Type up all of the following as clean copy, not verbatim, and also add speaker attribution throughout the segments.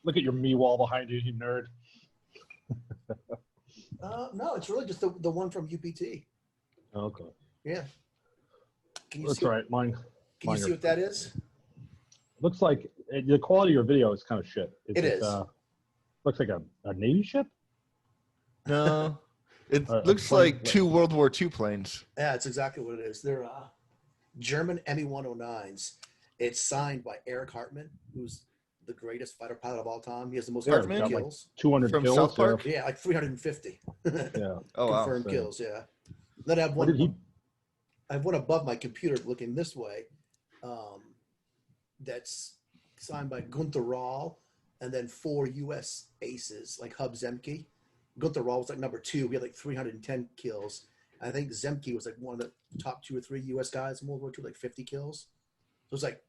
Speaker 1: Look at your me wall behind you, you nerd.
Speaker 2: No, it's really just the one from UPT.
Speaker 1: Okay.
Speaker 2: Yeah.
Speaker 1: That's all right. Mine.
Speaker 2: Can you see what that is?
Speaker 1: Looks like the quality of your video is kind of shit.
Speaker 2: It is.
Speaker 1: Looks like a Navy ship?
Speaker 3: No. It looks like two World War II planes.
Speaker 2: Yeah, it's exactly what it is. They're German Me-109s. It's signed by Eric Hartman, who's the greatest fighter pilot of all time. He has the most confirmed kills.
Speaker 1: Like 200
Speaker 3: from
Speaker 1: kills.
Speaker 3: South Park?
Speaker 2: Yeah, like 350.
Speaker 1: Yeah.
Speaker 2: Confirmed kills, yeah. Then I have one. I have one above my computer looking this way. That's signed by Gunther Rahl, and then 4 U.S. aces like Hub Zemke. Gunther Rahl was like number 2. He had like 310 kills. I think Zemke was like one of the top 2 or 3 U.S. guys in World War II, like 50 kills. So it's like,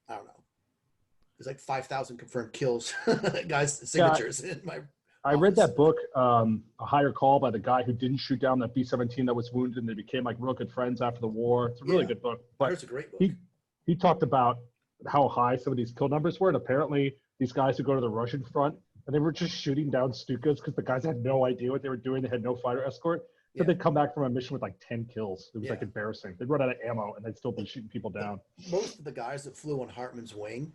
Speaker 2: I don't know. There's like 5,000 confirmed kills, guys' signatures in my
Speaker 1: I read that book, A Higher Call, by the guy who didn't shoot down that B-17 that was wounded, and they became like real good friends after the war. It's a really good book. But
Speaker 2: it's a great book.
Speaker 1: He talked about how high some of these kill numbers were, and apparently these guys who go to the Russian front, and they were just shooting down Stukas because the guys had no idea what they were doing. They had no fighter escort. So they'd come back from a mission with like 10 kills. It was like embarrassing. They'd run out of ammo, and they'd still be shooting people down.
Speaker 2: Most of the guys that flew on Hartman's wing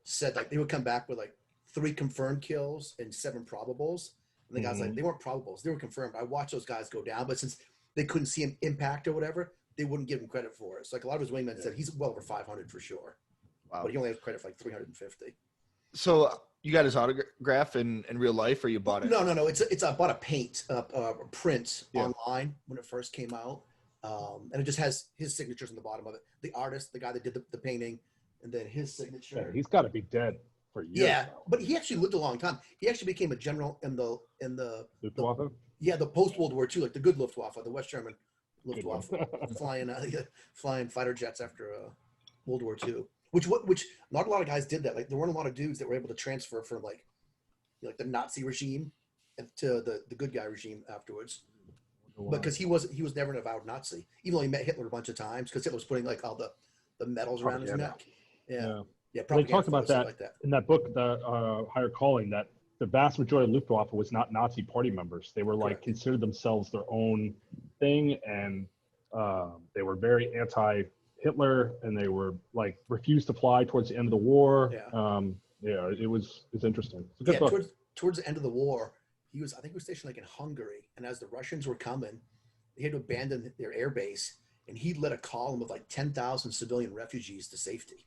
Speaker 2: said like they would come back with like 3 confirmed kills and 7 probables. And the guys like, they weren't probables, they were confirmed. I watched those guys go down, but since they couldn't see him impact or whatever, they wouldn't give him credit for it. So like a lot of his wingmen said he's well over 500 for sure. Wow. But he only has credit for like 350.
Speaker 3: So you got his autograph in real life, or you bought it?
Speaker 2: No. It's I bought a print online when it first came out. And it just has his signatures on the bottom of it. The artist, the guy that did the painting, and then his signature.
Speaker 1: Yeah, he's got to be dead for years.
Speaker 2: Yeah, but he actually lived a long time. He actually became a general in the
Speaker 1: Luftwaffe?
Speaker 2: the post World War II, like the good Luftwaffe, the West German Luftwaffe, flying fighter jets after World War II. Which not a lot of guys did that. Like there weren't a lot of dudes that were able to transfer from like the Nazi regime to the good guy regime afterwards. Because he was never an avowed Nazi, even though he met Hitler a bunch of times because Hitler was putting like all the medals around his neck. Yeah,
Speaker 1: they talked about that, in that book, the Higher Calling, that the vast majority of Luftwaffe was not Nazi party members. They were like considered themselves their own thing, and they were very anti-Hitler, and they were like refused to fly towards the end of the war. It's interesting. It's a good book.
Speaker 2: Towards the end of the war, I think he was stationed like in Hungary, and as the Russians were coming, they had to abandon their air base, and he led a column of like 10,000 civilian refugees to safety.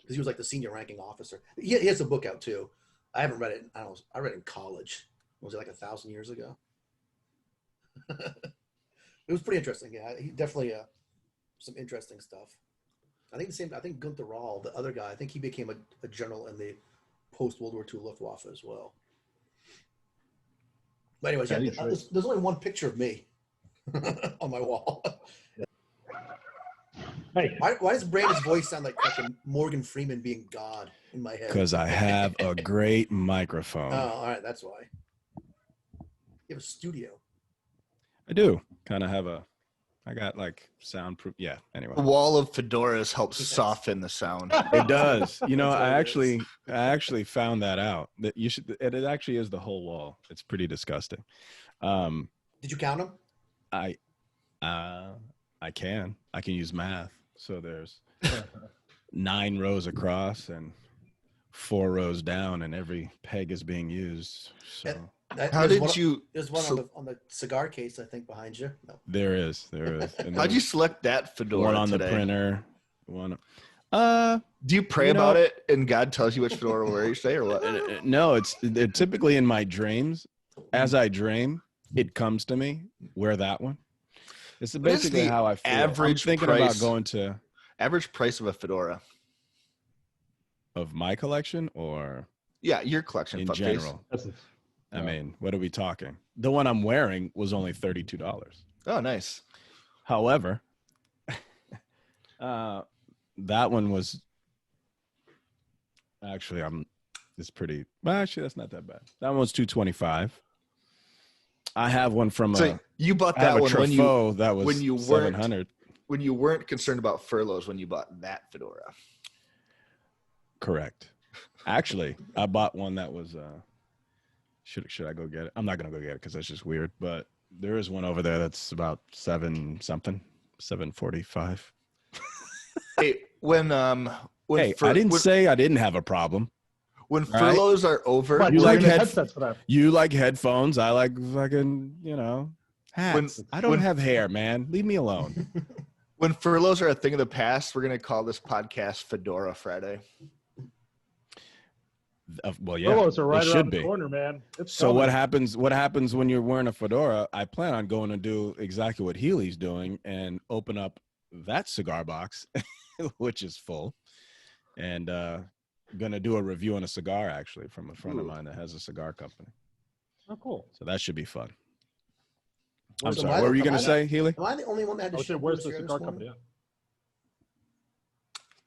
Speaker 2: Because he was like the senior ranking officer. He has a book out too. I haven't read it. I read it in college. Was it like 1,000 years ago? It was pretty interesting. Yeah, he definitely some interesting stuff. I think Gunther Rahl, the other guy, I think he became a general in the post World War II Luftwaffe as well. But anyways, there's only one picture of me on my wall.
Speaker 1: Hey.
Speaker 2: Why does Brandon's voice sound like fucking Morgan Freeman being God in my head?
Speaker 4: Because I have a great microphone.
Speaker 2: Oh, all right, that's why. You have a studio.
Speaker 4: I do. Kind of have I got like soundproof. Yeah, anyway.
Speaker 3: A wall of fedoras helps soften the sound.
Speaker 4: It does. You know, I actually found that out. That you should. It actually is the whole wall. It's pretty disgusting.
Speaker 2: Did you count them?
Speaker 4: I can use math. So there's 9 rows across and 4 rows down, and every peg is being used. So
Speaker 2: There's one on the cigar case, I think, behind you. No.
Speaker 4: There is. And
Speaker 3: how'd you select that fedora?
Speaker 4: One on
Speaker 3: today?
Speaker 4: the printer. One.
Speaker 3: Do you pray about it and God tells you which fedora to wear each day, or what?
Speaker 4: No, it's typically in my dreams. As I dream, it comes to me. Wear that one. It's basically how I feel.
Speaker 3: Average
Speaker 4: I'm thinking
Speaker 3: price,
Speaker 4: about going to
Speaker 3: average price of a fedora
Speaker 4: of my collection, or
Speaker 3: your collection
Speaker 4: in general. I mean, what are we talking? The one I'm wearing was only $32.
Speaker 3: Oh, nice.
Speaker 4: However, that one was actually it's pretty. Well, actually, that's not that bad. That one was $225. I have one from
Speaker 3: you bought that one when you
Speaker 4: $700.
Speaker 3: When you weren't concerned about furloughs when you bought that fedora.
Speaker 4: Correct. Actually, I bought one that was. Should I go get it? I'm not gonna go get it because that's just weird. But there is one over there that's about 7:45.
Speaker 3: Hey, when
Speaker 4: Hey, I didn't say I didn't have a problem.
Speaker 3: when
Speaker 4: right?
Speaker 3: furloughs are over,
Speaker 1: But
Speaker 4: You
Speaker 1: you
Speaker 4: like
Speaker 1: like
Speaker 4: head-
Speaker 1: headsets for that.
Speaker 4: You like headphones. I like fucking, hats. I don't
Speaker 3: when-
Speaker 4: have hair, man. Leave me alone.
Speaker 3: when furloughs are a thing of the past, we're gonna call this podcast Fedora Friday.
Speaker 4: Well, yeah,
Speaker 1: Furloughs are right
Speaker 4: it
Speaker 1: around
Speaker 4: should
Speaker 1: the
Speaker 4: be.
Speaker 1: corner, man. It's
Speaker 4: So
Speaker 1: coming.
Speaker 4: what happens? What happens when you're wearing a fedora? I plan on going to do exactly what Healy's doing and open up that cigar box, which is full, and gonna do a review on a cigar actually from a friend of mine that has a cigar company.
Speaker 1: Oh, cool.
Speaker 4: So that should be fun. I'm
Speaker 1: Where's the-
Speaker 4: sorry. What were you gonna say, Healy?
Speaker 2: Am I the only one that had
Speaker 1: I
Speaker 2: to
Speaker 1: was saying,
Speaker 2: shampoo
Speaker 1: where's
Speaker 2: his
Speaker 1: the
Speaker 2: hair this
Speaker 1: cigar
Speaker 2: morning?
Speaker 1: company?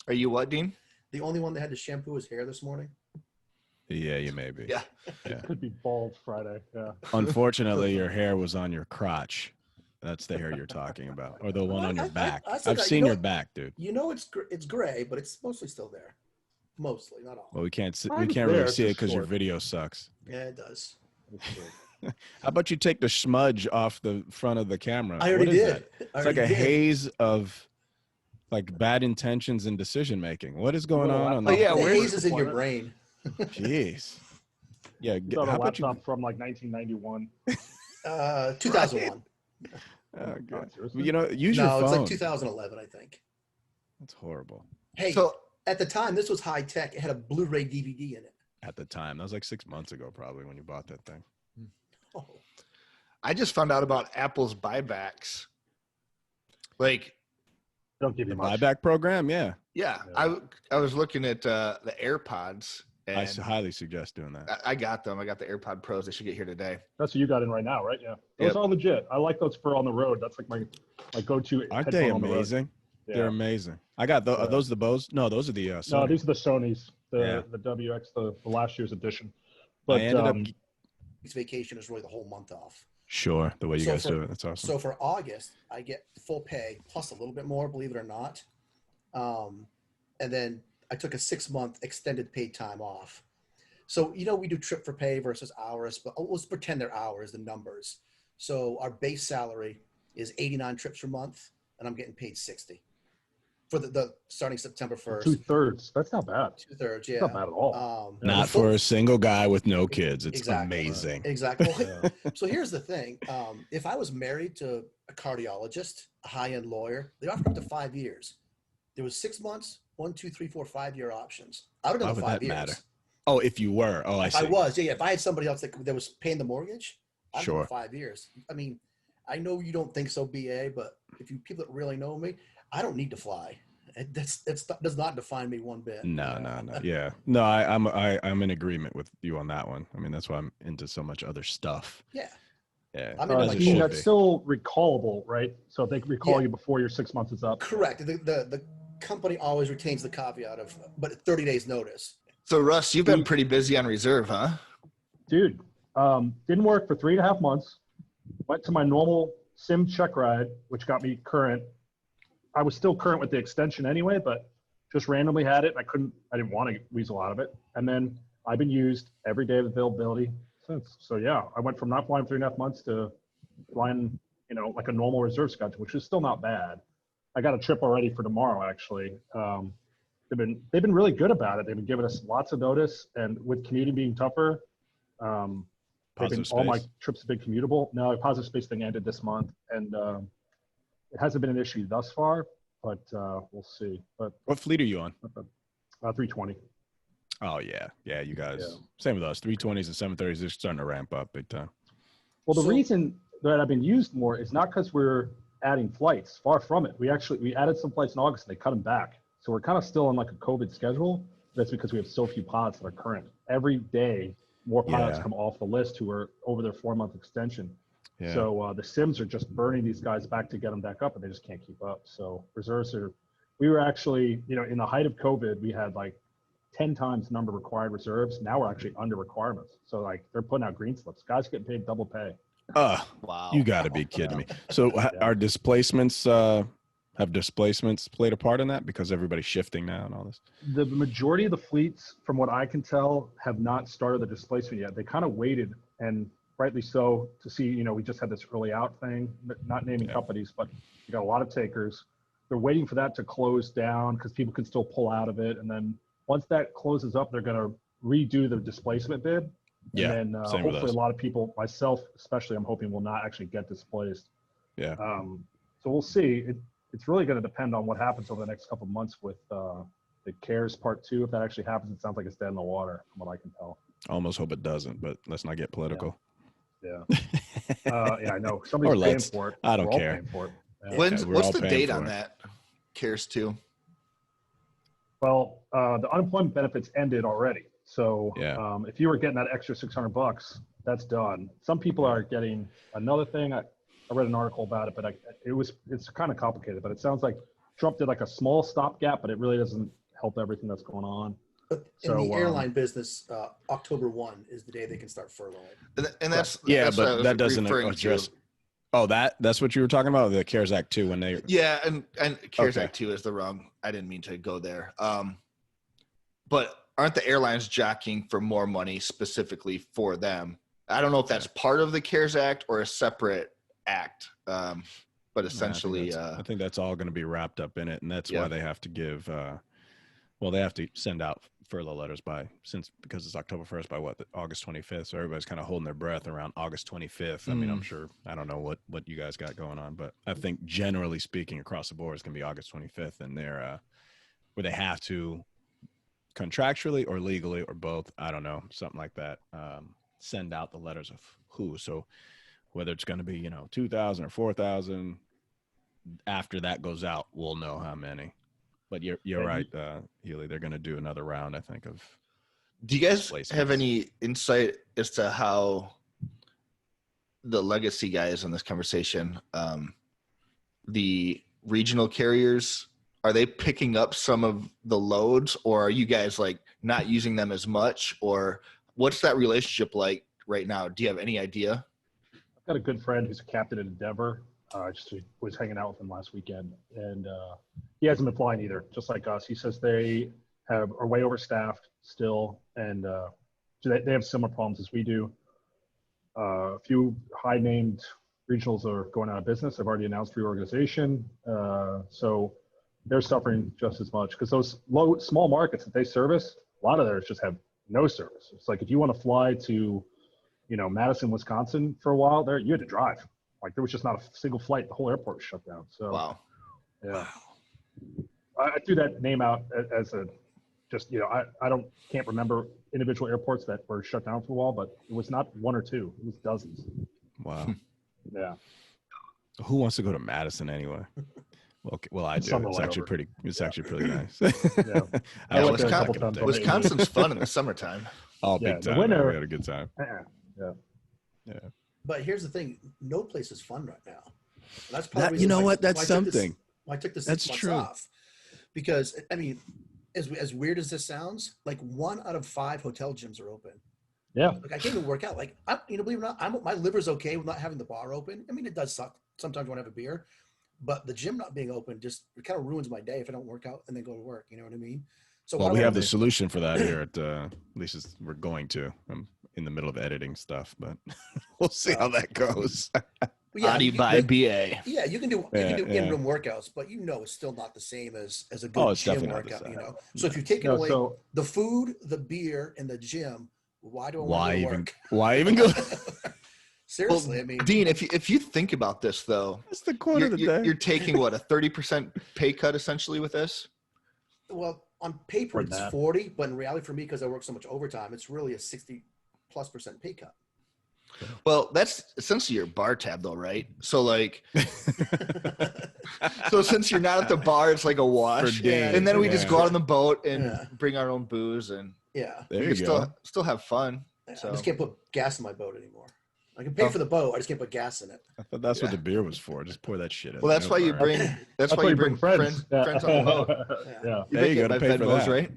Speaker 3: Are you what, Dean?
Speaker 2: The only one that had to shampoo his hair this morning?
Speaker 4: Yeah, you may be.
Speaker 3: Yeah.
Speaker 4: Yeah.
Speaker 1: Could be bald Friday. Yeah.
Speaker 4: Unfortunately, your hair was on your crotch. That's the hair you're talking about, or the one on your back.
Speaker 2: I still
Speaker 4: I've
Speaker 2: got-
Speaker 4: seen
Speaker 2: you know
Speaker 4: your
Speaker 2: what?
Speaker 4: back, dude.
Speaker 2: It's gray, but it's mostly still there. Mostly, not all.
Speaker 4: Well, we can't
Speaker 1: Mine's
Speaker 4: really
Speaker 1: there,
Speaker 4: see it
Speaker 1: just
Speaker 4: because your
Speaker 1: short.
Speaker 4: video sucks.
Speaker 2: Yeah, it does.
Speaker 4: How about you take the smudge off the front of the camera?
Speaker 2: I already
Speaker 4: What is
Speaker 2: did.
Speaker 4: that?
Speaker 2: I
Speaker 4: It's like
Speaker 2: already
Speaker 4: a
Speaker 2: did.
Speaker 4: haze of like bad intentions and decision making. What is going
Speaker 1: Little
Speaker 4: on?
Speaker 1: laptop.
Speaker 3: yeah,
Speaker 2: The
Speaker 3: where's
Speaker 2: haze is in your
Speaker 1: deployment?
Speaker 2: brain.
Speaker 4: Jeez. Yeah.
Speaker 1: It's on a
Speaker 4: How about you?
Speaker 1: laptop from like 1991.
Speaker 2: 2001.
Speaker 4: Oh, God.
Speaker 1: seriously?
Speaker 4: You know, use
Speaker 2: No,
Speaker 4: your
Speaker 2: it's
Speaker 4: phone.
Speaker 2: like 2011, I think.
Speaker 4: That's horrible.
Speaker 2: Hey,
Speaker 3: So
Speaker 2: at the time, this was high tech. It had a Blu-ray DVD in it.
Speaker 4: At the time, that was like 6 months ago, probably when you bought that thing.
Speaker 2: Oh,
Speaker 3: I just found out about Apple's buybacks. Like,
Speaker 1: Don't give
Speaker 4: The
Speaker 1: you much.
Speaker 4: buyback program, yeah.
Speaker 3: yeah,
Speaker 1: Yeah.
Speaker 3: I was looking at the AirPods, and
Speaker 4: I highly suggest doing that.
Speaker 3: I got them. I got the AirPod Pros. They should get here today.
Speaker 1: That's what you got in right now, right? Yeah. Those
Speaker 3: Yep.
Speaker 1: are legit. I like those for on the road. That's like my go-to.
Speaker 4: Aren't
Speaker 1: headphone
Speaker 4: they
Speaker 1: on the road.
Speaker 4: amazing?
Speaker 1: Yeah.
Speaker 4: They're amazing. I got are
Speaker 1: Yeah.
Speaker 4: those the Bose? No, those are the
Speaker 1: No,
Speaker 4: Sony.
Speaker 1: these are the Sonys,
Speaker 4: Yeah.
Speaker 1: the WX, the last year's edition.
Speaker 4: I
Speaker 1: But
Speaker 4: ended up
Speaker 2: this vacation is really the whole month off.
Speaker 4: sure the way you
Speaker 2: So
Speaker 4: guys
Speaker 2: for-
Speaker 4: do it. That's awesome.
Speaker 2: So for August, I get full pay plus a little bit more, believe it or not. And then I took a 6-month extended paid time off. So, we do trip for pay versus hours, but let's pretend they're hours, the numbers. So our base salary is 89 trips per month, and I'm getting paid 60 for the starting September 1st.
Speaker 1: 2/3. That's not bad.
Speaker 2: 2/3, yeah.
Speaker 1: That's not bad at all.
Speaker 4: Not for a single guy with no kids. It's
Speaker 2: Exactly.
Speaker 4: amazing.
Speaker 2: Exactly. Well,
Speaker 1: Yeah.
Speaker 2: So here's the thing. If I was married to a cardiologist, a high-end lawyer, they offered up to 5 years. There was 6 months, 1, 2, 3, 4, 5-year options. I would have
Speaker 4: Why
Speaker 2: done
Speaker 4: would
Speaker 2: 5
Speaker 4: that
Speaker 2: years.
Speaker 4: matter? Oh, if you were. Oh, I
Speaker 2: If
Speaker 4: see.
Speaker 2: I was, yeah. If I had somebody else that was paying the mortgage, I'd
Speaker 4: Sure.
Speaker 2: do 5 years. I mean, I know you don't think so, BA, but if you people that really know me, I don't need to fly. That does not define me one bit.
Speaker 4: No. Yeah. No, I'm in agreement with you on that one. I mean, that's why I'm into so much other stuff.
Speaker 2: Yeah.
Speaker 4: Yeah.
Speaker 2: I'm into
Speaker 4: as
Speaker 2: like
Speaker 4: it
Speaker 1: Dean,
Speaker 4: should
Speaker 1: that's
Speaker 4: be.
Speaker 1: still recallable, right? So if they can recall
Speaker 2: Yeah.
Speaker 1: you before your 6 months is up.
Speaker 2: Correct. The company always retains the caveat of, but 30 days notice.
Speaker 3: So, Russ, you've been pretty busy on reserve, huh?
Speaker 1: Dude, didn't work for 3.5 months. Went to my normal sim check ride, which got me current. I was still current with the extension anyway, but just randomly had it. I didn't want to weasel out of it. And then I've been used every day of availability since. So yeah, I went from not flying 3.5 months to flying, like a normal reserve schedule, which is still not bad. I got a trip already for tomorrow, actually. They've been really good about it. They've been giving us lots of notice, and with commuting being tougher,
Speaker 4: Positive
Speaker 1: all my
Speaker 4: space.
Speaker 1: trips have been commutable. No, the positive space thing ended this month, and it hasn't been an issue thus far, but we'll see. But
Speaker 4: What fleet are you on?
Speaker 1: 320.
Speaker 4: Oh yeah. Yeah, you guys.
Speaker 1: Yeah.
Speaker 4: Same with us. 320s and 730s, they're starting to ramp up big time.
Speaker 1: Well, the
Speaker 2: So-
Speaker 1: reason that I've been used more is not because we're adding flights. Far from it. We added some flights in August, and they cut them back. So we're kind of still on like a COVID schedule. That's because we have so few pilots that are current. Every day, more pilots
Speaker 4: Yeah.
Speaker 1: come off the list who are over their 4-month extension.
Speaker 4: Yeah.
Speaker 1: So the sims are just burning these guys back to get them back up, and they just can't keep up. So we were actually, in the height of COVID, we had like 10 times the number of required reserves. Now we're actually under requirements. So like they're putting out green slips. Guys getting paid double pay.
Speaker 3: Wow.
Speaker 4: You got to be kidding me. So
Speaker 1: Yeah.
Speaker 4: are displacements Have displacements played a part in that because everybody's shifting now and all this?
Speaker 1: The majority of the fleets, from what I can tell, have not started the displacement yet. They kind of waited, and rightly so, to see, we just had this early out thing, not naming companies, but you got a lot of takers. They're waiting for that to close down because people can still pull out of it. And then once that closes up, they're going to redo the displacement bid.
Speaker 4: Yeah,
Speaker 1: and then hopefully a lot of people, myself especially, I'm hoping will not actually get displaced.
Speaker 4: Yeah.
Speaker 1: So we'll see. It's really going to depend on what happens over the next couple of months with the CARES Part 2. If that actually happens, it sounds like it's dead in the water, from what I can tell.
Speaker 4: I almost hope it doesn't, but let's not get political.
Speaker 1: Yeah. I know. Somebody's paying for it.
Speaker 4: I don't
Speaker 1: We're all
Speaker 4: care.
Speaker 1: paying for it. Yeah.
Speaker 3: What's the date on that? CARES 2?
Speaker 1: Well, the unemployment benefits ended already. So if you were getting that extra $600, that's done. Some people are getting another thing. I read an article about it, but it's kind of complicated. But it sounds like Trump did like a small stopgap, but it really doesn't help everything that's going on.
Speaker 2: But in the airline business, October 1 is the day they can start furloughing.
Speaker 3: And that's
Speaker 4: but that doesn't address. Oh, that's what you were talking about, the CARES Act 2 when they.
Speaker 3: Yeah, and CARES Act 2 is the wrong. I didn't mean to go there. But aren't the airlines jockeying for more money specifically for them? I don't know if that's part of the CARES Act or a separate act. But essentially,
Speaker 4: I think that's all going to be wrapped up in it, and that's why they have to give. They have to send out furlough letters because it's October 1st by August 25th. So everybody's kind of holding their breath around August 25th. I mean, I'm sure, I don't know what you guys got going on, but I think generally speaking across the board, it's going to be August 25th, and they're where they have to contractually or legally or both, I don't know, something like that, send out the letters of who. So whether it's going to be, 2,000 or 4,000, after that goes out, we'll know how many. But you're right, Healy. They're going to do another round, I think, of.
Speaker 3: Do you guys have any insight as to how the legacy guys in this conversation, the regional carriers, are they picking up some of the loads, or are you guys like not using them as much, or what's that relationship like right now? Do you have any idea?
Speaker 1: I've got a good friend who's a captain at Endeavor. Just was hanging out with him last weekend, and he hasn't been flying either, just like us. He says they are way overstaffed still, and they have similar problems as we do. A few high-named regionals are going out of business. They've already announced reorganization, so they're suffering just as much because those small markets that they service, a lot of theirs just have no service. It's like if you want to fly to, Madison, Wisconsin for a while, there you had to drive. Like there was just not a single flight. The whole airport was shut down. So,
Speaker 3: wow.
Speaker 1: Yeah. I threw that name out as can't remember individual airports that were shut down for a while, but it was not one or two. It was dozens.
Speaker 4: Wow.
Speaker 1: Yeah.
Speaker 4: Who wants to go to Madison anyway? Well, I do. It's actually pretty nice.
Speaker 1: Yeah.
Speaker 3: Wisconsin's fun in the summertime.
Speaker 4: Oh, big time.
Speaker 1: Winter,
Speaker 4: we had a good time.
Speaker 1: Yeah.
Speaker 2: But here's the thing: no place is fun right now. That's probably
Speaker 4: That's something.
Speaker 2: I took the 6 months off because I mean, as weird as this sounds, like 1 out of 5 hotel gyms are open.
Speaker 1: Yeah.
Speaker 2: Like I can't even work out. Like believe it or not, my liver's okay with not having the bar open. I mean, it does suck sometimes when I have a beer, but the gym not being open just kind of ruins my day if I don't work out and then go to work. You know what I mean? So
Speaker 4: we have the solution for that here at least we're going to. I'm in the middle of editing stuff, but we'll see how that goes.
Speaker 3: Body by BA.
Speaker 2: Yeah, you can do in-room workouts, but it's still not the same as a good gym workout. So if you're taking away the food, the beer, and the gym, why do I want to work?
Speaker 4: Why even go?
Speaker 2: Seriously, I mean,
Speaker 3: Dean, if you think about this though,
Speaker 4: that's the quote of the day.
Speaker 3: You're taking what, a 30% pay cut essentially with this?
Speaker 2: Well, on paper it's 40, but in reality for me, because I work so much overtime, it's really a 60+% pay cut.
Speaker 3: Well, that's essentially your bar tab though, right? So like, so since you're not at the bar, it's like a wash. And then we just go out on the boat and bring our own booze and
Speaker 2: there
Speaker 3: you go. Still have fun. So.
Speaker 2: I just can't put gas in my boat anymore. I can pay for the boat. I just can't put gas in it.
Speaker 4: I thought that's what the beer was for. Just pour that shit in.
Speaker 3: Well, that's why you bring. That's why you bring friends on the boat.
Speaker 1: Yeah.
Speaker 4: There you go to pay for that.
Speaker 3: Right.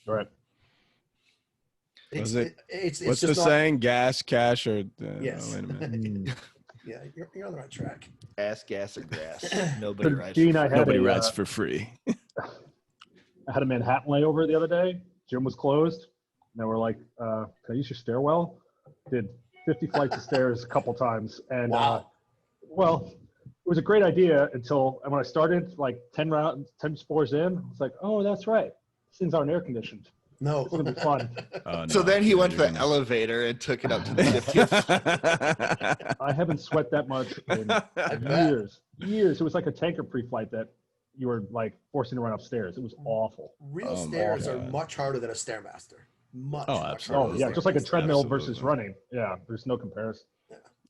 Speaker 1: Right.
Speaker 2: What's
Speaker 4: the saying? Gas, cash, or wait a minute.
Speaker 2: Yeah, you're on the right track.
Speaker 3: Ass, gas, or grass. Nobody rides.
Speaker 1: Gene, I had
Speaker 4: Nobody rides for free.
Speaker 1: I had a Manhattan layover the other day. Gym was closed. And they were like, can I use your stairwell? Did 50 flights of stairs a couple times. And,
Speaker 2: Wow.
Speaker 1: well, it was a great idea until when I started, like 10 floors in, I was like, oh, that's right. These things aren't air conditioned.
Speaker 2: No.
Speaker 1: It's going to be fun.
Speaker 3: So then he went to the elevator and took it up to the 50th.
Speaker 1: I haven't sweat that much in
Speaker 2: bet.
Speaker 1: years. It was like a tanker pre-flight that you were like forcing to run upstairs. It was awful.
Speaker 2: Real
Speaker 4: Oh, my
Speaker 2: stairs are
Speaker 4: God.
Speaker 2: much harder than a Stairmaster. Much
Speaker 4: Oh,
Speaker 2: harder.
Speaker 4: absolutely.
Speaker 1: Oh yeah, just like a treadmill versus
Speaker 4: Absolutely.
Speaker 1: running. Yeah, there's no comparison.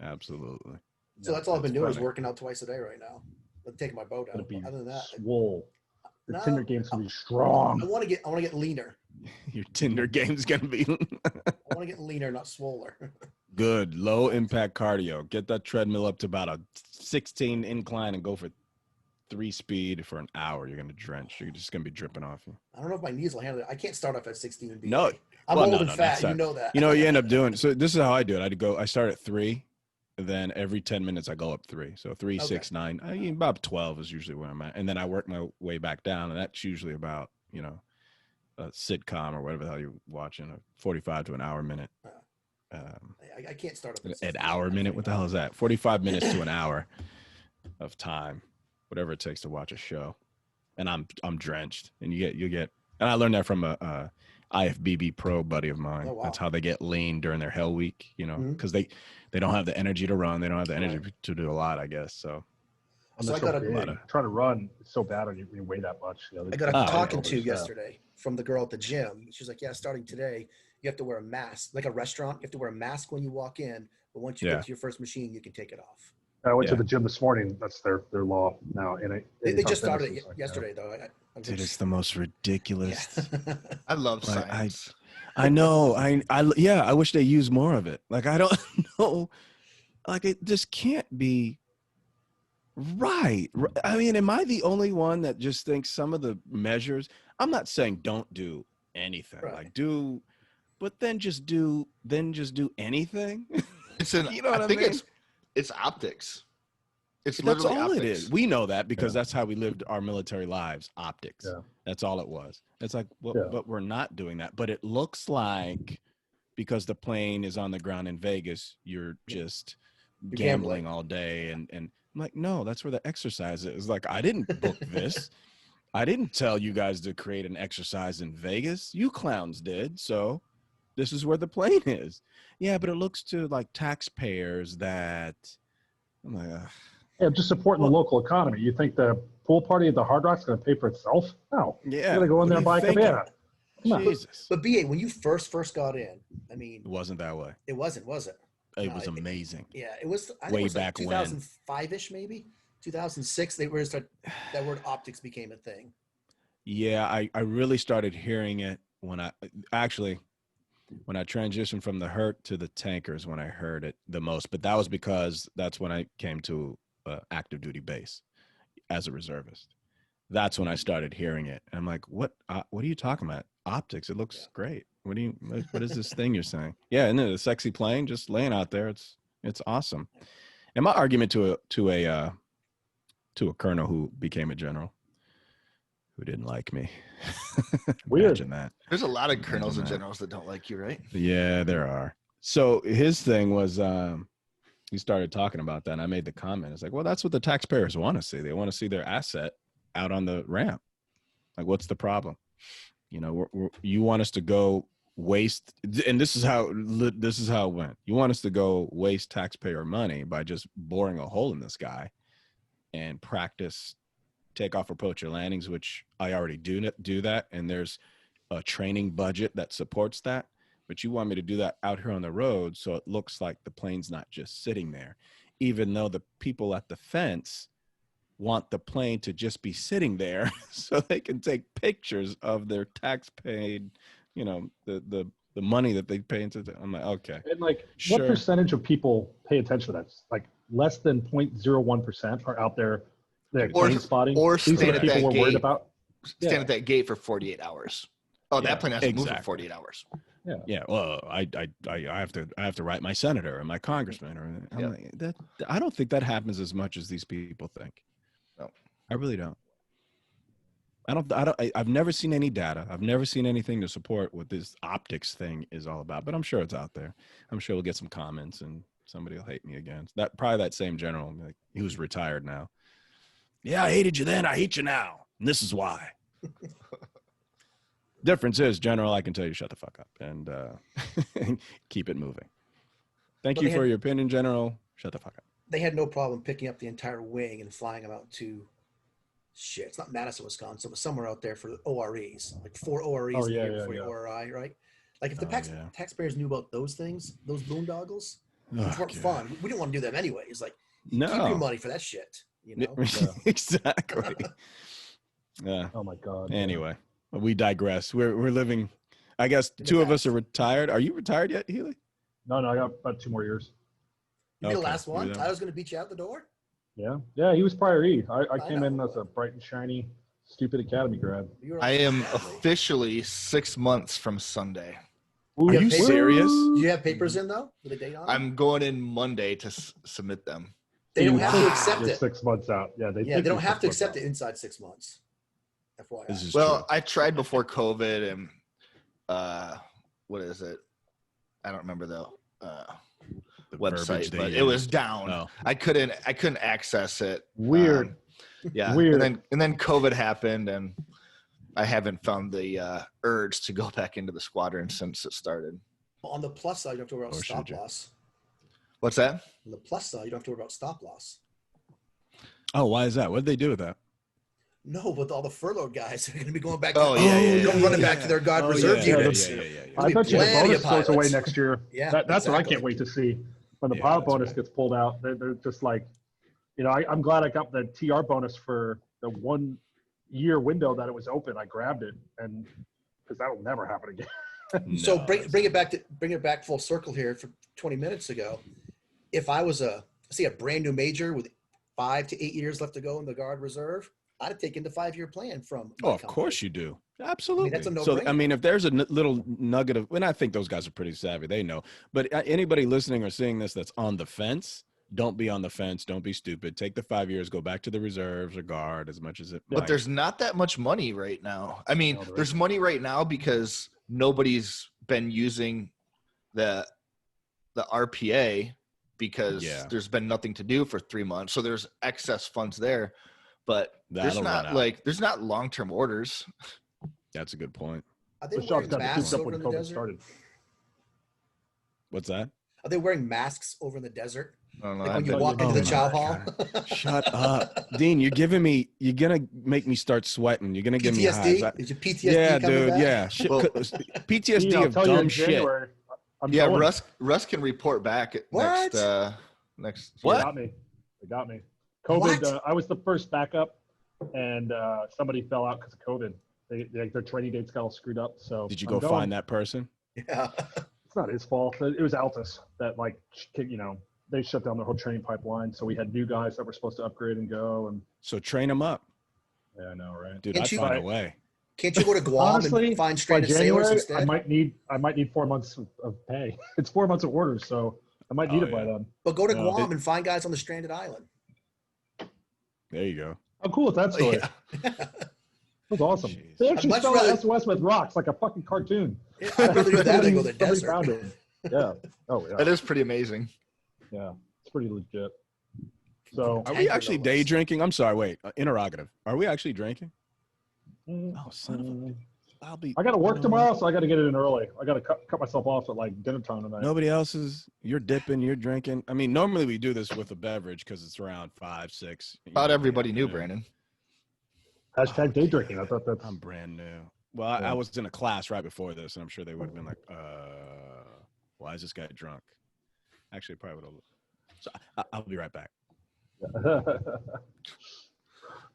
Speaker 4: Absolutely.
Speaker 2: So that's all I've been
Speaker 4: That's
Speaker 2: doing is
Speaker 4: funny.
Speaker 2: working out twice a day right now. I'm taking my boat
Speaker 1: Gonna
Speaker 2: out.
Speaker 1: be
Speaker 2: Other than that,
Speaker 1: swole. The
Speaker 2: No.
Speaker 1: Tinder game's gonna be strong.
Speaker 2: I want to get leaner.
Speaker 4: Your Tinder game's gonna be
Speaker 2: I want to get leaner, not swoller.
Speaker 4: good. Low impact cardio. Get that treadmill up to about a 16 incline and go for 3 speed for an hour. You're gonna drench. You're just gonna be dripping off you.
Speaker 2: I don't know if my knees will handle it. I can't start off at 16 and be.
Speaker 4: No.
Speaker 2: I'm
Speaker 4: Well,
Speaker 2: old
Speaker 4: no,
Speaker 2: and
Speaker 4: no,
Speaker 2: fat.
Speaker 4: that's
Speaker 2: You
Speaker 4: not-
Speaker 2: know that.
Speaker 4: You know, you end up doing. So this is how I do it. I start at 3, and then every 10 minutes I go up 3. So 3,
Speaker 2: Okay.
Speaker 4: 6, 9. About 12 is usually where I'm at, and then I work my way back down, and that's usually about a sitcom or whatever the hell you're watching, a 45 to an hour minute.
Speaker 2: I can't start up at
Speaker 4: An
Speaker 2: 16.
Speaker 4: hour minute. What the hell is that? 45 minutes to an hour of time, whatever it takes to watch a show, and I'm drenched, and you get. And I learned that from a IFBB pro buddy of mine.
Speaker 2: Oh, wow.
Speaker 4: That's how they get lean during their hell week,
Speaker 2: Mhm.
Speaker 4: because they don't have the energy to run. They don't have the energy
Speaker 2: Right.
Speaker 4: to do a lot, I guess. So
Speaker 1: I'm
Speaker 2: So
Speaker 1: not
Speaker 2: I
Speaker 1: so
Speaker 2: got a-
Speaker 1: big. Trying to run is so bad when you weigh that much.
Speaker 2: I got a
Speaker 4: Oh,
Speaker 2: talking
Speaker 1: yeah.
Speaker 2: to yesterday from the girl at the gym. She's like, yeah, starting today, you have to wear a mask. Like a restaurant, you have to wear a mask when you walk in. But once you
Speaker 4: Yeah.
Speaker 2: get to your first machine, you can take it off.
Speaker 1: I went to
Speaker 4: Yeah.
Speaker 1: the gym this morning. That's their law now. And
Speaker 2: They just started it yesterday, though.
Speaker 4: dude, it's the most ridiculous.
Speaker 2: Yeah.
Speaker 3: I love
Speaker 4: Like,
Speaker 3: science.
Speaker 4: I know. I wish they use more of it. Like, I don't know. Like, it just can't be right. I mean, am I the only one that just thinks some of the measures? I'm not saying don't do anything.
Speaker 2: Right.
Speaker 4: Like, but then just do anything.
Speaker 3: It's an,
Speaker 4: You know what
Speaker 3: I
Speaker 4: I
Speaker 3: think
Speaker 4: mean?
Speaker 3: it's optics. It's
Speaker 4: That's
Speaker 3: literally
Speaker 4: all
Speaker 3: optics.
Speaker 4: it is. We know that because that's how we lived our military lives. Optics.
Speaker 1: Yeah.
Speaker 4: That's all it was. It's like, well,
Speaker 1: Yeah.
Speaker 4: but we're not doing that. But it looks like because the plane is on the ground in Vegas, you're just
Speaker 2: You're
Speaker 4: gambling
Speaker 2: gambling.
Speaker 4: all day. And I'm like, no, that's where the exercise is. Like, I didn't book this. I didn't tell you guys to create an exercise in Vegas. You clowns did. So this is where the plane is. Yeah, but it looks to like taxpayers that I'm like, ugh.
Speaker 1: Yeah, just supporting the local economy. You think the pool party at the Hard Rock's going to pay for itself? No.
Speaker 4: Yeah.
Speaker 1: You got to go in
Speaker 4: What
Speaker 1: there
Speaker 4: are
Speaker 1: and buy a
Speaker 4: you thinking?
Speaker 1: cabana. Come on.
Speaker 4: Jesus.
Speaker 2: But BA, when you first got in, I mean,
Speaker 4: It wasn't that way.
Speaker 2: it wasn't, was it?
Speaker 4: It
Speaker 2: No,
Speaker 4: was
Speaker 2: it-
Speaker 4: amazing.
Speaker 2: Yeah, it was. I think
Speaker 4: Way
Speaker 2: it was like
Speaker 4: back when.
Speaker 2: 2005-ish, maybe 2006. They were that word optics became a thing.
Speaker 4: Yeah, I really started hearing it when I transitioned from the Hurt to the tankers when I heard it the most. But that was because that's when I came to active duty base as a reservist. That's when I started hearing it. And I'm like, what are you talking about? Optics. It looks great. What is this thing you're saying? Yeah, and then the sexy plane just laying out there. It's awesome. And my argument to a colonel who became a general who didn't like me.
Speaker 1: Weird.
Speaker 4: Imagine that.
Speaker 3: There's a lot of colonels
Speaker 4: Imagine
Speaker 3: and
Speaker 4: that.
Speaker 3: generals that don't like you, right?
Speaker 4: Yeah, there are. So his thing was he started talking about that, and I made the comment. It's like, well, that's what the taxpayers want to see. They want to see their asset out on the ramp. Like, what's the problem? You know, you want us to go waste, and this is how it went. You want us to go waste taxpayer money by just boring a hole in the sky and practice takeoff approach or landings, which I already do that, and there's a training budget that supports that. But you want me to do that out here on the road so it looks like the plane's not just sitting there, even though the people at the fence want the plane to just be sitting there so they can take pictures of their tax paid, the money that they pay into. I'm like, okay.
Speaker 1: And like,
Speaker 4: Sure.
Speaker 1: what percentage of people pay attention to that? Like less than 0.01% are out there. They're
Speaker 3: Or-
Speaker 1: plane spotting.
Speaker 3: or
Speaker 1: These are
Speaker 3: stand
Speaker 1: the
Speaker 3: at
Speaker 1: people
Speaker 3: that
Speaker 1: we're worried
Speaker 3: gate.
Speaker 1: about.
Speaker 3: Stand
Speaker 1: Yeah.
Speaker 3: at that gate for 48 hours. Oh,
Speaker 4: Yeah,
Speaker 3: that plane has to move for
Speaker 4: exactly.
Speaker 3: 48 hours.
Speaker 4: Yeah. Well, I have to write my senator and my congressman, or I'm like, that. I don't think that happens as much as these people think.
Speaker 3: No,
Speaker 4: I really don't. I've never seen any data. I've never seen anything to support what this optics thing is all about, but I'm sure it's out there. I'm sure we'll get some comments and somebody will hate me again. Probably that same general, like, who's retired now. Yeah, I hated you then. I hate you now. And this is why. Difference is, General, I can tell you shut the fuck up and keep it moving. Thank you for your opinion, General. Shut the fuck up.
Speaker 2: They had no problem picking up the entire wing and flying them out to it's not Madison, Wisconsin, but somewhere out there for OREs, like 4 OREs before your ORI, right? Like if the taxpayers knew about those things, those boondoggles, which weren't fun. We didn't want to do them anyway. It's like, keep your money for that shit, you know?
Speaker 4: Exactly.
Speaker 1: Oh my God.
Speaker 4: Anyway, we digress. We're living, I guess two of us are retired. Are you retired yet, Healy?
Speaker 1: No, I got about 2 more years.
Speaker 2: You be the last one? I was going to beat you out the door?
Speaker 1: Yeah, he was prior E. I came in as a bright and shiny, stupid academy grad.
Speaker 3: I am officially 6 months from Sunday.
Speaker 4: Are you serious?
Speaker 2: Do you have papers in, though, with a date on it?
Speaker 3: I'm going in Monday to submit them.
Speaker 2: They don't have to accept it.
Speaker 1: 6 months out. Yeah, they
Speaker 2: don't have to accept it inside 6 months. FYI.
Speaker 3: Well, I tried before COVID, and what is it? I don't remember the website, but it was down. Oh. I couldn't access it.
Speaker 1: Weird.
Speaker 3: Weird. And then COVID happened, and I haven't found the urge to go back into the squadron since it started.
Speaker 2: On the plus side, you don't have to worry about stop loss.
Speaker 3: What's that?
Speaker 2: On the plus side, you don't have to worry about stop loss.
Speaker 4: Oh, why is that? What did they do with that?
Speaker 2: No, but all the furloughed guys are going to be going back. Running back to their guard reserve units.
Speaker 1: I bet you the bonus goes away next year. That's what I can't wait to see. When the pilot bonus gets pulled out, they're just like, I'm glad I got the TR bonus for the 1 year window that it was open. I grabbed it, and because that'll never happen again.
Speaker 2: So bring it back full circle here for 20 minutes ago. If I was a brand new major with 5 to 8 years left to go in the guard reserve, I'd have taken the 5-year plan from.
Speaker 4: Of course you do. Absolutely.
Speaker 2: That's a no-brainer.
Speaker 4: So, if there's a little nugget of, and I think those guys are pretty savvy, they know, but anybody listening or seeing this that's on the fence, don't be on the fence. Don't be stupid. Take the 5 years, go back to the reserves or guard as much as it.
Speaker 3: But there's not that much money right now. There's money right now because nobody's been using the RPA because there's been nothing to do for 3 months. So there's excess funds there. But there's not long-term orders.
Speaker 4: That's a good point.
Speaker 2: Are they wearing masks over in the desert?
Speaker 1: Started.
Speaker 4: What's that?
Speaker 2: Are they wearing masks over in the desert?
Speaker 3: Like
Speaker 2: when you walk into the chow hall?
Speaker 4: Shut up. Dean, you're going to make me start sweating. You're going to give me highs.
Speaker 2: Is your PTSD coming back?
Speaker 4: Yeah. PTSD of dumb shit.
Speaker 3: Russ can report back next.
Speaker 1: What? They got me. COVID, I was the first backup, and somebody fell out because of COVID. Their training dates got all screwed up. So
Speaker 4: did you go find that person?
Speaker 2: Yeah,
Speaker 1: it's not his fault. It was Altus that they shut down their whole training pipeline. So we had new guys that were supposed to upgrade and go. And
Speaker 4: so train them up.
Speaker 1: Yeah, I know, right?
Speaker 4: Dude, I'd find a way.
Speaker 2: Can't you go to Guam
Speaker 1: Honestly,
Speaker 2: and find stranded sailors instead?
Speaker 1: I might need 4 months of pay. It's 4 months of orders, so I might need it by then.
Speaker 2: But go to Guam and find guys on the stranded island.
Speaker 4: There you go.
Speaker 1: I'm cool with that story. That's awesome. Jeez. They actually spell SOS with rocks like a fucking cartoon.
Speaker 2: Yeah, I'd rather do that than go to the desert.
Speaker 1: Yeah. Oh, yeah.
Speaker 3: That is pretty amazing.
Speaker 1: Yeah. It's pretty legit. So,
Speaker 4: are we actually day drinking? I'm sorry. Wait. Interrogative. Are we actually drinking? Oh, son of a...
Speaker 1: I got to work tomorrow, so I got to get it in early. I got to cut myself off at dinner time tonight.
Speaker 4: Nobody else is. You're dipping. You're drinking. Normally we do this with a beverage because it's around 5, 6.
Speaker 3: Thought everybody knew, Brandon.
Speaker 1: Hashtag day drinking. I thought that's.
Speaker 4: I'm brand new. Well, I was in a class right before this, and I'm sure they would have been like, "Why is this guy drunk?" Actually, probably would have. So I'll be right back.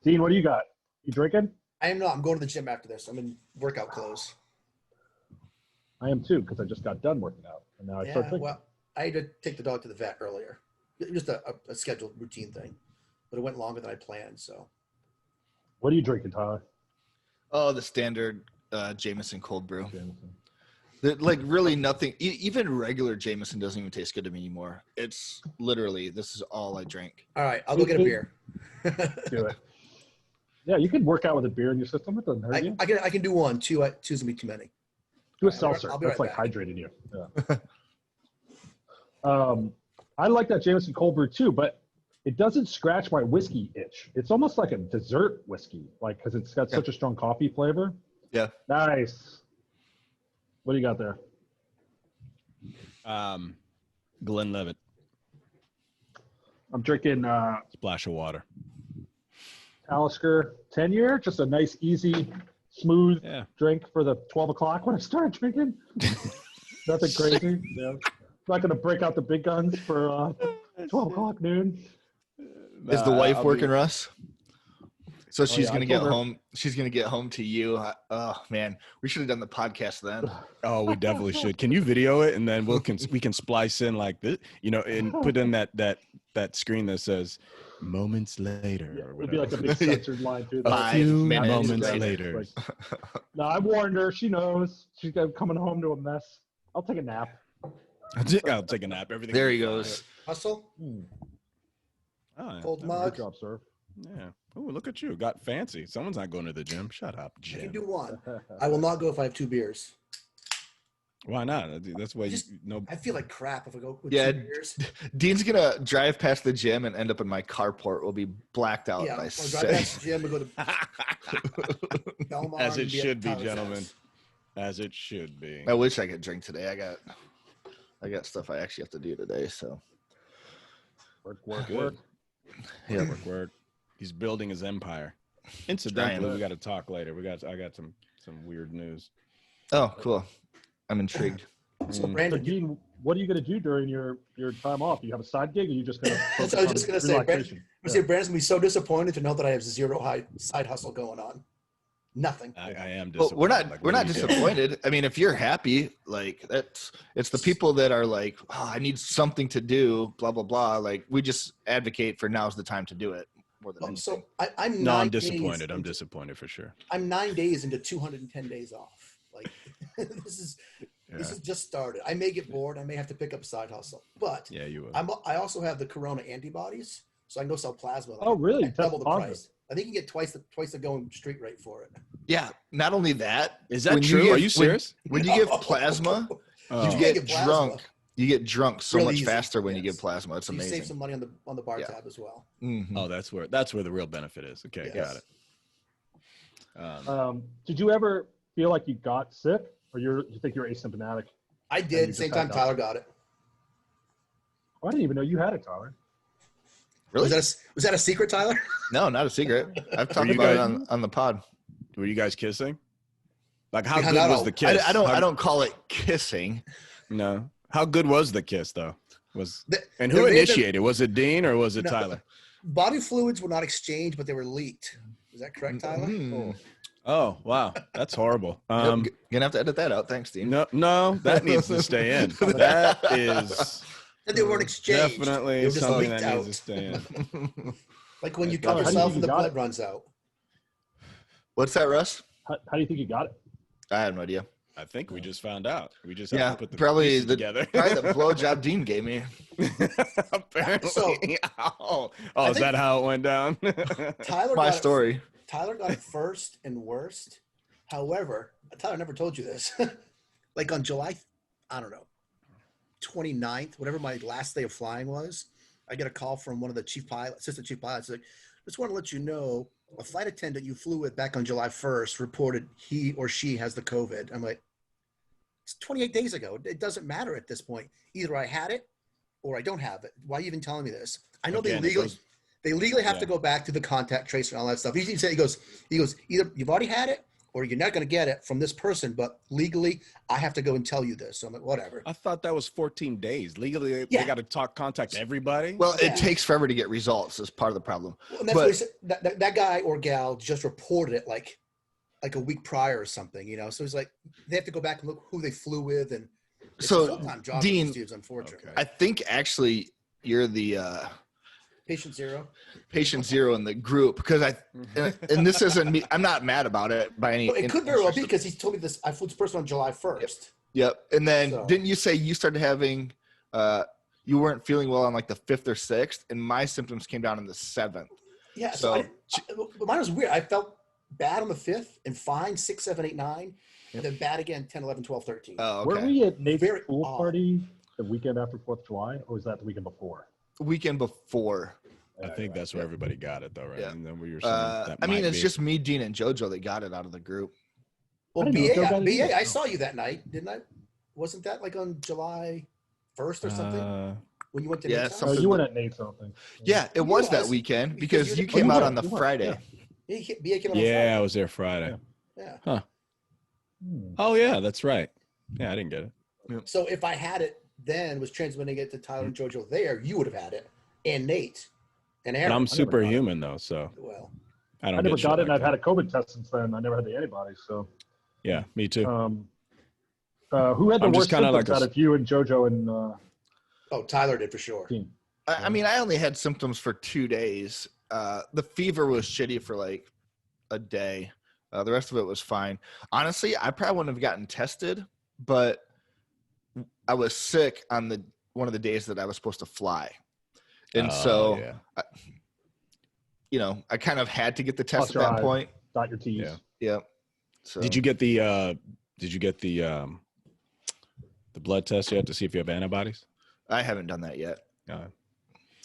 Speaker 1: Dean, what do you got? You drinking?
Speaker 2: I am not. I'm going to the gym after this. I'm in workout clothes.
Speaker 1: I am too, because I just got done working out, and now I start drinking.
Speaker 2: Well, I had to take the dog to the vet earlier. Just a scheduled routine thing, but it went longer than I planned. So,
Speaker 1: what are you drinking, Tyler?
Speaker 3: Oh, the standard Jameson cold brew.
Speaker 1: Jameson.
Speaker 3: Like really nothing. Even regular Jameson doesn't even taste good to me anymore. It's literally this is all I drink.
Speaker 2: All right, I'll go get a beer.
Speaker 1: Do it. Yeah, you can work out with a beer in your system. It doesn't hurt you.
Speaker 2: I can do one. Two's gonna be too many.
Speaker 1: Do a
Speaker 2: I'll
Speaker 1: seltzer.
Speaker 2: be
Speaker 1: That's
Speaker 2: right
Speaker 1: like
Speaker 2: back.
Speaker 1: hydrating you. Yeah. I like that Jameson cold brew too, but it doesn't scratch my whiskey itch. It's almost like a dessert whiskey, like because it's got such a strong coffee flavor.
Speaker 3: Yeah.
Speaker 1: Nice. What do you got there?
Speaker 4: Glenlivet.
Speaker 1: I'm drinking
Speaker 4: Splash of water.
Speaker 1: Talisker 10-year, just a nice, easy, smooth drink for the 12 o'clock when I start drinking. Nothing crazy. Yeah. Not going to break out the big guns for 12 o'clock noon.
Speaker 3: Is the wife working, Russ? So she's
Speaker 1: yeah,
Speaker 3: gonna get home. She's gonna get home to you. Oh man, we should have done the podcast then.
Speaker 4: Oh, we definitely should. Can you video it and then we can splice in like this, and put in that screen that says "moments later" or
Speaker 1: It'd be
Speaker 4: whatever.
Speaker 1: like a big censored line through that.
Speaker 3: 5 minutes
Speaker 4: moments
Speaker 3: later.
Speaker 4: later.
Speaker 1: No, I warned her. She knows. She's coming home to a mess. I'll take a nap.
Speaker 4: I'll take a nap. Everything.
Speaker 3: There he goes.
Speaker 2: Hustle.
Speaker 4: Oh,
Speaker 2: Cold
Speaker 1: Good
Speaker 2: mug.
Speaker 1: job, sir.
Speaker 4: yeah. Oh, look at you. Got fancy. Someone's not going to the gym. Shut up,
Speaker 2: I can
Speaker 4: Jim.
Speaker 2: do one. I will not go if I have 2 beers.
Speaker 4: Why not? That's why
Speaker 2: I feel like crap if I go with
Speaker 3: Yeah.
Speaker 2: 2 beers.
Speaker 3: Dean's gonna drive past the gym and end up in my carport. We'll be blacked out
Speaker 2: Yeah,
Speaker 3: by
Speaker 2: I'll drive
Speaker 3: 6.
Speaker 2: past the gym and go to Belmar
Speaker 4: As it
Speaker 2: and be at
Speaker 4: should be,
Speaker 2: Tyler's
Speaker 4: gentlemen.
Speaker 2: house.
Speaker 4: As it should be.
Speaker 3: I wish I could drink today. I got stuff I actually have to do today. So
Speaker 1: Work.
Speaker 3: yeah.
Speaker 4: Work. He's building his empire. Incidentally, we got to talk later. I got some weird news.
Speaker 3: Oh, cool. I'm intrigued.
Speaker 2: So
Speaker 1: So,
Speaker 2: Brandon,
Speaker 1: Dean, what are you going to do during your time off? You have a side gig, or you just going to?
Speaker 2: So I was just gonna say, Brandon's gonna be so disappointed to know that I have 0 side hustle going on. Nothing.
Speaker 4: I am
Speaker 3: Well,
Speaker 4: disappointed.
Speaker 3: we're not
Speaker 4: Like,
Speaker 3: we're
Speaker 4: what
Speaker 3: not
Speaker 4: do you do?
Speaker 3: disappointed. I mean, if you're happy, like it's the people that are like, oh, I need something to do, blah blah blah. Like we just advocate for now's the time to do it more than anything.
Speaker 2: So I'm
Speaker 4: No,
Speaker 2: 9
Speaker 4: I'm
Speaker 2: days
Speaker 4: disappointed. I'm
Speaker 2: into-
Speaker 4: disappointed for sure.
Speaker 2: I'm 9 days into 210 days off. Like this is just started. I may get bored. I may have to pick up a side hustle, but
Speaker 4: Yeah, you will.
Speaker 2: I also have the Corona antibodies, so I can go sell plasma.
Speaker 1: Oh, really?
Speaker 2: At double the
Speaker 1: That's
Speaker 2: price. I think you get twice the going street rate for it.
Speaker 3: Yeah. Not only that,
Speaker 4: Is that
Speaker 3: when
Speaker 4: true? Are you serious?
Speaker 3: When you give plasma,
Speaker 4: Oh.
Speaker 3: you
Speaker 2: You
Speaker 3: get
Speaker 2: get plasma.
Speaker 3: drunk. You get drunk so
Speaker 2: Really
Speaker 3: much
Speaker 2: easy,
Speaker 3: faster when you
Speaker 2: yes.
Speaker 3: give plasma. It's
Speaker 2: So you
Speaker 3: amazing.
Speaker 2: save some money on the bar
Speaker 3: Yeah.
Speaker 2: tab as well.
Speaker 3: Mhm.
Speaker 4: Oh, that's where the real benefit is. Okay,
Speaker 2: Yes.
Speaker 4: got it.
Speaker 1: Did you ever feel like you got sick, or you think you're asymptomatic?
Speaker 2: I
Speaker 1: you
Speaker 2: did.
Speaker 1: just
Speaker 2: Same
Speaker 1: had
Speaker 2: time
Speaker 1: that.
Speaker 2: Tyler got it.
Speaker 1: Oh, I didn't even know you had it, Tyler.
Speaker 3: Really?
Speaker 2: Was that a secret, Tyler?
Speaker 3: No, not a secret. I've talked
Speaker 4: you
Speaker 3: about
Speaker 4: guys-
Speaker 3: it on the pod.
Speaker 4: Were you guys kissing? Like, how
Speaker 2: We hung
Speaker 4: good
Speaker 2: out
Speaker 4: was
Speaker 2: all-
Speaker 4: the kiss?
Speaker 3: I don't call it kissing.
Speaker 4: No. How good was the kiss though? And
Speaker 2: there
Speaker 4: who
Speaker 2: may have been-
Speaker 4: initiated? Was it Dean or was it
Speaker 2: No.
Speaker 4: Tyler?
Speaker 2: Body fluids were not exchanged, but they were leaked. Is that correct, Tyler?
Speaker 3: Mhm.
Speaker 4: Oh wow, that's horrible.
Speaker 3: Yep, gonna have to edit that out. Thanks, Dean.
Speaker 4: No, that needs to stay in. That is
Speaker 2: And they weren't exchanged. They
Speaker 4: definitely
Speaker 2: were just
Speaker 4: something
Speaker 2: leaked
Speaker 4: that
Speaker 2: out.
Speaker 4: needs to stay in.
Speaker 2: Like when you
Speaker 1: Tyler,
Speaker 2: cut
Speaker 1: how do you
Speaker 2: yourself
Speaker 1: think
Speaker 2: and the
Speaker 1: you got
Speaker 2: blood
Speaker 1: it?
Speaker 2: runs out.
Speaker 3: What's that, Russ?
Speaker 1: How do you think you got it?
Speaker 3: I have no idea.
Speaker 4: I think we just found out. We just have
Speaker 3: Yeah,
Speaker 4: to put the
Speaker 3: probably
Speaker 4: pieces
Speaker 3: the
Speaker 4: together.
Speaker 3: probably the blowjob Dean gave me.
Speaker 4: Apparently.
Speaker 2: So-
Speaker 4: is
Speaker 2: think-
Speaker 4: that how it went down?
Speaker 2: Tyler
Speaker 3: My
Speaker 2: got
Speaker 3: story.
Speaker 2: Tyler got it first and worst. However, Tyler never told you this. Like on July, I don't know, 29th, whatever my last day of flying was, I get a call from one of the assistant chief pilots. Like, just want to let you know, a flight attendant you flew with back on July 1st reported he or she has the COVID. I'm like, it's 28 days ago. It doesn't matter at this point. Either I had it or I don't have it. Why are you even telling me this? I know
Speaker 4: Again,
Speaker 2: they legally have
Speaker 4: yeah.
Speaker 2: to go back to the contact tracer and all that stuff. He goes, either you've already had it or you're not going to get it from this person, but legally I have to go and tell you this. So I'm like, whatever.
Speaker 4: I thought that was 14 days. Legally,
Speaker 2: Yeah.
Speaker 4: they got to contact everybody.
Speaker 3: Well,
Speaker 2: Yeah.
Speaker 3: it takes forever to get results. Is part of the problem.
Speaker 2: And that's
Speaker 3: But-
Speaker 2: what he said. That guy or gal just reported it like a week prior or something, you know? So he's like, they have to go back and look who they flew with. And it's a
Speaker 3: So,
Speaker 2: full-time job for
Speaker 3: Dean,
Speaker 2: these dudes, unfortunately.
Speaker 4: Okay.
Speaker 3: I think actually you're the
Speaker 2: Patient zero.
Speaker 3: patient zero in the group because and this isn't me. I'm not mad about it by any.
Speaker 2: But it could very well be because he told me this. I flew this person on July 1st.
Speaker 3: Yep. And then
Speaker 2: So-
Speaker 3: didn't you say you started having you weren't feeling well on like the 5th or 6th, and my symptoms came down on the 7th.
Speaker 2: Yeah,
Speaker 3: So-
Speaker 2: mine was weird. I felt bad on the 5th and fine 6, 7, 8, 9,
Speaker 4: Yep.
Speaker 2: and then bad again 10, 11, 12, 13.
Speaker 3: Oh, okay.
Speaker 1: Were we at Nate's
Speaker 2: Very
Speaker 1: pool
Speaker 2: odd.
Speaker 1: party the weekend after 4th of July, or was that the weekend before?
Speaker 3: Weekend before.
Speaker 4: I think that's where everybody got it, though, right?
Speaker 3: Yeah.
Speaker 4: And then we were saying that
Speaker 3: I mean,
Speaker 4: might
Speaker 3: it's
Speaker 4: be-
Speaker 3: just me, Dean, and JoJo that got it out of the group.
Speaker 2: Well,
Speaker 1: I didn't know Joe got it
Speaker 2: BA,
Speaker 1: either.
Speaker 2: I saw you that night, didn't I? Wasn't that like on July 1st or something? When you went to
Speaker 3: yeah,
Speaker 2: Nate's house?
Speaker 1: Oh,
Speaker 3: something-
Speaker 1: you weren't at Nate's, I don't think.
Speaker 3: Yeah, it was that
Speaker 2: was,
Speaker 3: weekend
Speaker 2: because
Speaker 3: because
Speaker 2: you're
Speaker 3: you
Speaker 2: the
Speaker 3: came
Speaker 1: king.
Speaker 3: out
Speaker 1: Oh,
Speaker 3: on the
Speaker 1: you were,
Speaker 3: Friday.
Speaker 1: yeah.
Speaker 2: BA came out on
Speaker 4: Yeah, I
Speaker 2: Friday.
Speaker 4: was there Friday.
Speaker 2: Yeah.
Speaker 4: Oh yeah, that's right. Yeah, I didn't get it.
Speaker 2: So if I had it then, was transmitting it to Tyler and JoJo there, you would have had it, and Nate, and Aaron.
Speaker 4: But I'm
Speaker 1: got it.
Speaker 4: superhuman though, so
Speaker 2: Well,
Speaker 4: I don't.
Speaker 1: I never
Speaker 4: get shit
Speaker 1: got it, and
Speaker 4: like
Speaker 1: I've had
Speaker 4: that.
Speaker 1: a COVID test since then. I never had the antibodies. So,
Speaker 4: Yeah, me too.
Speaker 1: who had the
Speaker 4: I'm just
Speaker 1: worst
Speaker 4: kinda
Speaker 1: symptoms
Speaker 4: like a
Speaker 1: out of you and JoJo and
Speaker 2: oh, Tyler did for sure.
Speaker 1: team?
Speaker 3: I mean, I only had symptoms for 2 days. The fever was shitty for like a day. The rest of it was fine. Honestly, I probably wouldn't have gotten tested, but I was sick on one of the days that I was supposed to fly. And so,
Speaker 4: yeah.
Speaker 3: you know, I kind of had to get the test
Speaker 1: Plus
Speaker 3: at that
Speaker 1: your eyes.
Speaker 3: point.
Speaker 1: Dot your T's.
Speaker 4: Yeah.
Speaker 3: Yep. So
Speaker 4: Did you get the blood test yet to see if you have antibodies?
Speaker 3: I haven't done that yet.
Speaker 4: Uh,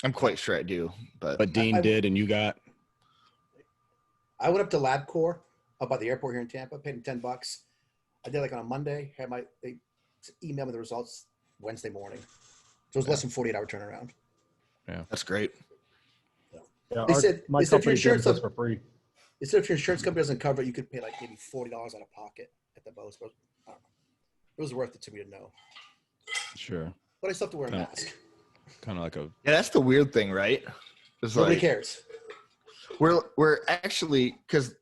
Speaker 3: I'm quite sure I do, but
Speaker 4: but Dean did, and you got.
Speaker 2: I went up to LabCorp up by the airport here in Tampa, paid them $10. I did like on a Monday, they emailed me the results Wednesday morning. So it was less than 48-hour turnaround.
Speaker 3: that's great.
Speaker 1: Yeah,
Speaker 2: They said-
Speaker 1: my
Speaker 2: they said if your
Speaker 1: company
Speaker 2: insurance
Speaker 1: gives us for free.
Speaker 2: They said if your insurance company doesn't cover it, you could pay like maybe $40 out of pocket at the most. But I don't know. It was worth it to me to know.
Speaker 4: Sure.
Speaker 2: But I still have to wear a
Speaker 4: Yeah.
Speaker 2: mask.
Speaker 4: Kind of like a.
Speaker 3: Yeah, that's the weird thing, right? It's
Speaker 2: Nobody
Speaker 3: like
Speaker 2: cares.
Speaker 3: we're actually, because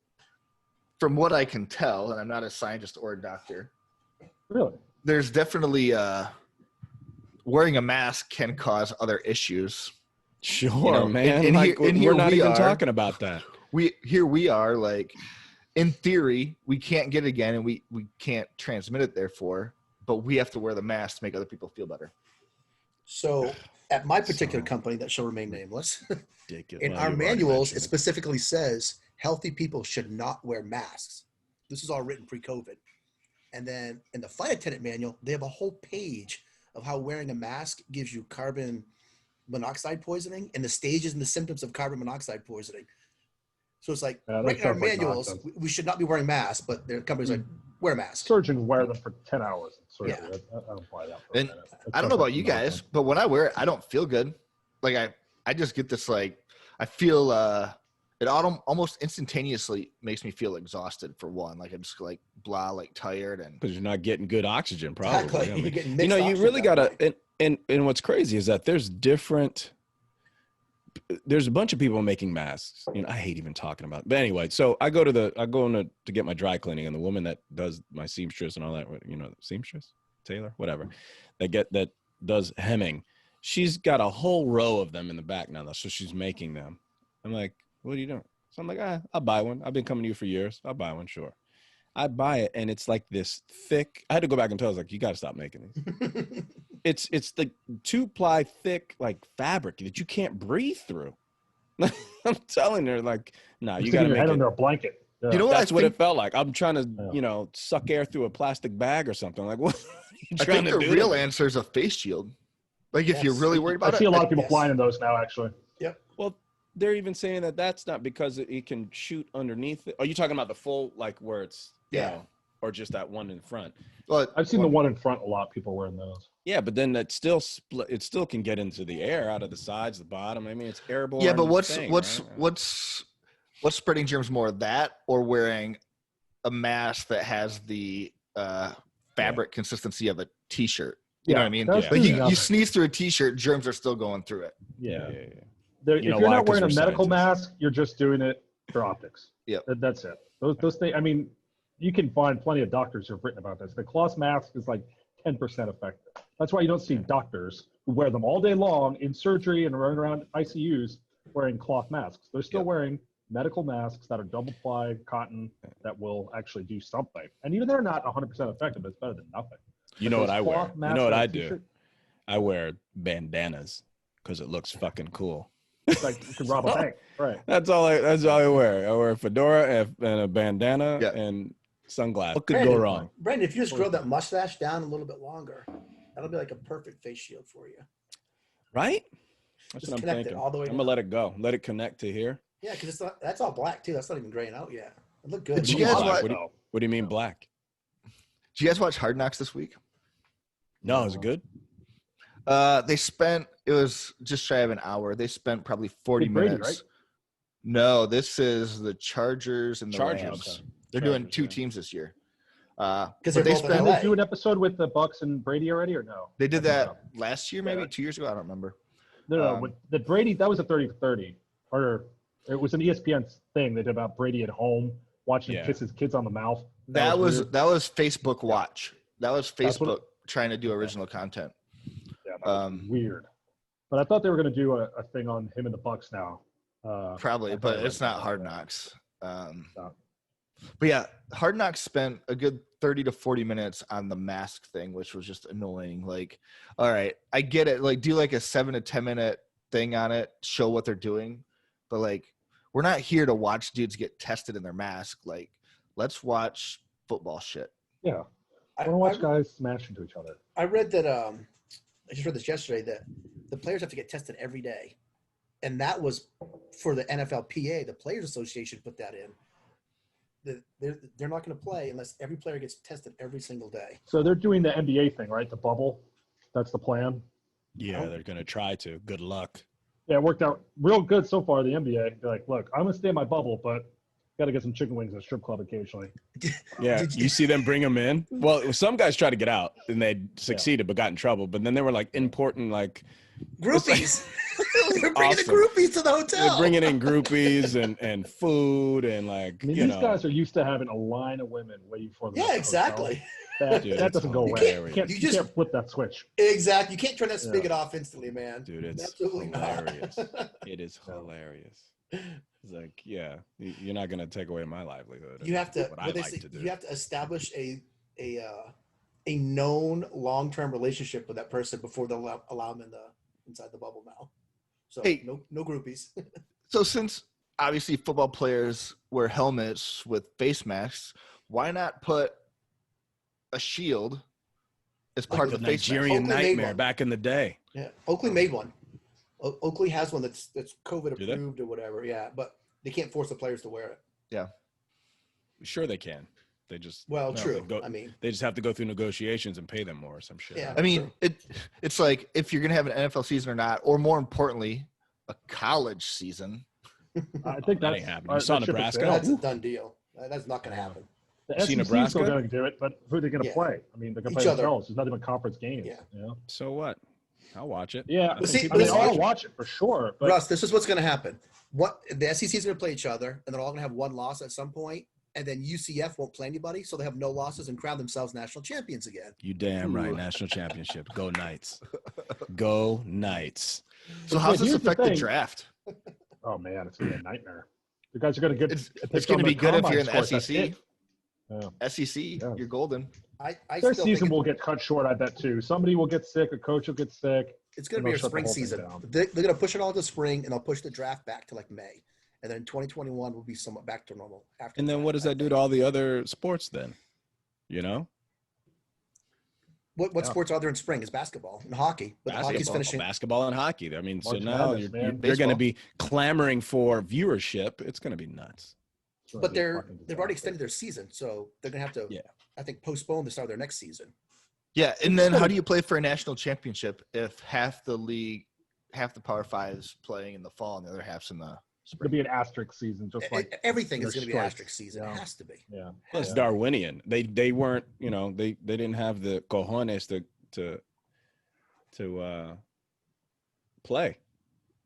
Speaker 3: from what I can tell, and I'm not a scientist or a doctor,
Speaker 1: Really?
Speaker 3: there's definitely wearing a mask can cause other issues.
Speaker 4: Sure,
Speaker 3: know,
Speaker 4: man.
Speaker 3: and
Speaker 4: like,
Speaker 3: here- and
Speaker 4: we're
Speaker 3: here
Speaker 4: not
Speaker 3: we
Speaker 4: even
Speaker 3: are.
Speaker 4: talking about that.
Speaker 3: We are like, in theory, we can't get it again, and we can't transmit it. Therefore, but we have to wear the mask to make other people feel better.
Speaker 2: So at my particular
Speaker 4: So-
Speaker 2: company that shall remain nameless,
Speaker 4: Ridiculous.
Speaker 2: in
Speaker 4: Well,
Speaker 2: our
Speaker 4: you've already
Speaker 2: manuals,
Speaker 4: mentioned
Speaker 2: it specifically says healthy people should not wear masks. This is all written pre-COVID. And then in the flight attendant manual, they have a whole page of how wearing a mask gives you carbon monoxide poisoning and the stages and the symptoms of carbon monoxide poisoning. So it's like,
Speaker 1: Yeah, that
Speaker 2: right in our
Speaker 1: sounds like
Speaker 2: manuals,
Speaker 1: nonsense.
Speaker 2: we should not be wearing masks, but their company's like, wear a mask.
Speaker 1: Surgeons wear them for 10 hours. Surgery.
Speaker 2: Yeah.
Speaker 1: I don't buy that. For
Speaker 3: And
Speaker 1: a minute. That
Speaker 3: I don't
Speaker 1: sounds
Speaker 3: know about
Speaker 1: like
Speaker 3: you guys,
Speaker 1: nonsense.
Speaker 3: but when I wear it, I don't feel good. Like I just get this like I feel it almost instantaneously makes me feel exhausted for one. Like I'm just like blah, like tired and
Speaker 4: because you're not getting good oxygen, probably.
Speaker 2: Exactly.
Speaker 4: I mean,
Speaker 2: You're getting
Speaker 4: you
Speaker 2: mixed
Speaker 4: know, you
Speaker 2: oxygen
Speaker 4: really
Speaker 2: that
Speaker 4: gotta.
Speaker 2: way.
Speaker 4: And what's crazy is that there's a bunch of people making masks. You know, I hate even talking about it. But anyway, so I go in to get my dry cleaning, and the woman that does my seamstress and all that, you know, seamstress, tailor, whatever, that does hemming. She's got a whole row of them in the back now, so she's making them. I'm like, what are you doing? So I'm like, I'll buy one. I've been coming to you for years. I'll buy one, sure. I buy it, and it's like this thick. I had to go back and tell her, I was like, you got to stop making these. It's the 2-ply thick like fabric that you can't breathe through. I'm telling her, like, no, you
Speaker 1: Stick
Speaker 4: got to
Speaker 1: your
Speaker 4: make
Speaker 1: head
Speaker 4: it.
Speaker 1: under a blanket. Yeah.
Speaker 3: You know what
Speaker 4: That's what it felt like. I'm trying to,
Speaker 1: Yeah.
Speaker 4: you know, suck air through a plastic bag or something. Like, what are you
Speaker 3: I
Speaker 4: trying
Speaker 3: think
Speaker 4: to
Speaker 3: the
Speaker 4: do?
Speaker 3: real
Speaker 4: to me?
Speaker 3: answer is a face shield. Like if you're
Speaker 2: Yes.
Speaker 3: really worried
Speaker 1: I
Speaker 3: about
Speaker 1: see a
Speaker 3: it,
Speaker 1: lot of people
Speaker 2: yes.
Speaker 1: flying in those now, actually.
Speaker 4: Well, they're even saying that that's not because it can shoot underneath it. Are you talking about the full, like where it's, you
Speaker 3: Yeah.
Speaker 4: know, or just that one in front?
Speaker 3: well,
Speaker 1: I've seen the one in front a lot. People wearing those.
Speaker 4: Yeah, but then that still split. It still can get into the air out of the sides, the bottom. I mean, it's airborne.
Speaker 3: yeah, but
Speaker 4: thing,
Speaker 3: what's
Speaker 4: right?
Speaker 3: spreading germs more, that or wearing a mask that has the fabric consistency of a t-shirt? You know what I mean?
Speaker 1: that's
Speaker 4: Yeah.
Speaker 3: Like
Speaker 1: doing nothing.
Speaker 3: you sneeze through a t-shirt, germs are still going through it.
Speaker 1: Yeah.
Speaker 4: yeah.
Speaker 1: If
Speaker 4: You know
Speaker 1: you're
Speaker 4: why?
Speaker 1: not
Speaker 4: 'Cause
Speaker 1: wearing a
Speaker 4: we're
Speaker 1: medical
Speaker 4: scientists.
Speaker 1: mask, you're just doing it for optics.
Speaker 3: Yep.
Speaker 1: That's it. Those things. I mean, you can find plenty of doctors who've written about this. The cloth mask is like 10% effective. That's why you don't see doctors who wear them all day long in surgery and running around ICUs wearing cloth masks. They're still
Speaker 3: Yep.
Speaker 1: wearing medical masks that are double ply cotton that will actually do something. And even they're not 100% effective, it's better than nothing.
Speaker 4: You know what I wear?
Speaker 1: Cloth
Speaker 4: You
Speaker 1: mask
Speaker 4: know what
Speaker 1: and a
Speaker 4: I do?
Speaker 1: t-shirt.
Speaker 4: I wear bandanas because it looks fucking cool.
Speaker 1: It's like you could rob a bank, right?
Speaker 4: That's all I wear. I wear a fedora and a bandana and sunglasses. What could go wrong?
Speaker 2: Brandon, if you just grow that mustache down a little bit longer, that'll be like a perfect face shield for you.
Speaker 4: Right? That's
Speaker 2: Just
Speaker 4: what I'm
Speaker 2: connect it
Speaker 4: thinking.
Speaker 2: all the way
Speaker 4: I'm gonna
Speaker 2: down.
Speaker 4: let it go. Let it connect to here.
Speaker 2: Yeah, because that's all black too. That's not even graying out yet. It looked good.
Speaker 3: Did you guys watch?
Speaker 4: What do you mean black?
Speaker 3: Did you guys watch Hard Knocks this week?
Speaker 4: No, is it good?
Speaker 3: It was just shy of an hour. They spent probably 40
Speaker 1: Brady,
Speaker 3: minutes.
Speaker 1: right?
Speaker 3: No, this is the Chargers and the Rams.
Speaker 4: Okay.
Speaker 3: They're doing two teams this year.
Speaker 2: Because
Speaker 3: they
Speaker 2: both in
Speaker 3: spent.
Speaker 1: Did
Speaker 2: LA.
Speaker 1: they do an episode with the Bucks and Brady already, or no?
Speaker 3: They did
Speaker 1: I think
Speaker 3: that last year, maybe 2 years ago. I don't remember.
Speaker 1: No, with the Brady, that was a 30-30. Or it was an ESPN thing they did about Brady at home, watching him kiss his kids on the mouth.
Speaker 3: That was
Speaker 1: weird.
Speaker 3: Facebook Watch. That was Facebook trying to do original content.
Speaker 1: Yeah, that was weird. But I thought they were going to do a thing on him and the Bucks now.
Speaker 3: Probably, but it's not Hard Knocks. But yeah, Hard Knocks spent a good 30 to 40 minutes on the mask thing, which was just annoying. Like, all right, I get it. Like, do like a 7 to 10 minute thing on it, show what they're doing. But like, we're not here to watch dudes get tested in their mask. Like, let's watch football shit.
Speaker 1: Yeah. I want to watch guys smash into each other.
Speaker 2: I read that, I just read this yesterday, that the players have to get tested every day. And that was for the NFLPA, the Players Association put that in. They're not going to play unless every player gets tested every single day.
Speaker 1: So they're doing the NBA thing, right? The bubble. That's the plan.
Speaker 4: Yeah, they're going to try to. Good luck.
Speaker 1: Yeah, it worked out real good so far, the NBA. They're like, look, I'm going to stay in my bubble, but got to get some chicken wings at a strip club occasionally.
Speaker 4: Yeah, you see them bring them in? Well, some guys tried to get out, and they succeeded but got in trouble. But then they were, like, importing, like –
Speaker 2: groupies. They're bringing
Speaker 4: awesome.
Speaker 2: the groupies to the hotel.
Speaker 4: They're bringing in groupies and food and, like,
Speaker 1: I mean, these guys are used to having a line of women waiting for them.
Speaker 2: Yeah, exactly.
Speaker 1: That doesn't go away. You can't flip that switch.
Speaker 2: Exactly. You can't turn that spigot off instantly, man.
Speaker 4: Dude, it's
Speaker 2: absolutely
Speaker 4: hilarious.
Speaker 2: Not.
Speaker 4: It is hilarious. It's like, yeah, you're not going to take away my livelihood.
Speaker 2: You have to.
Speaker 4: What I like to do.
Speaker 2: You have to establish a known long-term relationship with that person before they'll allow them inside the bubble now. So no groupies.
Speaker 3: So since obviously football players wear helmets with face masks, why not put a shield as part of the face mask?
Speaker 4: Nigerian nightmare back in the day.
Speaker 2: Yeah, Oakley made one. Oakley has one that's COVID approved or whatever. Yeah, but they can't force the players to wear it.
Speaker 3: Yeah,
Speaker 4: sure they can. They just
Speaker 2: true.
Speaker 4: They just have to go through negotiations and pay them more or some shit.
Speaker 2: Yeah,
Speaker 3: I mean it's like if you're gonna have an NFL season or not, or more importantly, a college season.
Speaker 1: I think that ain't
Speaker 4: happening. You saw Nebraska.
Speaker 2: That's a done deal. That's not going to happen.
Speaker 1: The SEC is still going to do it, but who are they going to play? I mean, they're going to play themselves. There's not even conference games.
Speaker 2: Yeah.
Speaker 1: You know?
Speaker 4: So what? I'll watch it.
Speaker 1: Yeah, I'll watch it for sure. But
Speaker 2: Russ, this is what's going to happen. The SEC is going to play each other, and they're all going to have one loss at some point, and then UCF won't play anybody, so they have no losses and crown themselves national champions again.
Speaker 4: You damn right, national championship. Go Knights. Go Knights.
Speaker 3: So how does this affect the draft?
Speaker 1: Oh man, it's gonna be a nightmare. You guys are gonna get.
Speaker 3: It's gonna be good if you're in the SEC.
Speaker 1: Yeah.
Speaker 3: SEC, you're golden.
Speaker 1: Their season will get cut short. I bet too. Somebody will get sick. A coach will get sick.
Speaker 2: It's gonna be a spring season. They're gonna push it all to spring, and they'll push the draft back to like May, and then 2021 will be somewhat back to normal after.
Speaker 4: And then what does that do to all the other sports then? You know.
Speaker 2: What sports are there in spring? Is basketball and hockey. But hockey's finishing.
Speaker 4: Basketball and hockey. I mean, so now they're going to be clamoring for viewership. It's going to be nuts.
Speaker 2: But they've already extended their season, so they're going to have to. Yeah. I think postpone the start of their next season.
Speaker 3: Yeah, and then how do you play for a national championship if half the Power Five is playing in the fall and the other half's in the spring?
Speaker 1: It'll be an asterisk season, just like
Speaker 2: everything is going to be an asterisk season. Yeah. It has to be.
Speaker 1: Yeah.
Speaker 4: Plus Darwinian. They weren't. You know, they didn't have the cojones to play.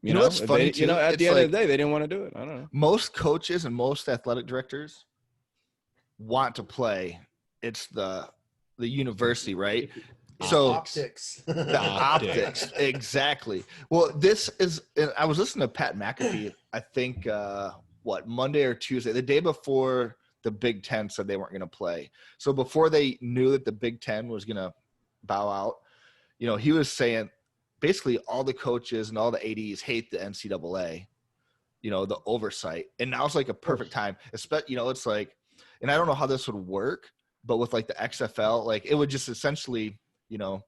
Speaker 3: You know what's funny too?
Speaker 4: At the end of the day, they didn't want to do it. I don't know.
Speaker 3: Most coaches and most athletic directors want to play. It's the university, right? So
Speaker 2: optics.
Speaker 3: The optics, exactly. Well, this is. I was listening to Pat McAfee. I think Monday or Tuesday, the day before the Big Ten said they weren't going to play. So before they knew that the Big Ten was going to bow out. You know, he was saying basically all the coaches and all the ADs hate the NCAA, you know, the oversight. And now it's like a perfect time. Especially, you know, it's like, and I don't know how this would work, but with like the XFL, like it would just essentially, you know,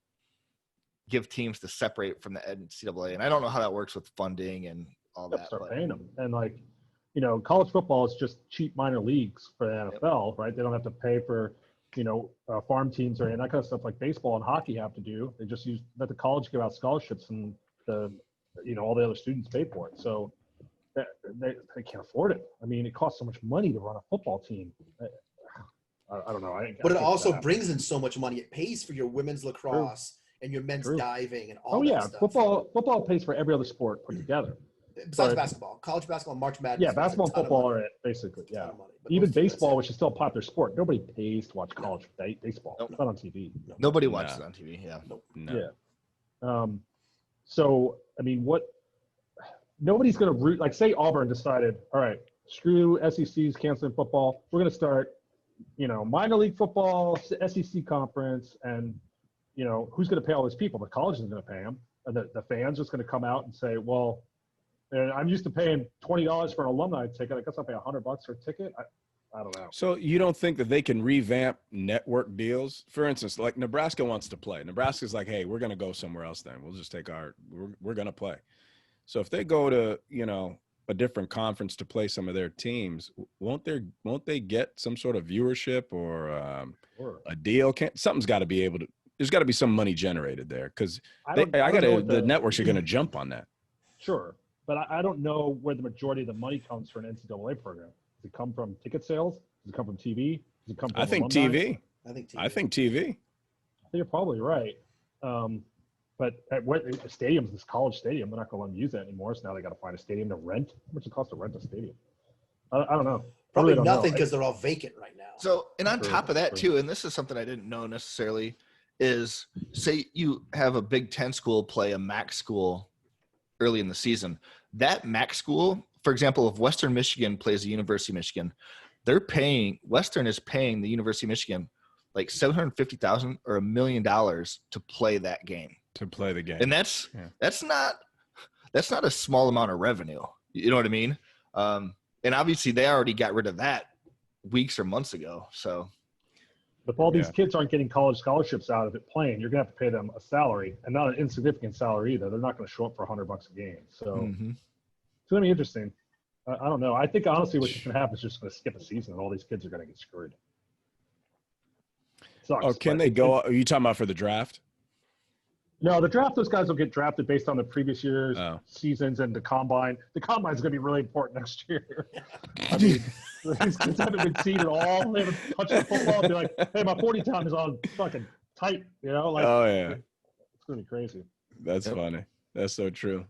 Speaker 3: give teams to separate from the NCAA. And I don't know how that works with funding and all that.
Speaker 1: Start
Speaker 3: but
Speaker 1: paying them. And like, you know, college football is just cheap minor leagues for the NFL, right? They don't have to pay for, you know, farm teams or any of that kind of stuff like baseball and hockey have to do. They just let the college give out scholarships and you know, all the other students pay for it. So they can't afford it. I mean, it costs so much money to run a football team. I don't know.
Speaker 2: But it also brings in so much money. It pays for your women's lacrosse and your men's diving and all that stuff.
Speaker 1: Football pays for every other sport put together.
Speaker 2: Besides basketball, college basketball, March Madness.
Speaker 1: Yeah, basketball and football are it, basically. Yeah. Even baseball, which is still a popular sport, nobody pays to watch college baseball. It's not on TV.
Speaker 3: Nobody watches it on TV. Yeah.
Speaker 1: Yeah. So, I mean, nobody's going to root, like say Auburn decided, all right, screw SEC's canceling football. We're going to start, you know, minor league football, SEC conference, and, you know, who's going to pay all these people? The college is going to pay them. And the fans just going to come out and say, well, I'm used to paying $20 for an alumni ticket. I guess I'll pay $100 for a ticket. I don't know.
Speaker 4: So you don't think that they can revamp network deals? For instance, like Nebraska wants to play. Nebraska's like, hey, we're going to go somewhere else then. We'll just take we're going to play. So if they go to, you know, a different conference to play some of their teams, won't they get some sort of viewership or a deal? Something's got to be able to. There's got to be some money generated there because the networks are going to jump on that.
Speaker 1: Sure, but I don't know where the majority of the money comes for an NCAA program. Does it come from ticket sales? Does it come from TV? Does it come from
Speaker 4: I think
Speaker 1: alumni?
Speaker 4: TV. I think TV.
Speaker 1: I think you're probably right. But at what stadiums, this college stadium, they're not going to let them use that anymore. So now they got to find a stadium to rent. How much it costs to rent a stadium? I don't know.
Speaker 2: Probably nothing because they're all vacant right now.
Speaker 3: So, and on top of that too, and this is something I didn't know necessarily, is say you have a Big Ten school play a MAC school early in the season. That MAC school, for example, if Western Michigan plays the University of Michigan, Western is paying the University of Michigan like $750,000 or $1 million to play that game.
Speaker 4: To play the game.
Speaker 3: And that's not a small amount of revenue. You know what I mean? And obviously they already got rid of that weeks or months ago. So
Speaker 1: if all these kids aren't getting college scholarships out of it playing, you're gonna have to pay them a salary, and not an insignificant salary either. They're not gonna show up for $100 a game. So it's gonna be interesting. I don't know. I think honestly what's gonna happen is just gonna skip a season and all these kids are gonna get screwed.
Speaker 4: Sucks, can they go? Are you talking about for the draft?
Speaker 1: No, the draft, those guys will get drafted based on the previous year's seasons and the combine. The combine is going to be really important next year. I mean, these kids haven't been seen at all. They haven't touched the football. Be like, hey, my 40 time is on fucking tight, you know? Like,
Speaker 4: oh, yeah.
Speaker 1: It's going to be crazy.
Speaker 4: That's funny. That's so true.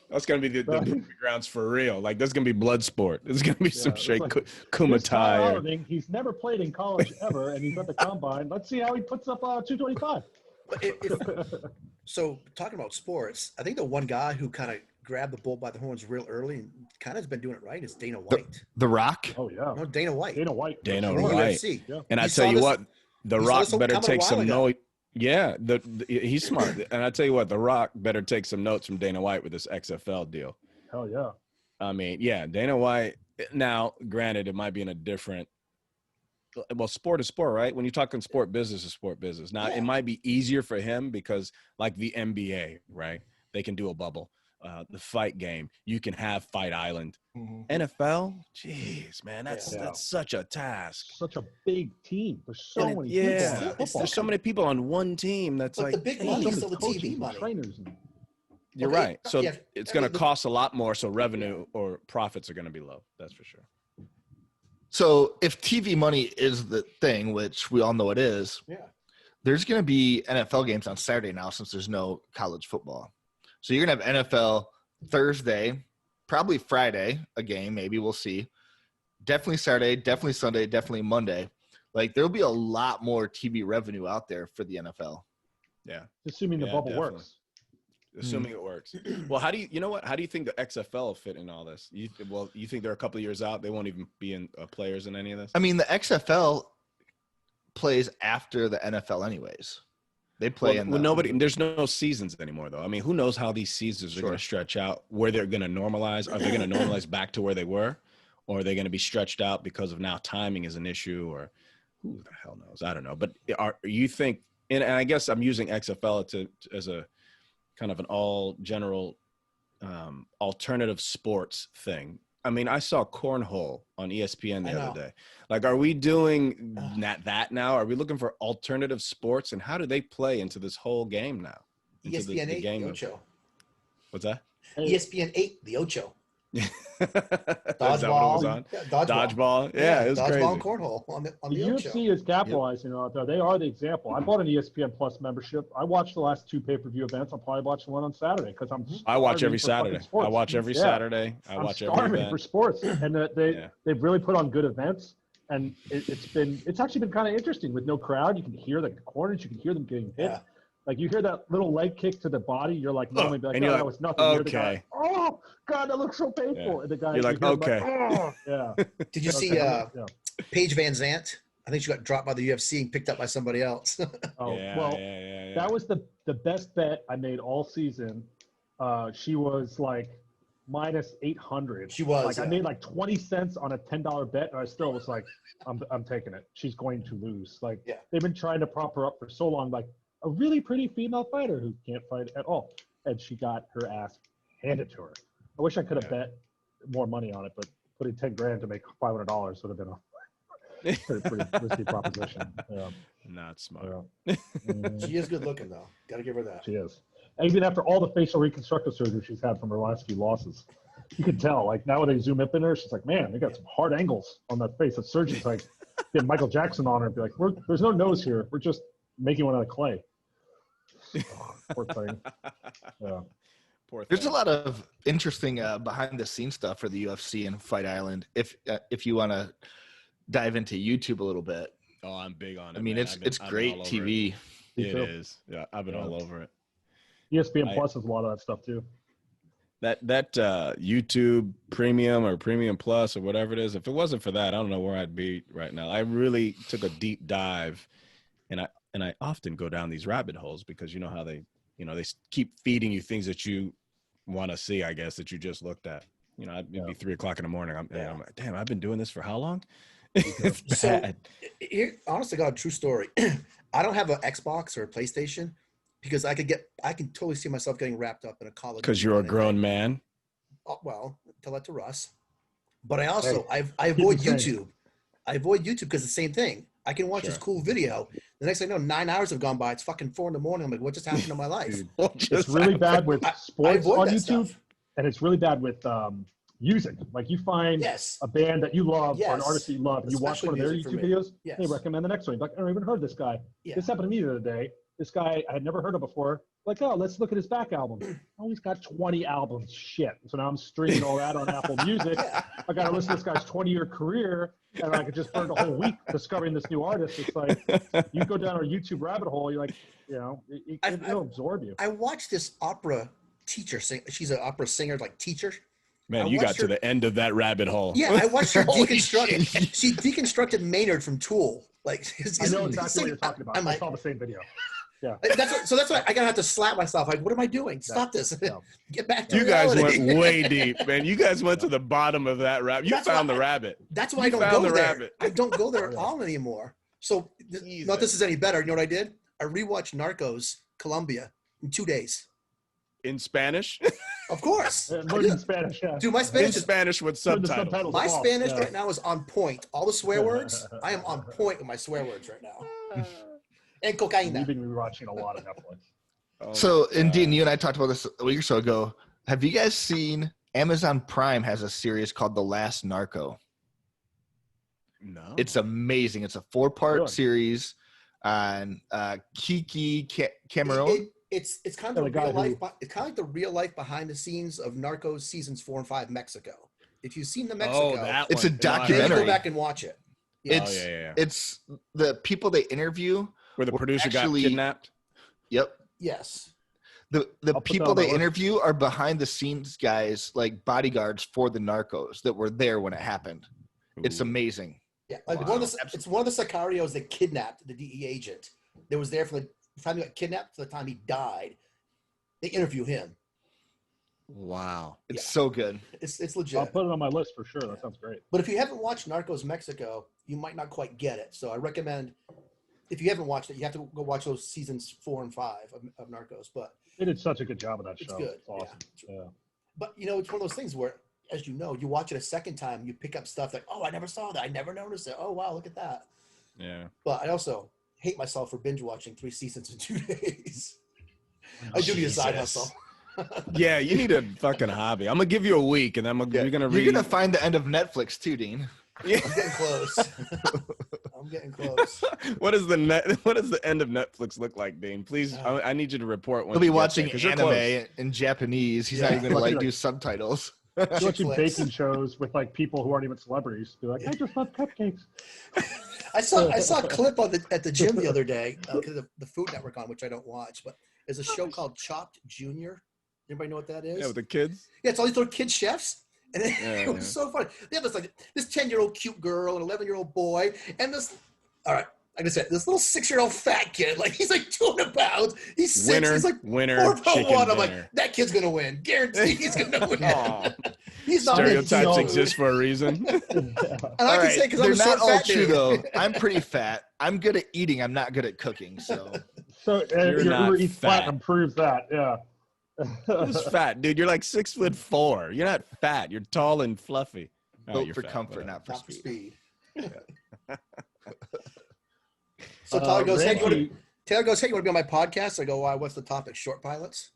Speaker 4: That's going to be the grounds for real. Like, there's going to be blood sport. There's going to be some shake Kumatai.
Speaker 1: He's never played in college ever, and he's at the combine. Let's see how he puts up 225.
Speaker 2: So, talking about sports, I think the one guy who kind of grabbed the bull by the horns real early and kind of has been doing it right is Dana White.
Speaker 3: The Rock?
Speaker 1: Oh, yeah.
Speaker 2: No, Dana White.
Speaker 1: Dana White.
Speaker 2: Yeah.
Speaker 4: And I tell you what, The Rock better take some notes. Yeah, he's smart. And I tell you what, The Rock better take some notes from Dana White with this XFL deal.
Speaker 1: Hell yeah.
Speaker 4: I mean, yeah, Dana White. Now, granted, it might be in a different – well, sport is sport, right? When you're talking sport business is sport business. Now, it might be easier for him because, like the NBA, right, they can do a bubble. The fight game, you can have Fight Island. NFL, jeez, man, that's such a task.
Speaker 1: Such a big team. There's so many people.
Speaker 4: There's so many people on one team. That's
Speaker 2: but the big money is still the TV money.
Speaker 4: You're right. So it's going to cost a lot more. So revenue or profits are going to be low. That's for sure.
Speaker 3: So if TV money is the thing, which we all know it is, there's going to be NFL games on Saturday now since there's no college football. So you're going to have NFL Thursday, probably Friday, a game, maybe we'll see. Definitely Saturday, definitely Sunday, definitely Monday. Like there'll be a lot more TV revenue out there for the NFL.
Speaker 4: Yeah.
Speaker 1: Assuming the bubble works.
Speaker 4: Assuming it works. Well, how do you think the XFL will fit in all this? You think they're a couple of years out, they won't even be in players in any of this?
Speaker 3: I mean, the XFL plays after the NFL anyways. They play in
Speaker 4: there's no seasons anymore, though. I mean, who knows how these seasons are going to stretch out, where they're going to normalize. Are they going to normalize back to where they were, or are they going to be stretched out because of now timing is an issue, or who the hell knows? I don't know. But you think, and I guess I'm using XFL as a kind of an all general alternative sports thing. I mean, I saw cornhole on ESPN the other day. Like, are we doing that now? Are we looking for alternative sports? And how do they play into this whole game now?
Speaker 2: ESPN 8, the Ocho.
Speaker 4: What's that?
Speaker 2: ESPN 8, the Ocho.
Speaker 4: Dodgeball. Dodgeball. Yeah, it was
Speaker 2: Dodgeball
Speaker 4: crazy.
Speaker 2: and cornhole on the Ocho.
Speaker 1: UFC is capitalizing on it. They are the example. I bought an ESPN Plus membership. I watched the last 2 pay-per-view events. I'll probably watch the one on Saturday because
Speaker 4: I watch every Saturday. I watch every Saturday. I watch every event
Speaker 1: for sports, and they've really put on good events. And it's actually been kind of interesting with no crowd. You can hear the corners. You can hear them getting hit.
Speaker 2: Yeah.
Speaker 1: Like you hear that little leg kick to the body, you're like, normally be like,
Speaker 4: and
Speaker 1: that was nothing.
Speaker 4: Okay.
Speaker 1: You're the guy, oh God, that looks so painful.
Speaker 4: Yeah.
Speaker 1: And the guy,
Speaker 4: you're like, okay.
Speaker 1: oh, yeah.
Speaker 2: Did you see Paige Van Zandt? I think she got dropped by the UFC and picked up by somebody else.
Speaker 1: That was the best bet I made all season. She was like minus 800.
Speaker 2: She was.
Speaker 1: I made like 20 cents on a $10 bet, and I still was like, I'm taking it. She's going to lose. Like they've been trying to prop her up for so long. Like, a really pretty female fighter who can't fight at all. And she got her ass handed to her. I wish I could have bet more money on it, but putting $10,000 to make $500 would have been a pretty risky proposition. Yeah.
Speaker 4: Not smart.
Speaker 1: Yeah.
Speaker 2: She is good looking, though. Got to give her that.
Speaker 1: She is. And even after all the facial reconstructive surgery she's had from her last few losses, you can tell. Like now when they zoom up in her, she's like, man, they got some hard angles on that face. The surgeon's like, get Michael Jackson on her and be like, there's no nose here. We're just making one out of clay. Poor thing. Yeah.
Speaker 4: Poor thing.
Speaker 3: There's a lot of interesting behind the scenes stuff for the UFC and Fight Island. If you want to dive into YouTube a little bit.
Speaker 4: Oh, I'm big on it.
Speaker 3: I mean,
Speaker 4: man.
Speaker 3: it's great TV.
Speaker 4: It is. Yeah, I've been all over it.
Speaker 1: ESPN Plus has a lot of that stuff too.
Speaker 4: That YouTube Premium or Premium Plus or whatever it is, if it wasn't for that, I don't know where I'd be right now. I really took a deep dive, and I often go down these rabbit holes because you know how they keep feeding you things that you want to see, I guess, that you just looked at. You know, it'd be 3:00 in the morning. I'm like, damn, I've been doing this for how long? It's bad.
Speaker 2: So, here, honestly, God, true story. I don't have an Xbox or a PlayStation because I can totally see myself getting wrapped up in a college.
Speaker 4: Because you're a grown man.
Speaker 2: Well, tell that to Russ. But I also I avoid YouTube. I avoid YouTube because it's the same thing. I can watch this cool video. The next thing I know, 9 hours have gone by. It's fucking 4 a.m. I'm like, what just happened to my life?
Speaker 1: It's really bad with sports on YouTube,
Speaker 2: stuff.
Speaker 1: and it's really bad with music. Like you find a band that you love or an artist that you love, and you watch one of their YouTube videos, they recommend the next one. You're like, I don't even heard this guy. This happened to me the other day. This guy I had never heard of before. Like, oh, let's look at his back album. Oh, he's got 20 albums. Shit. So now I'm streaming all that on Apple Music. I got to listen to this guy's 20-year career, and I could just burn a whole week discovering this new artist. It's like you go down a YouTube rabbit hole. You're like, it'll absorb you.
Speaker 2: I watched this opera teacher sing. She's an opera singer, like teacher.
Speaker 4: Man, you got to the end of that rabbit hole.
Speaker 2: Yeah, I watched her deconstruct. She deconstructed Maynard from Tool. Like,
Speaker 1: I know exactly what you're talking about. I saw the same video. Yeah.
Speaker 2: That's why I gotta have to slap myself. Like, what am I doing? Stop this. Get back to
Speaker 4: reality.
Speaker 2: You guys
Speaker 4: went way deep, man. You guys went to the bottom of that rabbit. You found the rabbit.
Speaker 2: That's why I don't go there. I don't go there at all anymore. So, not this is any better. You know what I did? I rewatched Narcos Colombia in 2 days.
Speaker 4: In Spanish?
Speaker 2: Of course.
Speaker 1: In Spanish, yeah.
Speaker 2: Dude, my Spanish
Speaker 4: in Spanish with subtitles.
Speaker 2: My Spanish right now is on point. All the swear words, I am on point with my swear words right now. And cocaine.
Speaker 1: You've been rewatching a lot of Netflix.
Speaker 3: So, Dean, you and I talked about this a week or so ago. Have you guys seen Amazon Prime has a series called The Last Narco?
Speaker 4: No.
Speaker 3: It's amazing. It's a 4-part series on Kiki Cameron.
Speaker 2: It's kind of the real life. It's kind of like the real life behind the scenes of Narcos seasons 4 and 5 Mexico. If you've seen the Mexico,
Speaker 3: it's a documentary.
Speaker 2: Go back and watch it.
Speaker 3: Yeah. It's the people they interview.
Speaker 4: Where the producer got kidnapped?
Speaker 3: Yep.
Speaker 2: Yes.
Speaker 3: The people they interview are behind the scenes guys, like bodyguards for the narcos that were there when it happened. Ooh. It's amazing.
Speaker 2: Yeah, like
Speaker 3: Wow.
Speaker 2: it's one of the Sicarios that kidnapped the DE agent. That was there from the time he got kidnapped to the time he died. They interview him.
Speaker 4: Wow.
Speaker 3: It's so good.
Speaker 2: It's legit.
Speaker 1: I'll put it on my list for sure. That sounds great.
Speaker 2: But if you haven't watched Narcos Mexico, you might not quite get it. So I recommend, if you haven't watched it, you have to go watch those seasons 4 and 5 of Narcos. But
Speaker 1: They did such a good job of that
Speaker 2: it's
Speaker 1: show.
Speaker 2: good.
Speaker 1: It's awesome. Yeah.
Speaker 2: But it's one of those things where, as you know, you watch it a second time, you pick up stuff like, oh, I never saw that. I never noticed it. Oh, wow, look at that.
Speaker 4: Yeah.
Speaker 2: But I also hate myself for binge watching 3 seasons in 2 days. I do need a side
Speaker 4: Jesus.
Speaker 2: hustle.
Speaker 4: Yeah, you need a fucking hobby. I'm gonna give you a week, and then you're gonna read.
Speaker 3: You're gonna find the end of Netflix too, Dean.
Speaker 4: Yeah.
Speaker 2: I'm getting close. I'm getting close.
Speaker 4: What does the end of Netflix look like, Dean? Please, I need you to report when
Speaker 3: He'll be
Speaker 4: you get
Speaker 3: watching
Speaker 4: there, 'cause you're
Speaker 3: anime
Speaker 4: close.
Speaker 3: in Japanese. He's not even gonna like do subtitles.
Speaker 1: You're watching
Speaker 2: Chick flicks.
Speaker 1: baking shows with like people who aren't even celebrities. Be like, I just love cupcakes.
Speaker 2: I saw a clip at the gym the other day because of the Food Network on, which I don't watch, but there's a show called Chopped Junior. Anybody know what that is?
Speaker 4: Yeah, with the kids.
Speaker 2: Yeah, it's all these little kid chefs. And it,
Speaker 4: Yeah,
Speaker 2: it was so funny. They have this 10-year-old cute girl, an 11-year-old boy, and all right, like I said, this little 6-year-old fat kid, like he's like 200 pounds. He's 6,
Speaker 4: Winner,
Speaker 2: he's like
Speaker 4: winner,
Speaker 2: 4'1".
Speaker 4: chicken
Speaker 2: I'm
Speaker 4: dinner.
Speaker 2: like, that kid's gonna win. Guaranteed he's gonna win.
Speaker 4: Aw.
Speaker 2: He's not
Speaker 4: Stereotypes
Speaker 2: a
Speaker 4: exist for a reason.
Speaker 2: And I
Speaker 3: All
Speaker 2: can
Speaker 3: right,
Speaker 2: say because
Speaker 3: they're
Speaker 2: I'm a
Speaker 3: not
Speaker 2: short
Speaker 3: all
Speaker 2: fat
Speaker 3: true
Speaker 2: dude.
Speaker 3: though. I'm pretty fat. I'm good at eating. I'm not good at cooking. So
Speaker 1: So
Speaker 4: You're
Speaker 1: your
Speaker 4: not
Speaker 1: Uber Eats
Speaker 4: fat.
Speaker 1: Platinum proves that. Yeah.
Speaker 4: Who's fat, dude? You're like 6'4". You're not fat. You're tall and fluffy. Oh,
Speaker 3: built
Speaker 4: you're
Speaker 3: for
Speaker 4: fat,
Speaker 3: comfort,
Speaker 4: whatever.
Speaker 3: not for
Speaker 2: Not for
Speaker 3: speed.
Speaker 2: speed. So Tyler goes, hey,
Speaker 1: Ranky-
Speaker 2: you want to be on my podcast? I go, why? What's the topic? Short pilots?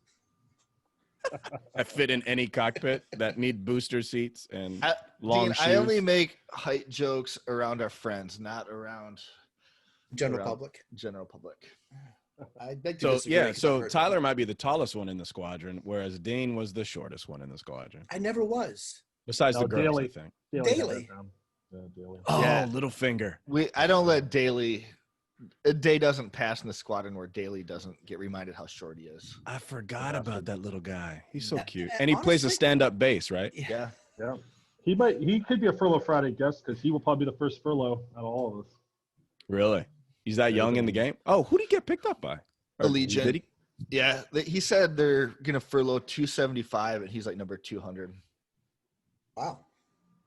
Speaker 4: That fit in any cockpit that need booster seats and
Speaker 3: I,
Speaker 4: long
Speaker 3: Dean,
Speaker 4: shoes.
Speaker 3: I only make height jokes around our friends, not around
Speaker 2: General
Speaker 3: Around-
Speaker 2: public.
Speaker 3: general public.
Speaker 2: I beg to
Speaker 4: So
Speaker 2: disagree.
Speaker 4: yeah,
Speaker 2: 'cause I've
Speaker 4: so
Speaker 2: heard
Speaker 4: Tyler
Speaker 2: that.
Speaker 4: might be the tallest one in the squadron, whereas Dane was the shortest one in the squadron,
Speaker 2: I never was.
Speaker 4: besides
Speaker 1: No,
Speaker 4: the girls,
Speaker 1: Daly.
Speaker 4: I think.
Speaker 1: Daly had
Speaker 2: Daily.
Speaker 1: that down. Yeah, Daily.
Speaker 4: Oh,
Speaker 3: Yeah.
Speaker 4: Littlefinger.
Speaker 3: I don't let Daly. A day doesn't pass in the squadron where Daly doesn't get reminded how short he is.
Speaker 4: I forgot about that little guy. He's so
Speaker 2: Yeah,
Speaker 4: cute,
Speaker 2: and
Speaker 4: and he plays a
Speaker 2: honestly-
Speaker 4: stand-up bass, right?
Speaker 3: Yeah.
Speaker 1: Yeah. He could be a Furlough Friday guest because he will probably be the first furlough out of all of us.
Speaker 4: Really? He's that
Speaker 1: Yeah,
Speaker 4: young in the game? Oh, who did he get picked up by? Or
Speaker 3: Allegiant.
Speaker 4: did he?
Speaker 3: Yeah. He said they're gonna furlough 275, and he's like number 200.
Speaker 2: Wow.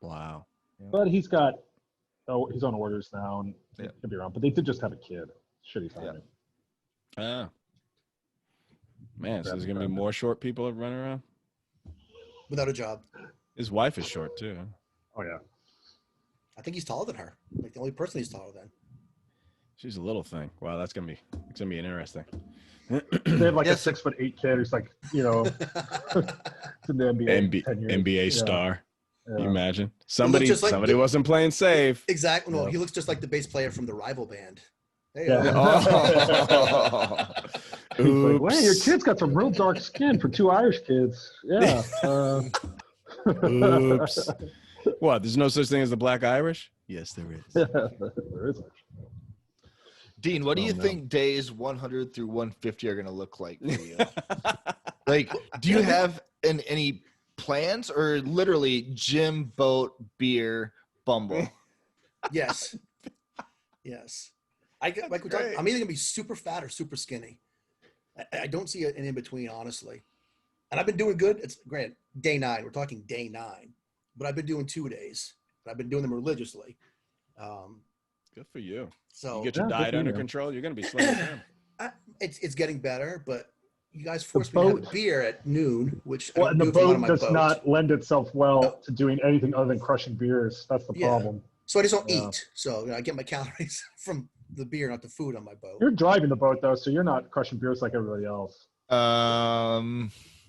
Speaker 4: Wow.
Speaker 1: But he's on orders now and
Speaker 3: Yeah.
Speaker 1: could be around. But they did just have a kid. Shitty timing.
Speaker 4: Ah. Man, so there's
Speaker 1: Grab
Speaker 4: gonna be
Speaker 1: him.
Speaker 4: more short people running around.
Speaker 2: Without a job.
Speaker 4: His wife is short too.
Speaker 1: Oh yeah.
Speaker 2: I think he's taller than her. Like the only person he's taller than.
Speaker 4: She's a little thing. Wow, it's gonna be interesting.
Speaker 1: They have like
Speaker 3: Yes.
Speaker 1: a 6'8" kid who's like, it's in the NBA. 10 years.
Speaker 4: NBA
Speaker 1: Yeah,
Speaker 4: star. Can you
Speaker 1: yeah.
Speaker 4: imagine? Somebody
Speaker 2: just like the-
Speaker 4: wasn't playing safe.
Speaker 2: Exactly. No,
Speaker 1: Yeah.
Speaker 2: he looks just like the bass player from the rival band. Hey,
Speaker 1: Yeah.
Speaker 4: Oh.
Speaker 1: He's like,
Speaker 4: Oops.
Speaker 1: hey, your kid's got some real dark skin for 2 Irish kids. Yeah.
Speaker 4: Oops. What? There's no such thing as the Black Irish? Yes, there is.
Speaker 1: There is actually.
Speaker 3: Dean, what do
Speaker 1: Oh,
Speaker 3: you
Speaker 1: no.
Speaker 3: think days 100 through 150 are gonna look like for you? Like, do you have any plans, or literally gym, boat, beer, Bumble?
Speaker 2: Yes. Yes. I'm either gonna be super fat or super skinny. I don't see an in between, honestly. And I've been doing good. It's granted, day 9. We're talking day 9, but I've been doing 2 days. And I've been doing them religiously.
Speaker 4: Good for you.
Speaker 2: So
Speaker 4: You get your
Speaker 1: Yeah, good
Speaker 4: diet
Speaker 1: for
Speaker 4: under
Speaker 1: you.
Speaker 4: control, you're gonna be slim as him.
Speaker 2: it's getting better, but you guys forced me to have a
Speaker 1: boat-
Speaker 2: beer at noon, which I
Speaker 1: Well,
Speaker 2: don't
Speaker 1: and the
Speaker 2: do if I'm on
Speaker 1: boat
Speaker 2: my
Speaker 1: does
Speaker 2: boat.
Speaker 1: not lend itself well
Speaker 2: No.
Speaker 1: to doing anything other than crushing beers. That's the
Speaker 2: Yeah.
Speaker 1: problem.
Speaker 2: So I just don't
Speaker 1: Yeah.
Speaker 2: eat. So I get my calories from the beer, not the food on my boat.
Speaker 1: You're driving the boat though, so you're not crushing beers like everybody else.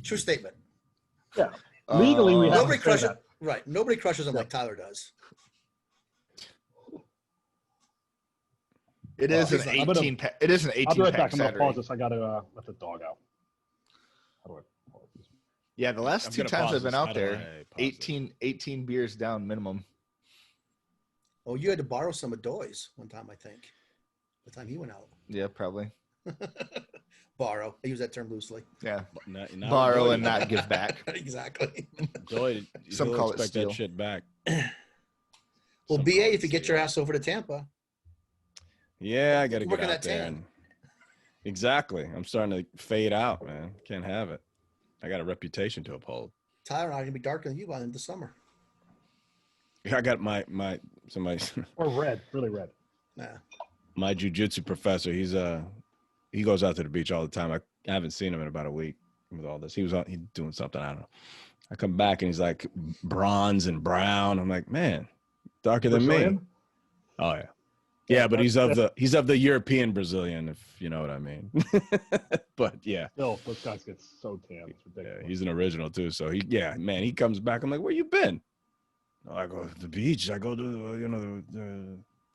Speaker 2: True statement.
Speaker 1: Legally, we have
Speaker 2: Nobody
Speaker 1: to say
Speaker 2: crushes.
Speaker 1: that.
Speaker 2: Right. Nobody crushes them
Speaker 1: Yeah.
Speaker 2: like Tyler does.
Speaker 3: It
Speaker 2: Well,
Speaker 3: is an
Speaker 2: he's not-
Speaker 1: I'm gonna-
Speaker 3: 18 pack. It is an
Speaker 1: I'll
Speaker 3: 18
Speaker 1: be right
Speaker 3: pack
Speaker 1: back. I'm gonna
Speaker 3: Saturday.
Speaker 1: pause this. I gotta let the dog out. How do I pause this?
Speaker 3: Yeah, the last
Speaker 4: I'm
Speaker 3: 2
Speaker 4: gonna
Speaker 3: times
Speaker 4: pause
Speaker 3: I've been
Speaker 4: this. How
Speaker 3: out
Speaker 4: do
Speaker 3: there,
Speaker 4: I pause it?
Speaker 3: 18 beers down minimum.
Speaker 2: Oh, you had to borrow some of Doy's one time, I think. The time he went out.
Speaker 3: Yeah, probably.
Speaker 2: Borrow. I use that term loosely.
Speaker 3: Yeah,
Speaker 4: Not
Speaker 3: borrow
Speaker 4: Doyle.
Speaker 3: and not give back.
Speaker 2: Exactly.
Speaker 4: Doyle,
Speaker 3: Some
Speaker 4: he'll
Speaker 3: call it
Speaker 4: expect
Speaker 3: steal.
Speaker 4: that shit back.
Speaker 2: Well,
Speaker 4: some
Speaker 2: BA, if you
Speaker 4: points,
Speaker 2: get your ass over to Tampa.
Speaker 4: Yeah, I got to
Speaker 2: Work
Speaker 4: get
Speaker 2: on
Speaker 4: out
Speaker 2: that
Speaker 4: there.
Speaker 2: tan.
Speaker 4: And, exactly. I'm starting to fade out, man. Can't have it. I got a reputation to uphold.
Speaker 2: Tyler and I are gonna be darker than you by the end of the summer.
Speaker 4: I got somebody
Speaker 1: Or red, really red.
Speaker 2: Nah.
Speaker 4: my jujitsu professor. He goes out to the beach all the time. I haven't seen him in about a week with all this. He's doing something. I don't know. I come back and he's like bronze and brown. I'm like, man, darker than me.
Speaker 1: Brazilian?
Speaker 4: Oh yeah. Yeah, but he's of the European Brazilian, if you know what I mean. But yeah.
Speaker 1: Still, those guys get so tan. It's
Speaker 4: Yeah,
Speaker 1: ridiculous.
Speaker 4: he's an original too. So he comes back. I'm like, where you been? Oh, I go to the beach. I go to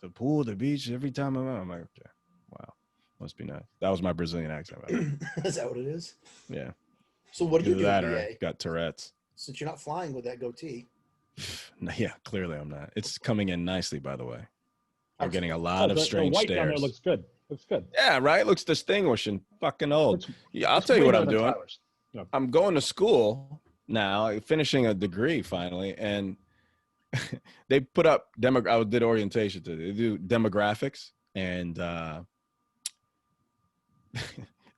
Speaker 4: the pool, the beach every time I'm out. I'm like, okay, wow, must be nice. That was my Brazilian accent.
Speaker 2: Is that what it is?
Speaker 4: Yeah.
Speaker 2: So what do you
Speaker 4: Either
Speaker 2: do
Speaker 4: that
Speaker 2: with
Speaker 4: or
Speaker 2: BA?
Speaker 4: I got Tourette's.
Speaker 2: Since you're not flying with that goatee.
Speaker 4: Yeah, clearly I'm not. It's coming in nicely, by the way. I'm
Speaker 2: Okay.
Speaker 4: getting a lot of strange
Speaker 1: the white down there
Speaker 4: stares.
Speaker 1: looks good. Looks good.
Speaker 4: Yeah, right. Looks distinguished and fucking old. Yeah, I'll
Speaker 1: It's
Speaker 4: tell you
Speaker 1: way
Speaker 4: what
Speaker 1: better
Speaker 4: I'm
Speaker 1: than
Speaker 4: doing.
Speaker 1: Tyler's. Yeah.
Speaker 4: I'm going to school now, finishing a degree finally, and they put up I did orientation today. They do demographics, and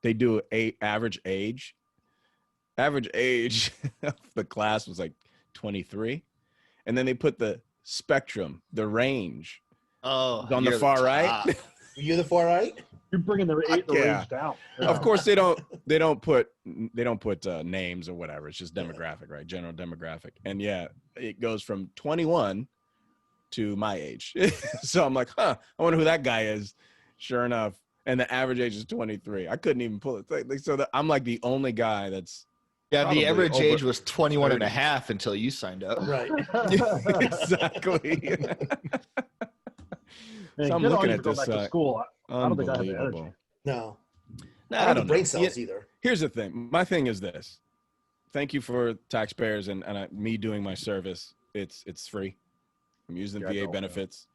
Speaker 4: they do average age. Average age of the class was like 23, and then they put the spectrum, the range.
Speaker 3: Oh,
Speaker 4: On the far right.
Speaker 2: Are you the far right?
Speaker 1: You're bringing the
Speaker 4: Yeah.
Speaker 1: range down. Yeah.
Speaker 4: Of course, they don't put names or whatever. It's just demographic, right? General demographic, and yeah, it goes from 21 to my age. So I'm like, I wonder who that guy is. Sure enough, and the average age is 23. I couldn't even pull it. So I'm like the only guy that's.
Speaker 3: Yeah, the average
Speaker 4: over
Speaker 3: age was 21 and
Speaker 4: 30.
Speaker 3: a half until you signed up.
Speaker 2: Right.
Speaker 4: Exactly.
Speaker 1: Man,
Speaker 4: So I'm
Speaker 1: good on
Speaker 4: looking
Speaker 1: you
Speaker 4: at
Speaker 1: for going
Speaker 4: this.
Speaker 1: back to school. I don't think I have the energy.
Speaker 4: Unbelievable.
Speaker 2: No.
Speaker 4: No,
Speaker 2: I don't have the
Speaker 4: know.
Speaker 2: brain cells either.
Speaker 4: Here's the thing. My thing is this. Thank you for taxpayers and me doing my service. It's free. I'm using the VA benefits.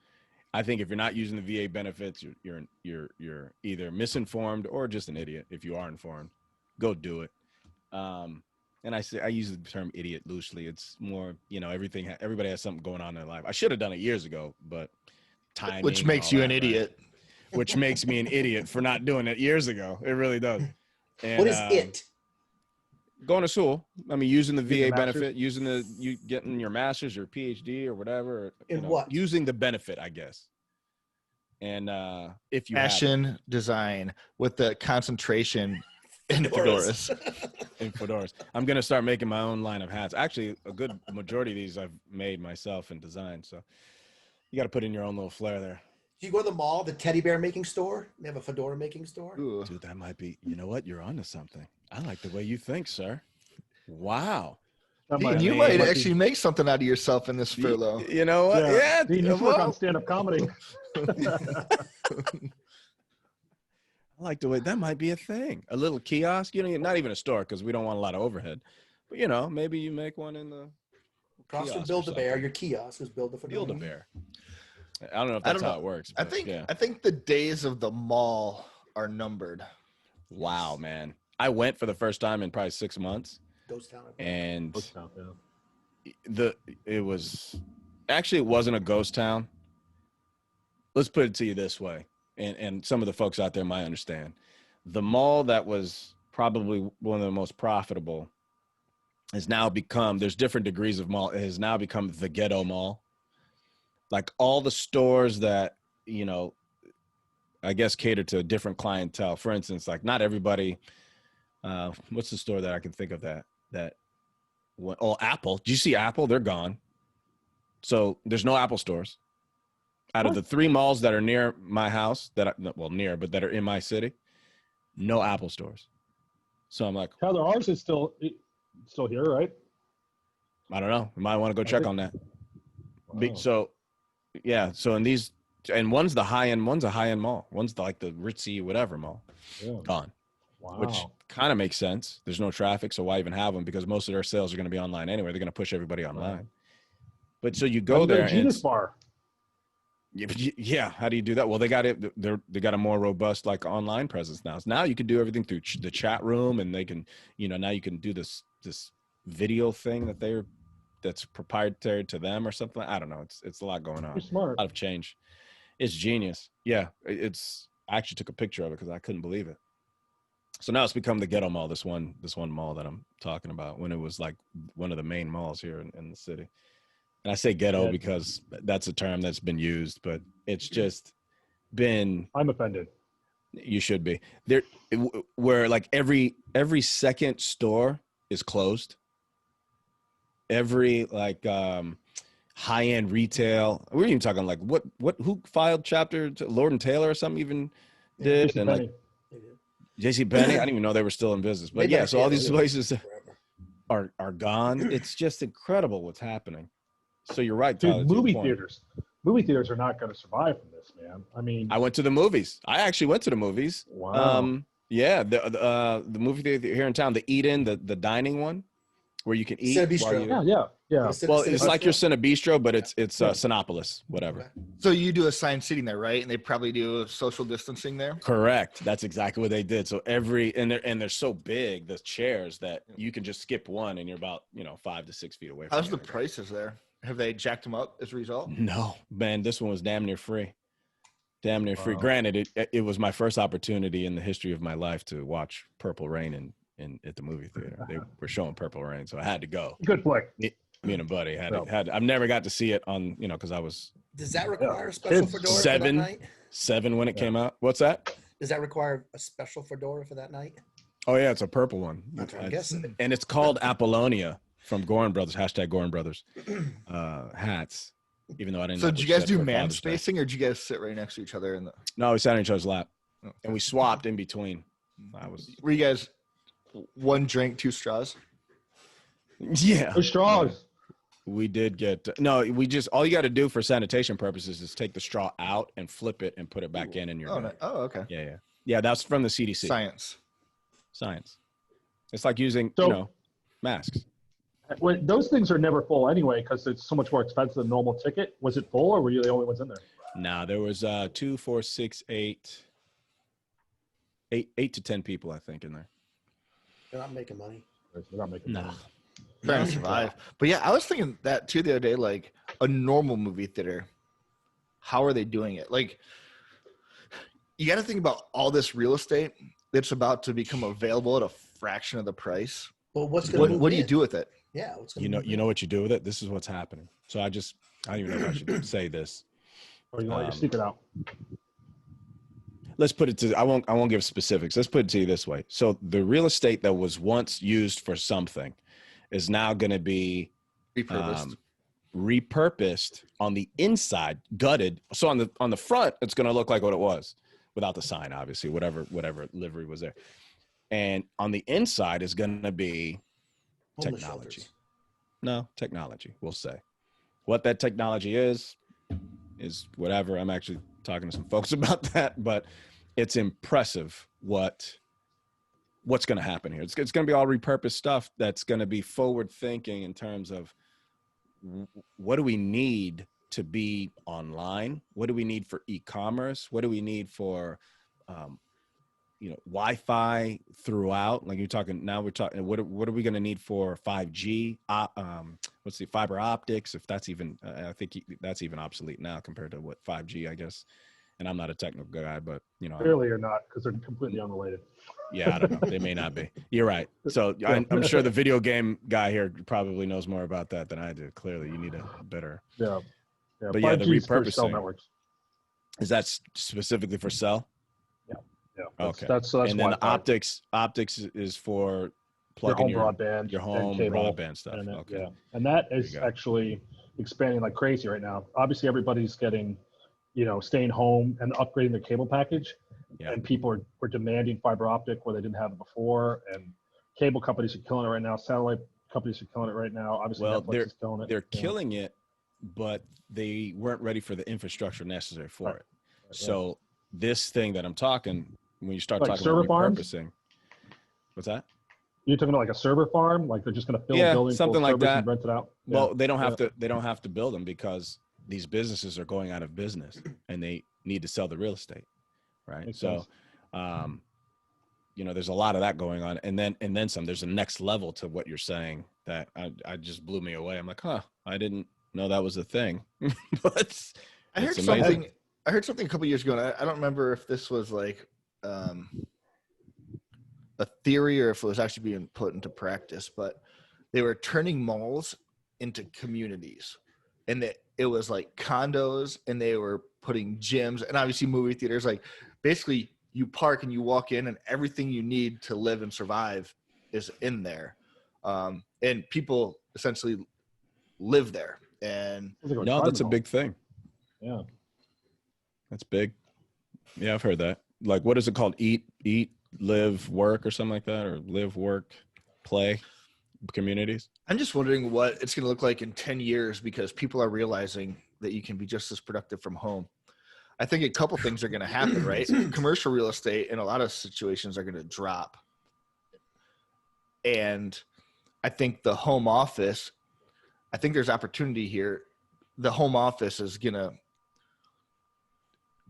Speaker 4: I think if you're not using the VA benefits, you're either misinformed or just an idiot. If you are informed, go do it. And I use the term idiot loosely. It's more, everybody has something going on in their life. I should have done it years ago, but timing.
Speaker 3: Which makes you an idiot.
Speaker 4: Right? Which makes me an idiot for not doing it years ago. It really does. And,
Speaker 2: What is it?
Speaker 4: Going to school. I mean, using the
Speaker 1: Getting
Speaker 4: VA
Speaker 1: your
Speaker 4: benefit, you getting your master's or PhD or whatever.
Speaker 2: In what?
Speaker 4: Using the benefit, I guess. And if you
Speaker 3: Fashion design with the concentration in fedoras.
Speaker 4: In fedoras. I'm going to start making my own line of hats. Actually, a good majority of these I've made myself and designed. So you got to put in your own little flair there.
Speaker 2: Do you go to the mall, the teddy bear making store? They have a fedora making store?
Speaker 3: Ooh.
Speaker 4: Dude, that might be, you know what? You're onto something. I like the way you think, sir. Wow.
Speaker 3: Dean, you might actually make something out of yourself in this furlough.
Speaker 4: You know what? Yeah.
Speaker 1: Dean, you should work on stand-up comedy.
Speaker 4: I like the way that might be a thing. A little kiosk, not even a store because we don't want a lot of overhead. But maybe you make one in the
Speaker 2: Across from
Speaker 4: kiosk or
Speaker 2: Build-A-Bear,
Speaker 4: something.
Speaker 2: your kiosk is Build-A-Fedora.
Speaker 4: Build-A-Bear. I don't know if that's how it works.
Speaker 3: I
Speaker 4: but
Speaker 3: think
Speaker 4: yeah.
Speaker 3: I think the days of the mall are numbered.
Speaker 4: Wow, man. I went for the first time in probably 6 months.
Speaker 2: Ghost Town.
Speaker 4: And
Speaker 1: Ghost town, yeah.
Speaker 4: it wasn't a ghost town. Let's put it to you this way. And some of the folks out there might understand. The mall that was probably one of the most profitable has now become, there's different degrees of mall. It has now become the ghetto mall. Like all the stores that, I guess cater to a different clientele. For instance, like not everybody, what's the store that I can think of Apple. Do you see Apple? They're gone. So there's no Apple stores. Out of the 3 malls that are near my house, that are in my city, no Apple stores. So I'm like,
Speaker 1: Tyler, ours is still here, right?
Speaker 4: I don't know. You might want to go check on that.
Speaker 1: Wow.
Speaker 4: So, yeah. So in these, and one's a high-end mall. One's like the ritzy whatever mall.
Speaker 1: Yeah.
Speaker 4: Gone.
Speaker 1: Wow.
Speaker 4: Which kind of makes sense. There's no traffic, so why even have them? Because most of their sales are going to be online anyway. They're going to push everybody online. Right. But so you go there and
Speaker 1: bar.
Speaker 4: Yeah, how do you do that? Well, they got it. They got a more robust like online presence now. So now you can do everything through the chat room, and they can, now you can do this video thing that that's proprietary to them or something. I don't know. It's a lot going on.
Speaker 1: You're smart.
Speaker 4: A lot of change. It's genius. Yeah, I actually took a picture of it because I couldn't believe it. So now it's become the ghetto mall. This one mall that I'm talking about, when it was like one of the main malls here in the city. And I say ghetto because that's a term that's been used, but it's just been.
Speaker 1: I'm offended.
Speaker 4: You should be there, where like every second store is closed. Every like high-end retail. We're even talking like who filed chapter to Lord and Taylor or something even did, and like JC Penney. I didn't even know they were still in business, but yeah. So all these places are gone. It's just incredible what's happening. So you're right, Tyler.
Speaker 1: Dude, movie theaters are not going to survive from this, man. I mean,
Speaker 4: I went to the movies. I actually went to the movies.
Speaker 1: Wow.
Speaker 4: Yeah, the movie theater here in town, the Eden, the dining one, where you can eat.
Speaker 1: Yeah.
Speaker 4: Well, it's like your Cinebistro, but it's Cinepolis, whatever.
Speaker 2: Okay.
Speaker 3: So you do assigned seating there, right? And they probably do social distancing there.
Speaker 4: Correct. That's exactly what they did. So and they're so big, the chairs, that you can just skip one and you're about 5 to 6 feet away from
Speaker 3: How's the prices there? Have they jacked them up as a result?
Speaker 4: No, man, this one was damn near free. Damn near free.
Speaker 1: Wow.
Speaker 4: Granted, it was my first opportunity in the history of my life to watch Purple Rain at the movie theater. They were showing Purple Rain, so I had to go.
Speaker 1: Good flick.
Speaker 4: Me and a buddy had. I've never got to see it on, because I was.
Speaker 2: Does that require a special fedora for that night?
Speaker 4: 7 when it came out. What's that?
Speaker 2: Does that require a special fedora for that night?
Speaker 4: Oh yeah, it's a purple one.
Speaker 2: That's what I'm guessing.
Speaker 4: And it's called Apollonia from Gorin Brothers. #Gorin Brothers hats. Even though I didn't.
Speaker 3: So did you guys do man spacing, or did you guys sit right next to each other?
Speaker 4: No, we sat on each other's lap, and we swapped in between.
Speaker 3: Were you guys one drink, 2 straws?
Speaker 4: Yeah.
Speaker 1: No straws.
Speaker 4: We did get we just, all you got to do for sanitation purposes is take the straw out and flip it and put it back in your mouth.
Speaker 3: Oh, okay.
Speaker 4: Yeah, that's from the CDC. Science. It's like using masks.
Speaker 1: Those things are never full anyway because it's so much more expensive than a normal ticket. Was it full, or were you the only ones in there?
Speaker 4: No, there was 2, 4, 6, 8 to 10 people, I think, in there.
Speaker 2: They're not making money.
Speaker 1: They're not making money.
Speaker 3: Trying to survive. But yeah, I was thinking that too the other day, like a normal movie theater, how are they doing it? Like, you got to think about all this real estate that's about to become available at a fraction of the price.
Speaker 2: Well, what do
Speaker 3: you do with it?
Speaker 2: Yeah.
Speaker 4: You know what you do with it? This is what's happening. So I don't even know if I should say this.
Speaker 1: Or you let your secret out.
Speaker 4: Let's put it to, I won't give specifics. Let's put it to you this way. So the real estate that was once used for something is now going to be repurposed on the inside, gutted. So on the front, it's going to look like what it was without the sign, obviously, whatever livery was there. And on the inside is going to be technology. No, technology, we'll say. What that technology is whatever. I'm actually talking to some folks about that, but it's impressive what's going to happen here. It's going to be all repurposed stuff that's going to be forward thinking in terms of what do we need to be online? What do we need for e-commerce? What do we need for, Wi-Fi throughout? Like we're talking, what are we going to need for 5G? Fiber optics, if that's even, I think that's even obsolete now compared to what 5G, I guess. And I'm not a technical guy, but
Speaker 1: Clearly you're not, because they're completely unrelated.
Speaker 4: Yeah, I don't know. They may not be. You're right. So I'm sure the video game guy here probably knows more about that than I do. Clearly, you need a better.
Speaker 1: Yeah.
Speaker 4: But yeah, the repurposing.
Speaker 1: Cell networks.
Speaker 4: Is that specifically for cell?
Speaker 1: Yeah.
Speaker 4: Okay.
Speaker 1: That's
Speaker 4: and then the optics is for plugging
Speaker 1: your home broadband,
Speaker 4: your home broadband stuff. Okay.
Speaker 1: Yeah. And that is actually expanding like crazy right now. Obviously, everybody's getting, staying home and upgrading their cable package. Yeah. And people are demanding fiber optic where they didn't have it before. And cable companies are killing it right now. Satellite companies are killing it right now. Obviously, Netflix is killing it.
Speaker 4: They're killing it, but they weren't ready for the infrastructure necessary for it. So this thing that I'm talking, when you start talking about repurposing, what's that?
Speaker 1: You're talking about like a server farm, like they're just going to fill a building
Speaker 4: something like that,
Speaker 1: and rent it out.
Speaker 4: Well, they don't have to. They don't have to build them because these businesses are going out of business and they need to sell the real estate, right? Makes sense. there's a lot of that going on, and then some. There's a next level to what you're saying that I just blew me away. I'm like, I didn't know that was a thing. But
Speaker 3: I heard something a couple years ago, and I don't remember if this was like a theory or if it was actually being put into practice, but they were turning malls into communities, and that it was like condos, and they were putting gyms and obviously movie theaters. Like basically you park and you walk in and everything you need to live and survive is in there. And people essentially live there. And
Speaker 4: no, that's a big thing.
Speaker 1: Yeah.
Speaker 4: That's big. Yeah, I've heard that. Like, what is it called? Eat, live, work, or something like that, or live, work, play communities.
Speaker 3: I'm just wondering what it's going to look like in 10 years, because people are realizing that you can be just as productive from home. I think a couple things are going to happen, right? Commercial real estate in a lot of situations are going to drop. And I think the home office, I think there's opportunity here. The home office is going to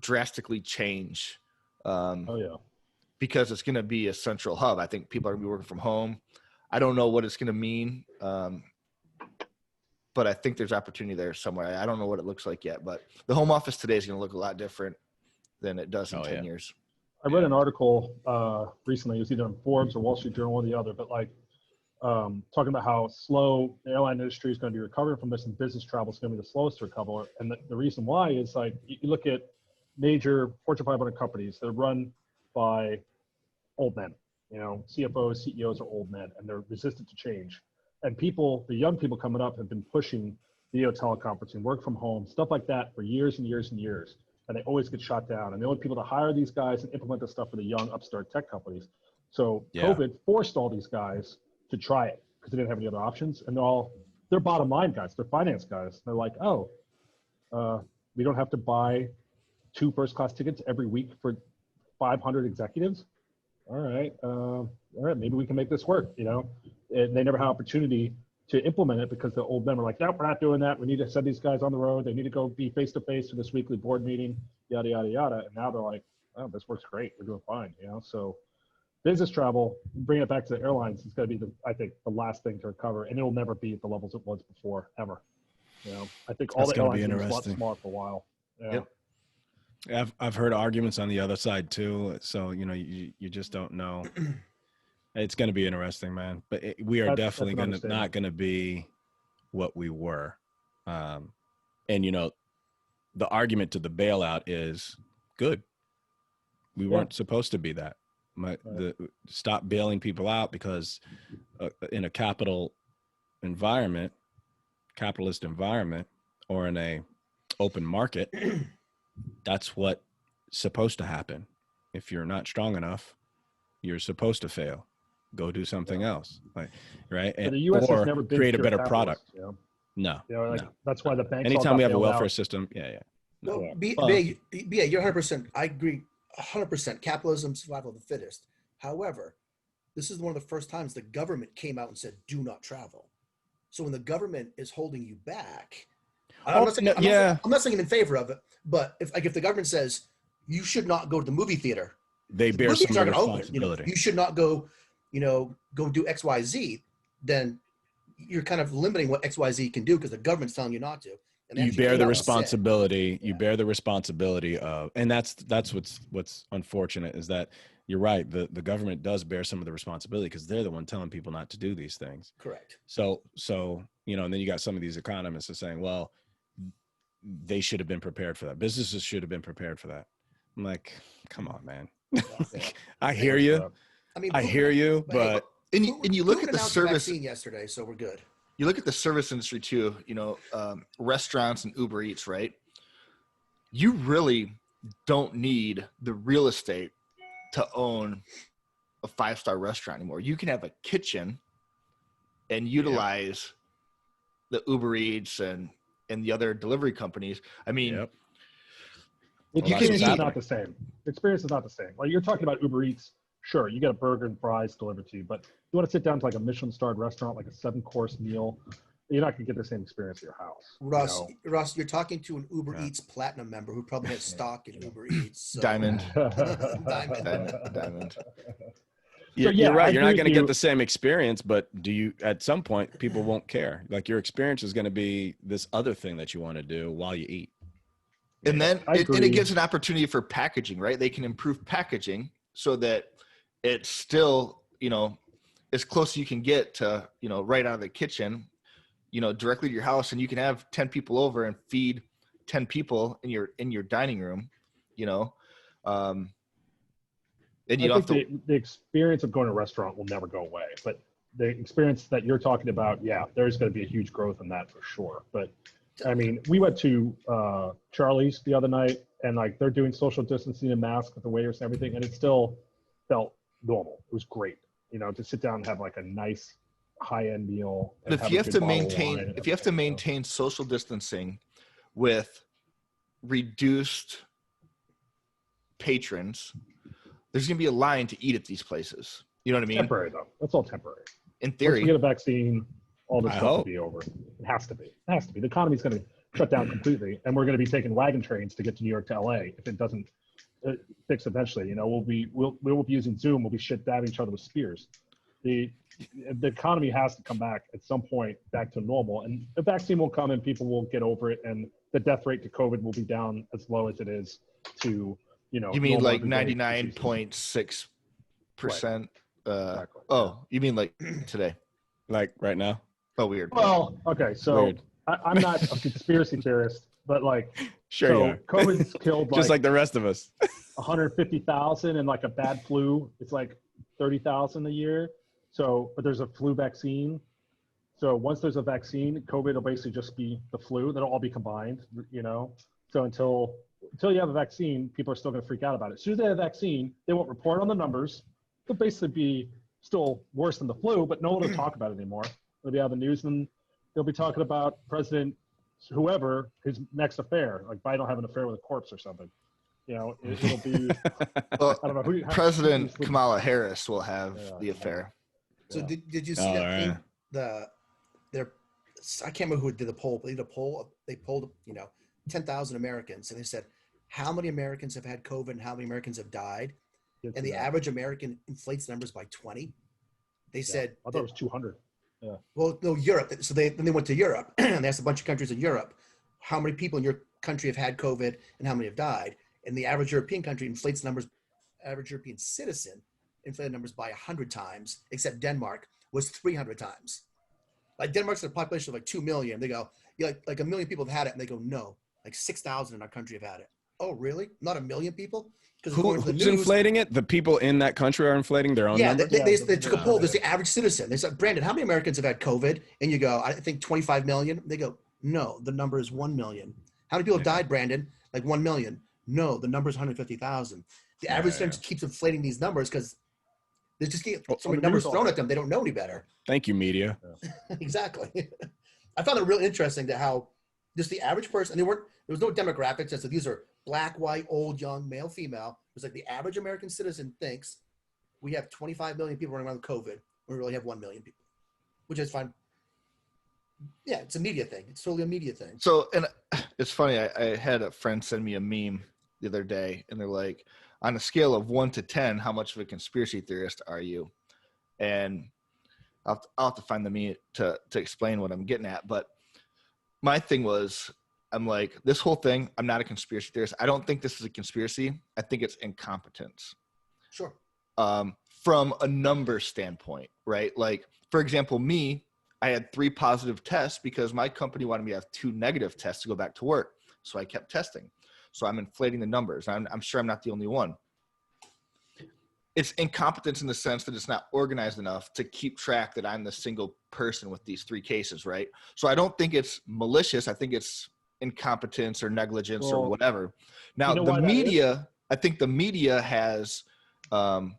Speaker 3: drastically change. Because it's going to be a central hub. I think people are going to be working from home. I don't know what it's going to mean. But I think there's opportunity there somewhere. I don't know what it looks like yet, but the home office today is going to look a lot different than it does in 10 years.
Speaker 1: I read an article recently. It was either in Forbes or Wall Street Journal, one or the other, but like talking about how slow the airline industry is going to be recovering from this, and business travel is going to be the slowest to recover. And the reason why is like you look at major Fortune 500 companies. They're run by old men. CFOs, CEOs are old men, and they're resistant to change. And the young people coming up have been pushing video teleconferencing, work from home, stuff like that for years and years and years. And they always get shot down. And the only people to hire these guys and implement this stuff are the young upstart tech companies. So COVID forced all these guys to try it because they didn't have any other options. And they're bottom line guys. They're finance guys. They're like, we don't have to buy 2 first-class tickets every week for 500 executives. All right, maybe we can make this work, And they never had opportunity to implement it because the old men were like, no, we're not doing that. We need to send these guys on the road. They need to go be face-to-face for this weekly board meeting, yada, yada, yada. And now they're like, oh, this works great. We're doing fine, So business travel, bring it back to the airlines, it's going to be, I think, the last thing to recover. And it'll never be at the levels it was before, ever. I think all the airlines are a lot smaller for a while. Yeah.
Speaker 3: Yep.
Speaker 4: I've heard arguments on the other side too. So, you just don't know. It's going to be interesting, man. But we are definitely not going to be what we were. And, the argument to the bailout is good. We weren't supposed to be that. Stop bailing people out because in a capitalist environment, or in a open market, that's what's supposed to happen. If you're not strong enough, you're supposed to fail. Go do something else, right?
Speaker 1: And the U.S. has never been
Speaker 4: create a better
Speaker 1: capitalist,
Speaker 4: product. No,
Speaker 1: that's why the banks.
Speaker 4: Anytime we have a welfare system,
Speaker 2: No, you're 100%. I agree, 100%. Capitalism, survival of the fittest. However, this is one of the first times the government came out and said, "Do not travel." So when the government is holding you back, I'm not saying I'm in favor of it, but if the government says you should not go to the movie theater,
Speaker 4: they bear some of the responsibility.
Speaker 2: You should not go, go do X, Y, Z. Then you're kind of limiting what X, Y, Z can do because the government's telling you not to. And
Speaker 4: you bear the responsibility. You bear the responsibility of, and that's what's unfortunate is that you're right. The government does bear some of the responsibility because they're the one telling people not to do these things.
Speaker 2: Correct.
Speaker 4: So and then you got some of these economists are saying, well, they should have been prepared for that. Businesses should have been prepared for that. I'm like, come on, man. I hear you. I hear you, but
Speaker 3: and you look at the service
Speaker 2: yesterday, so we're good.
Speaker 3: You look at the service industry too, restaurants and Uber Eats, right? You really don't need the real estate to own a 5-star restaurant anymore. You can have a kitchen and utilize the Uber Eats and the other delivery companies. I mean,
Speaker 1: Experience is not the same. Experience is not the same. Like you're talking about Uber Eats. Sure, you get a burger and fries delivered to you, but you want to sit down to like a Michelin-starred restaurant, like a 7-course meal, you're not going to get the same experience at your house.
Speaker 2: Russ, you're talking to an Uber Eats Platinum member who probably has stock in Uber Eats. So.
Speaker 3: Diamond.
Speaker 2: Diamond.
Speaker 4: You're
Speaker 1: I
Speaker 4: right. You're
Speaker 1: agree
Speaker 4: not going to
Speaker 1: with
Speaker 4: get
Speaker 1: you.
Speaker 4: the same experience, but at some point, people won't care. Like your experience is going to be this other thing that you want to do while you eat.
Speaker 3: And then
Speaker 1: I
Speaker 3: it
Speaker 1: agree.
Speaker 3: gives an opportunity for packaging, right? They can improve packaging so that it's still, as close as you can get to, right out of the kitchen, directly to your house, and you can have 10 people over and feed 10 people in your dining room, and you
Speaker 1: I
Speaker 3: don't
Speaker 1: think
Speaker 3: have to.
Speaker 1: the experience of going to a restaurant will never go away, but the experience that you're talking about, there's going to be a huge growth in that for sure. But I mean, we went to Charlie's the other night, and like they're doing social distancing and masks with the waiters and everything, and it still felt normal. It was great, to sit down and have like a nice high-end meal. And
Speaker 3: If you have to
Speaker 1: maintain
Speaker 3: maintain social distancing with reduced patrons, there's going to be a line to eat at these places. You know what I mean?
Speaker 1: Temporary though. That's all temporary.
Speaker 3: In
Speaker 1: Once
Speaker 3: theory.
Speaker 1: we get a vaccine, all this
Speaker 4: I
Speaker 1: stuff will
Speaker 4: hope.
Speaker 1: be over. It has to be. It has to be. The economy's going to shut down completely, and we're going to be taking wagon trains to get to New York to LA if it doesn't fix eventually. We'll be using Zoom. We'll be dabbing each other with spears. The economy has to come back at some point back to normal, and the vaccine will come, and people will get over it, and the death rate to COVID will be down as low as it is to
Speaker 3: You mean like
Speaker 1: 99.6%?
Speaker 3: 99.6%?
Speaker 1: Exactly.
Speaker 3: Oh, you mean like today?
Speaker 4: Like right now?
Speaker 3: Oh, weird.
Speaker 1: Well, okay, so
Speaker 4: Weird.
Speaker 1: I'm not a conspiracy theorist, but like,
Speaker 4: Sure you are.
Speaker 1: COVID's killed
Speaker 4: Just like the rest of us.
Speaker 1: 150,000, and like a bad flu, it's like 30,000 a year. So, but there's a flu vaccine. So once there's a vaccine, COVID will basically just be the flu. That'll all be combined, So until you have a vaccine, people are still going to freak out about it. As soon as they have a vaccine, they won't report on the numbers. They'll basically be still worse than the flu, but no one will talk about it anymore. They'll be out of the news, and they'll be talking about President whoever his next affair. Like Biden will have an affair with a corpse or something. It'll be.
Speaker 3: Well,
Speaker 1: I don't know
Speaker 3: President Kamala Harris will have the affair.
Speaker 2: So
Speaker 1: Yeah.
Speaker 2: did you see that thing? I can't remember who did the poll. They did a poll. They polled 10,000 Americans, and they said how many Americans have had COVID and how many Americans have died. And the average American inflates numbers by 20. They said
Speaker 1: I thought it was 200. Yeah.
Speaker 2: Well, no, Europe. So then they went to Europe and they asked a bunch of countries in Europe, how many people in your country have had COVID and how many have died? And the average European country inflates numbers. Average European citizen inflated numbers by 100 times, except Denmark was 300 times. Like Denmark's a population of like 2 million. They go, like 1 million people have had it, and they go, no, like 6,000 in our country have had it. Oh, really? Not 1 million people?
Speaker 4: Who's inflating it? The people in that country are inflating their own numbers?
Speaker 2: They took a poll. There's the average citizen. They said, Brandon, how many Americans have had COVID? And you go, I think 25 million. They go, no, the number is 1 million. How many people have died, Brandon? Like 1 million. No, the number is 150,000. The average citizen keeps inflating these numbers because they just get so many numbers thrown at them. They don't know any better.
Speaker 4: Thank you, media.
Speaker 2: Exactly. I found it really interesting that how just the average person, there was no demographics. And so these are black, white, old, young, male, female. It's like the average American citizen thinks we have 25 million people running around with COVID. We really have 1 million people, which is fine. Yeah, it's a media thing. It's totally a media thing.
Speaker 3: So, and it's funny. I had a friend send me a meme the other day, and they're like, on a scale of 1 to 10, how much of a conspiracy theorist are you? And I'll have to find the meme to explain what I'm getting at. But my thing was, I'm like, this whole thing, I'm not a conspiracy theorist. I don't think this is a conspiracy. I think it's incompetence.
Speaker 2: Sure.
Speaker 3: From a number standpoint, right? Like, for example, I had 3 positive tests because my company wanted me to have 2 negative tests to go back to work. So I kept testing. So I'm inflating the numbers. I'm sure I'm not the only one. It's incompetence in the sense that it's not organized enough to keep track that I'm the single person with these 3 cases, right? So I don't think it's malicious. I think it's incompetence or negligence or whatever. Now, the media, I think the media has, not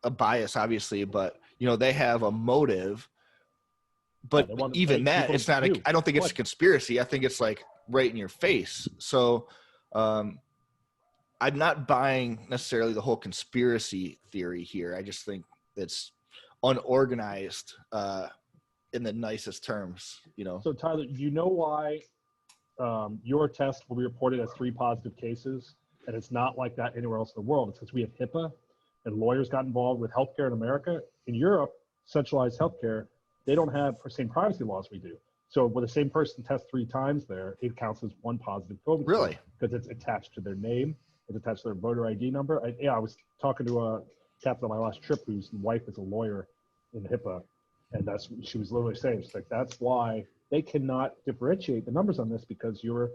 Speaker 3: a bias, obviously, but, they have a motive. But even that, it's not, I don't think it's a conspiracy. I think it's like right in your face. So I'm not buying necessarily the whole conspiracy theory here. I just think it's unorganized in the nicest terms,
Speaker 1: So Tyler, do you know why your test will be reported as 3 positive cases, and it's not like that anywhere else in the world? It's because we have HIPAA. and lawyers got involved with healthcare in America. In Europe, centralized healthcare, they don't have the same privacy laws we do. So when the same person tests 3 times there, it counts as one positive COVID.
Speaker 3: Really?
Speaker 1: Because it's attached to their name, it's attached to their voter ID number. I was talking to a captain on my last trip whose wife is a lawyer in HIPAA, and she was literally saying, she's like, that's why they cannot differentiate the numbers on this, because your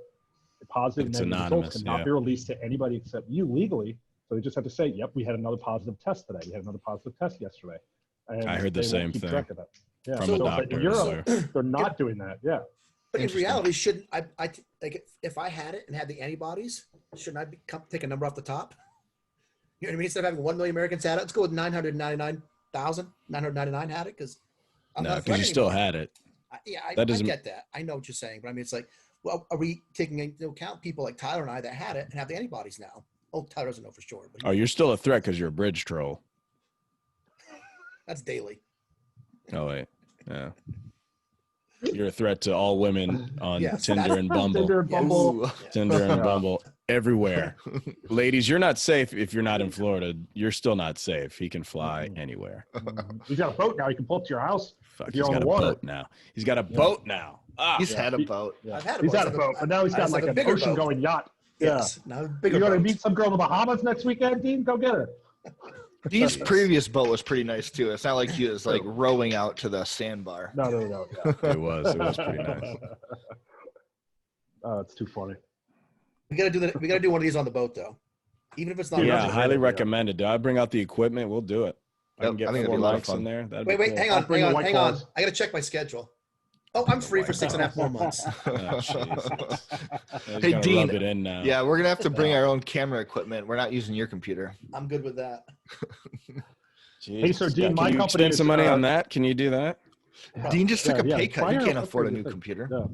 Speaker 1: positive and negative
Speaker 4: anonymous,
Speaker 1: results cannot be released to anybody except you legally. So they just have to say, yep, we had another positive test today. We had another positive test yesterday. And
Speaker 4: I heard the
Speaker 1: they won't
Speaker 4: same
Speaker 1: keep
Speaker 4: thing
Speaker 1: track of that. Yeah.
Speaker 4: from a
Speaker 1: So, but
Speaker 4: doctor.
Speaker 1: in Europe, they're not doing that. Yeah.
Speaker 2: But in reality, shouldn't I like if I had it and had the antibodies, shouldn't I take a number off the top? You know what I mean? Instead of having 1 million Americans had it, let's go with 999,999 had it, because
Speaker 4: No, because you still had it.
Speaker 2: I
Speaker 4: doesn't-
Speaker 2: get that. I know what you're saying, but I mean, it's like, well, are we taking into account people like Tyler and I that had it and have the antibodies now? Oh, Tyler doesn't know for sure. But
Speaker 4: Oh, you're still a threat because you're a bridge troll.
Speaker 2: that's daily.
Speaker 4: Oh wait, yeah. You're a threat to all women on
Speaker 2: Yes.
Speaker 4: Tinder and Bumble.
Speaker 1: Tinder and Bumble.
Speaker 3: Ooh.
Speaker 4: Tinder and
Speaker 1: Yeah.
Speaker 4: Bumble everywhere. Ladies, you're not safe if you're not in Florida. You're still not safe. He can fly anywhere.
Speaker 1: He's got a boat now. You can pull up to your house.
Speaker 4: Fuck,
Speaker 1: If
Speaker 4: he's
Speaker 1: you're on
Speaker 4: got
Speaker 1: the
Speaker 4: a
Speaker 1: water.
Speaker 4: boat now. He's got a boat now. Ah,
Speaker 3: He's
Speaker 1: Yeah.
Speaker 3: had a boat.
Speaker 1: Yeah.
Speaker 2: I've had a
Speaker 1: He's
Speaker 2: boat.
Speaker 1: had a boat, but now he's
Speaker 2: I
Speaker 1: got
Speaker 2: just
Speaker 1: like
Speaker 2: have a
Speaker 1: an
Speaker 2: bigger
Speaker 1: ocean
Speaker 2: boat.
Speaker 1: going yacht.
Speaker 2: Yes. Now
Speaker 1: You
Speaker 2: bigger
Speaker 1: want to
Speaker 2: boat.
Speaker 1: meet some girl in the Bahamas next weekend, Dean? Go get her.
Speaker 3: Dean's previous boat was pretty nice too. It's not like he was like rowing out to the sandbar.
Speaker 1: No. Yeah.
Speaker 4: it was pretty nice.
Speaker 1: Oh, it's too funny.
Speaker 2: We gotta do one of these on the boat though, even if it's not.
Speaker 4: Yeah,
Speaker 1: that's a
Speaker 4: highly
Speaker 1: great idea.
Speaker 4: recommended. Do I bring out the equipment? We'll do it. I
Speaker 3: Yep,
Speaker 4: can get
Speaker 3: I think it'd
Speaker 4: 4
Speaker 3: be a lot of
Speaker 4: mics
Speaker 3: fun.
Speaker 4: in there. That'd
Speaker 2: Wait,
Speaker 4: be cool.
Speaker 2: hang
Speaker 1: I'll
Speaker 2: on.
Speaker 1: bring the white
Speaker 2: I
Speaker 1: claws.
Speaker 2: gotta check my schedule. Oh, I'm free for 6.5 more months.
Speaker 4: Oh, Jesus. He's
Speaker 3: Hey,
Speaker 4: gonna
Speaker 3: Dean.
Speaker 4: rub it in now.
Speaker 3: Yeah, we're gonna have to bring our own camera equipment. We're not using your computer.
Speaker 2: I'm good with that.
Speaker 1: Hey, so
Speaker 4: Jesus.
Speaker 1: Dean, my
Speaker 4: can you
Speaker 1: company
Speaker 4: spend
Speaker 1: is,
Speaker 4: some money on that? Can you do that?
Speaker 3: Dean just took a
Speaker 1: Yeah.
Speaker 3: pay cut. He
Speaker 1: Fire
Speaker 3: can't
Speaker 1: up
Speaker 3: afford a
Speaker 1: for
Speaker 3: new
Speaker 1: the-
Speaker 3: computer.
Speaker 1: Yeah.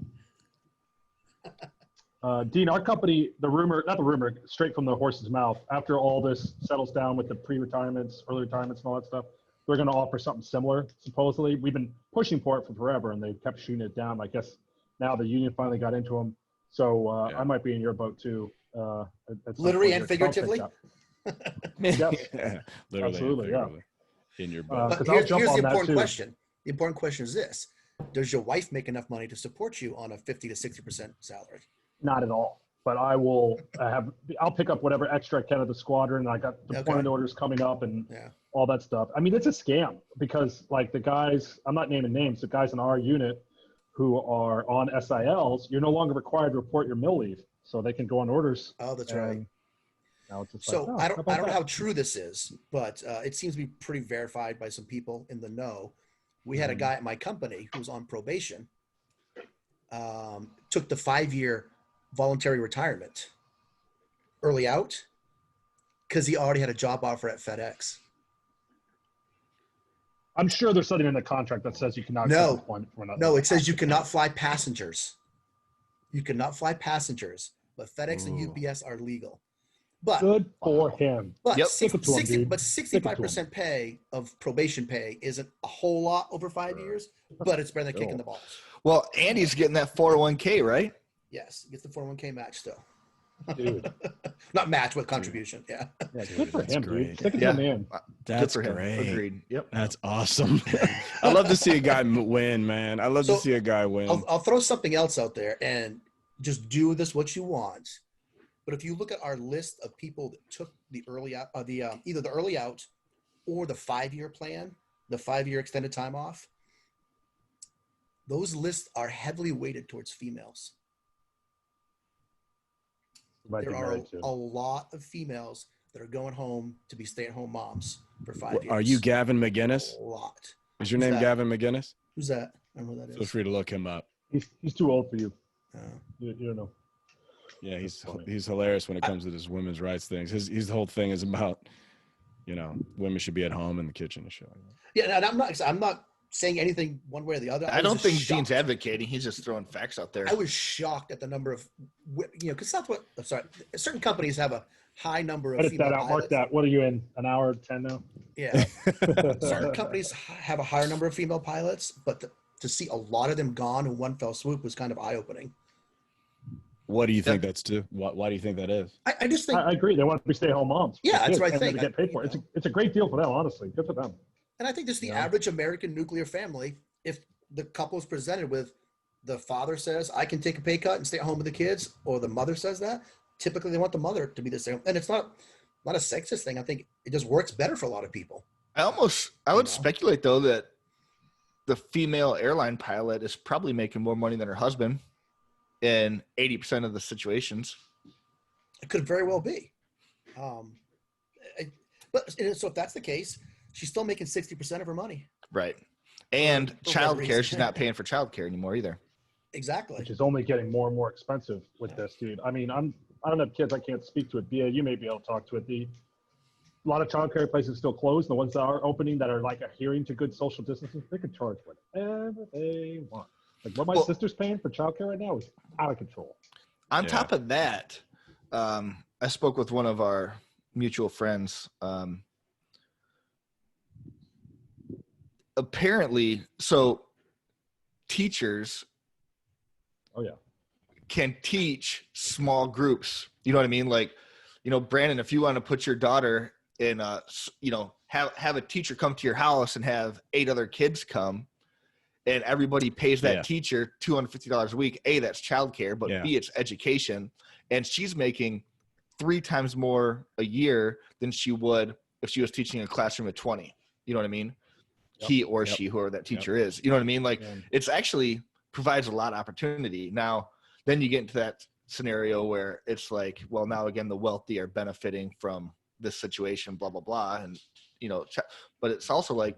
Speaker 1: Dean, our company, not the rumor, straight from the horse's mouth, after all this settles down with the pre-retirements, early retirements and all that stuff, they're going to offer something similar, supposedly. We've been pushing for it for forever, and they kept shooting it down. I guess now the union finally got into them. So
Speaker 4: Yeah.
Speaker 1: I might be in your boat too. At some
Speaker 2: Literally
Speaker 1: point
Speaker 2: and
Speaker 1: here, 'cause I'll take
Speaker 2: figuratively?
Speaker 1: that. Yes.
Speaker 4: Yeah, literally,
Speaker 1: Absolutely, yeah.
Speaker 4: figuratively. In your boat.
Speaker 2: But
Speaker 1: 'cause I'll
Speaker 2: here's
Speaker 1: jump
Speaker 2: the
Speaker 1: on that
Speaker 2: important
Speaker 1: too.
Speaker 2: question. The important question is this: does your wife make enough money to support you on a 50 to 60% salary?
Speaker 1: Not at all. But I will I'll pick up whatever extra I can at the squadron. I got deployment orders coming up and
Speaker 2: Yeah.
Speaker 1: all that stuff. I mean, it's a scam because like the guys, I'm not naming names, the guys in our unit who are on SILs, you're no longer required to report your mill leave. So they can go on orders.
Speaker 2: Oh, that's right.
Speaker 1: and Now it's just
Speaker 2: So
Speaker 1: like, oh,
Speaker 2: I
Speaker 1: how
Speaker 2: don't
Speaker 1: about
Speaker 2: know
Speaker 1: that?
Speaker 2: how true this is, but it seems to be pretty verified by some people in the know. We had a guy at my company who was on probation, took the 5-year voluntary retirement early out because he already had a job offer at FedEx.
Speaker 1: I'm sure there's something in the contract that says you cannot
Speaker 2: No.
Speaker 1: accept employment for another.
Speaker 2: No, it says you cannot fly passengers. You cannot fly passengers, but FedEx and UPS are legal. But
Speaker 1: Good for him.
Speaker 2: But
Speaker 3: Yep.
Speaker 1: Stick it to him, dude.
Speaker 2: but
Speaker 1: Stick it to him.
Speaker 2: 65% pay of probation pay isn't a whole lot over 5 years, but it's better than kicking the balls.
Speaker 3: Well, Andy's getting that 401k, right?
Speaker 2: Yes, gets the 401k match still.
Speaker 1: Dude.
Speaker 2: Not match with contribution. Yeah.
Speaker 1: Yeah,
Speaker 4: Dude,
Speaker 1: good for
Speaker 4: that's
Speaker 1: him,
Speaker 4: great.
Speaker 1: dude. Stick it
Speaker 3: Yeah.
Speaker 1: to him, man.
Speaker 4: That's
Speaker 3: Good for
Speaker 4: great.
Speaker 3: him. Agreed. Yep.
Speaker 4: That's awesome. I love to see a guy win, man. I love to
Speaker 2: So,
Speaker 4: see a guy win.
Speaker 2: I'll throw something else out there and just do this what you want. But if you look at our list of people that took the early out, either the early out or the 5-year plan, the 5-year extended time off, those lists are heavily weighted towards females.
Speaker 1: Might be
Speaker 2: There are
Speaker 1: married too.
Speaker 2: a lot of females that are going home to be stay-at-home moms for 5 years.
Speaker 4: Are you Gavin McGinnis?
Speaker 2: A lot.
Speaker 4: Is your
Speaker 2: Who's
Speaker 4: name
Speaker 2: that?
Speaker 4: Gavin McGinnis?
Speaker 2: Who's that? I don't know who that
Speaker 4: Feel
Speaker 2: is.
Speaker 4: free to look him up.
Speaker 1: He's too old for you.
Speaker 2: Uh,
Speaker 1: You don't know.
Speaker 4: Yeah,
Speaker 1: That's funny.
Speaker 4: he's hilarious when it comes to this women's rights things. His whole thing is about, women should be at home in the kitchen and shit like that.
Speaker 2: yeah, and I'm not saying anything one way or the other.
Speaker 3: I don't
Speaker 2: was
Speaker 3: think
Speaker 2: just
Speaker 3: Dean's
Speaker 2: shocked.
Speaker 3: advocating. He's just throwing facts out there.
Speaker 2: I was shocked at the number of, because that's what. I'm sorry, certain companies have a high number of
Speaker 1: Edit
Speaker 2: female
Speaker 1: that out. Mark
Speaker 2: pilots.
Speaker 1: that. What are you in? An hour 10 now?
Speaker 2: Yeah, certain companies have a higher number of female pilots, but to see a lot of them gone in one fell swoop was kind of eye-opening.
Speaker 4: What do you think that's to? Why do you think that is?
Speaker 2: I just think
Speaker 1: I agree. They want to be stay-at-home moms.
Speaker 2: Yeah, that's what I
Speaker 1: and
Speaker 2: think.
Speaker 1: They get paid for it. It's a great deal for them, honestly. Good for them.
Speaker 2: And I think just the average American nuclear family, if the couple is presented with the father says, I can take a pay cut and stay at home with the kids, or the mother says that, typically they want the mother to be the same. And it's not a sexist thing. I think it just works better for a lot of people.
Speaker 3: I would speculate, though, that the female airline pilot is probably making more money than her husband in 80% of the situations.
Speaker 2: It could very well be. But so if that's the case, she's still making 60% of her money.
Speaker 3: Right. And
Speaker 2: For
Speaker 3: childcare, she's not paying for childcare anymore either.
Speaker 2: Exactly.
Speaker 1: Which is only getting more and more expensive with this, dude. I mean, I don't have kids. I can't speak to it. Bia, you may be able to talk to it. A lot of childcare places still closed. The ones that are opening that are like adhering to good social distancing, they can charge whatever they want. Like what my sister's paying for childcare right now is out of control.
Speaker 3: On top of that, I spoke with one of our mutual friends. Apparently, so teachers can teach small groups. You know what I mean? Like, Brandon, if you want to put your daughter in have a teacher come to your house and have 8 other kids come, and everybody pays that teacher $250 a week. A, that's childcare, but B, it's education. And she's making 3 times more a year than she would if she was teaching a classroom of 20. You know what I mean? He or she, whoever that teacher is. You know what I mean? Like, it's actually provides a lot of opportunity. Now, then you get into that scenario where it's like, well, now again, the wealthy are benefiting from this situation, blah, blah, blah. And, but it's also like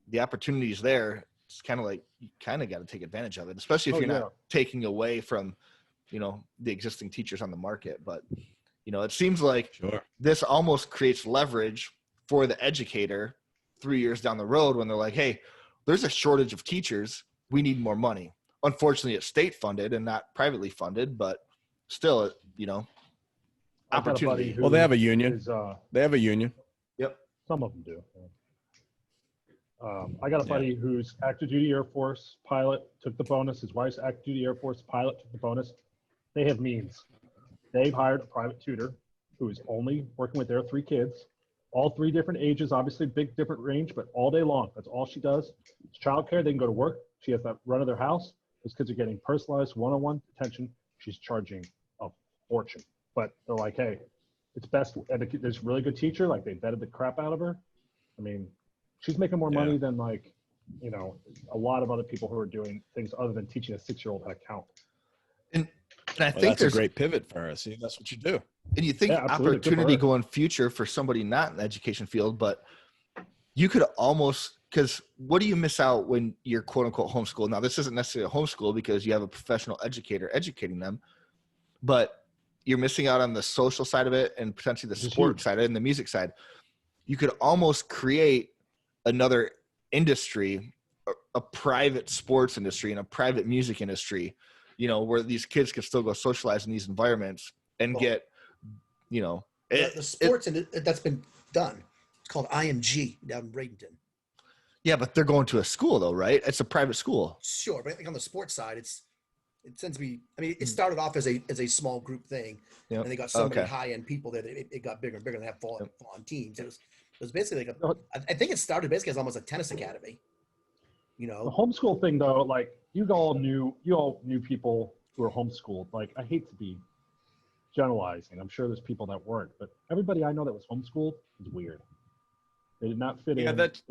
Speaker 3: the opportunities there. It's kind of like, you kind of got to take advantage of it, especially if you're not taking away from, the existing teachers on the market. But, it seems like this almost creates leverage for the educator 3 years down the road when they're like, hey, there's a shortage of teachers. We need more money. Unfortunately, it's state funded and not privately funded, but still, opportunity.
Speaker 4: Well, they have a union. They have a union.
Speaker 1: Yep. Some of them do. I got a buddy who's active duty Air Force pilot, took the bonus. His wife's active duty Air Force pilot, took the bonus. They have means. They've hired a private tutor who is only working with their 3 kids. All 3 different ages, obviously big different range, but all day long. That's all she does. It's childcare. They can go to work. She has that run of their house. Those kids are getting personalized one-on-one attention. She's charging a fortune. But they're like, hey, it's best. And there's a really good teacher. Like, they vetted the crap out of her. I mean, she's making more money than a lot of other people who are doing things other than teaching a 6-year-old how to count.
Speaker 3: And I think
Speaker 4: that's a great pivot for her. See, that's what you do.
Speaker 3: And you think opportunity going future for somebody not in the education field, but you could almost, because what do you miss out when you're quote unquote homeschooled? Now, this isn't necessarily a homeschool because you have a professional educator educating them, but you're missing out on the social side of it and potentially the sport side and the music side. You could almost create another industry, a private sports industry and a private music industry, where these kids can still go socialize in these environments and get,
Speaker 2: the sports and that's been done. It's called IMG down in Bradenton.
Speaker 3: Yeah, but they're going to a school though, right? It's a private school.
Speaker 2: Sure, but I think on the sports side, it tends to be. I mean, it started off as a small group thing, and they got so many high end people there that it got bigger and bigger. And they have full-on teams. It was basically like I think it started basically as almost a tennis academy. The
Speaker 1: homeschool thing though, like you all knew people who were homeschooled. Like, I hate to be generalizing. I'm sure there's people that weren't, but everybody I know that was homeschooled is weird. They did not fit in.
Speaker 4: That's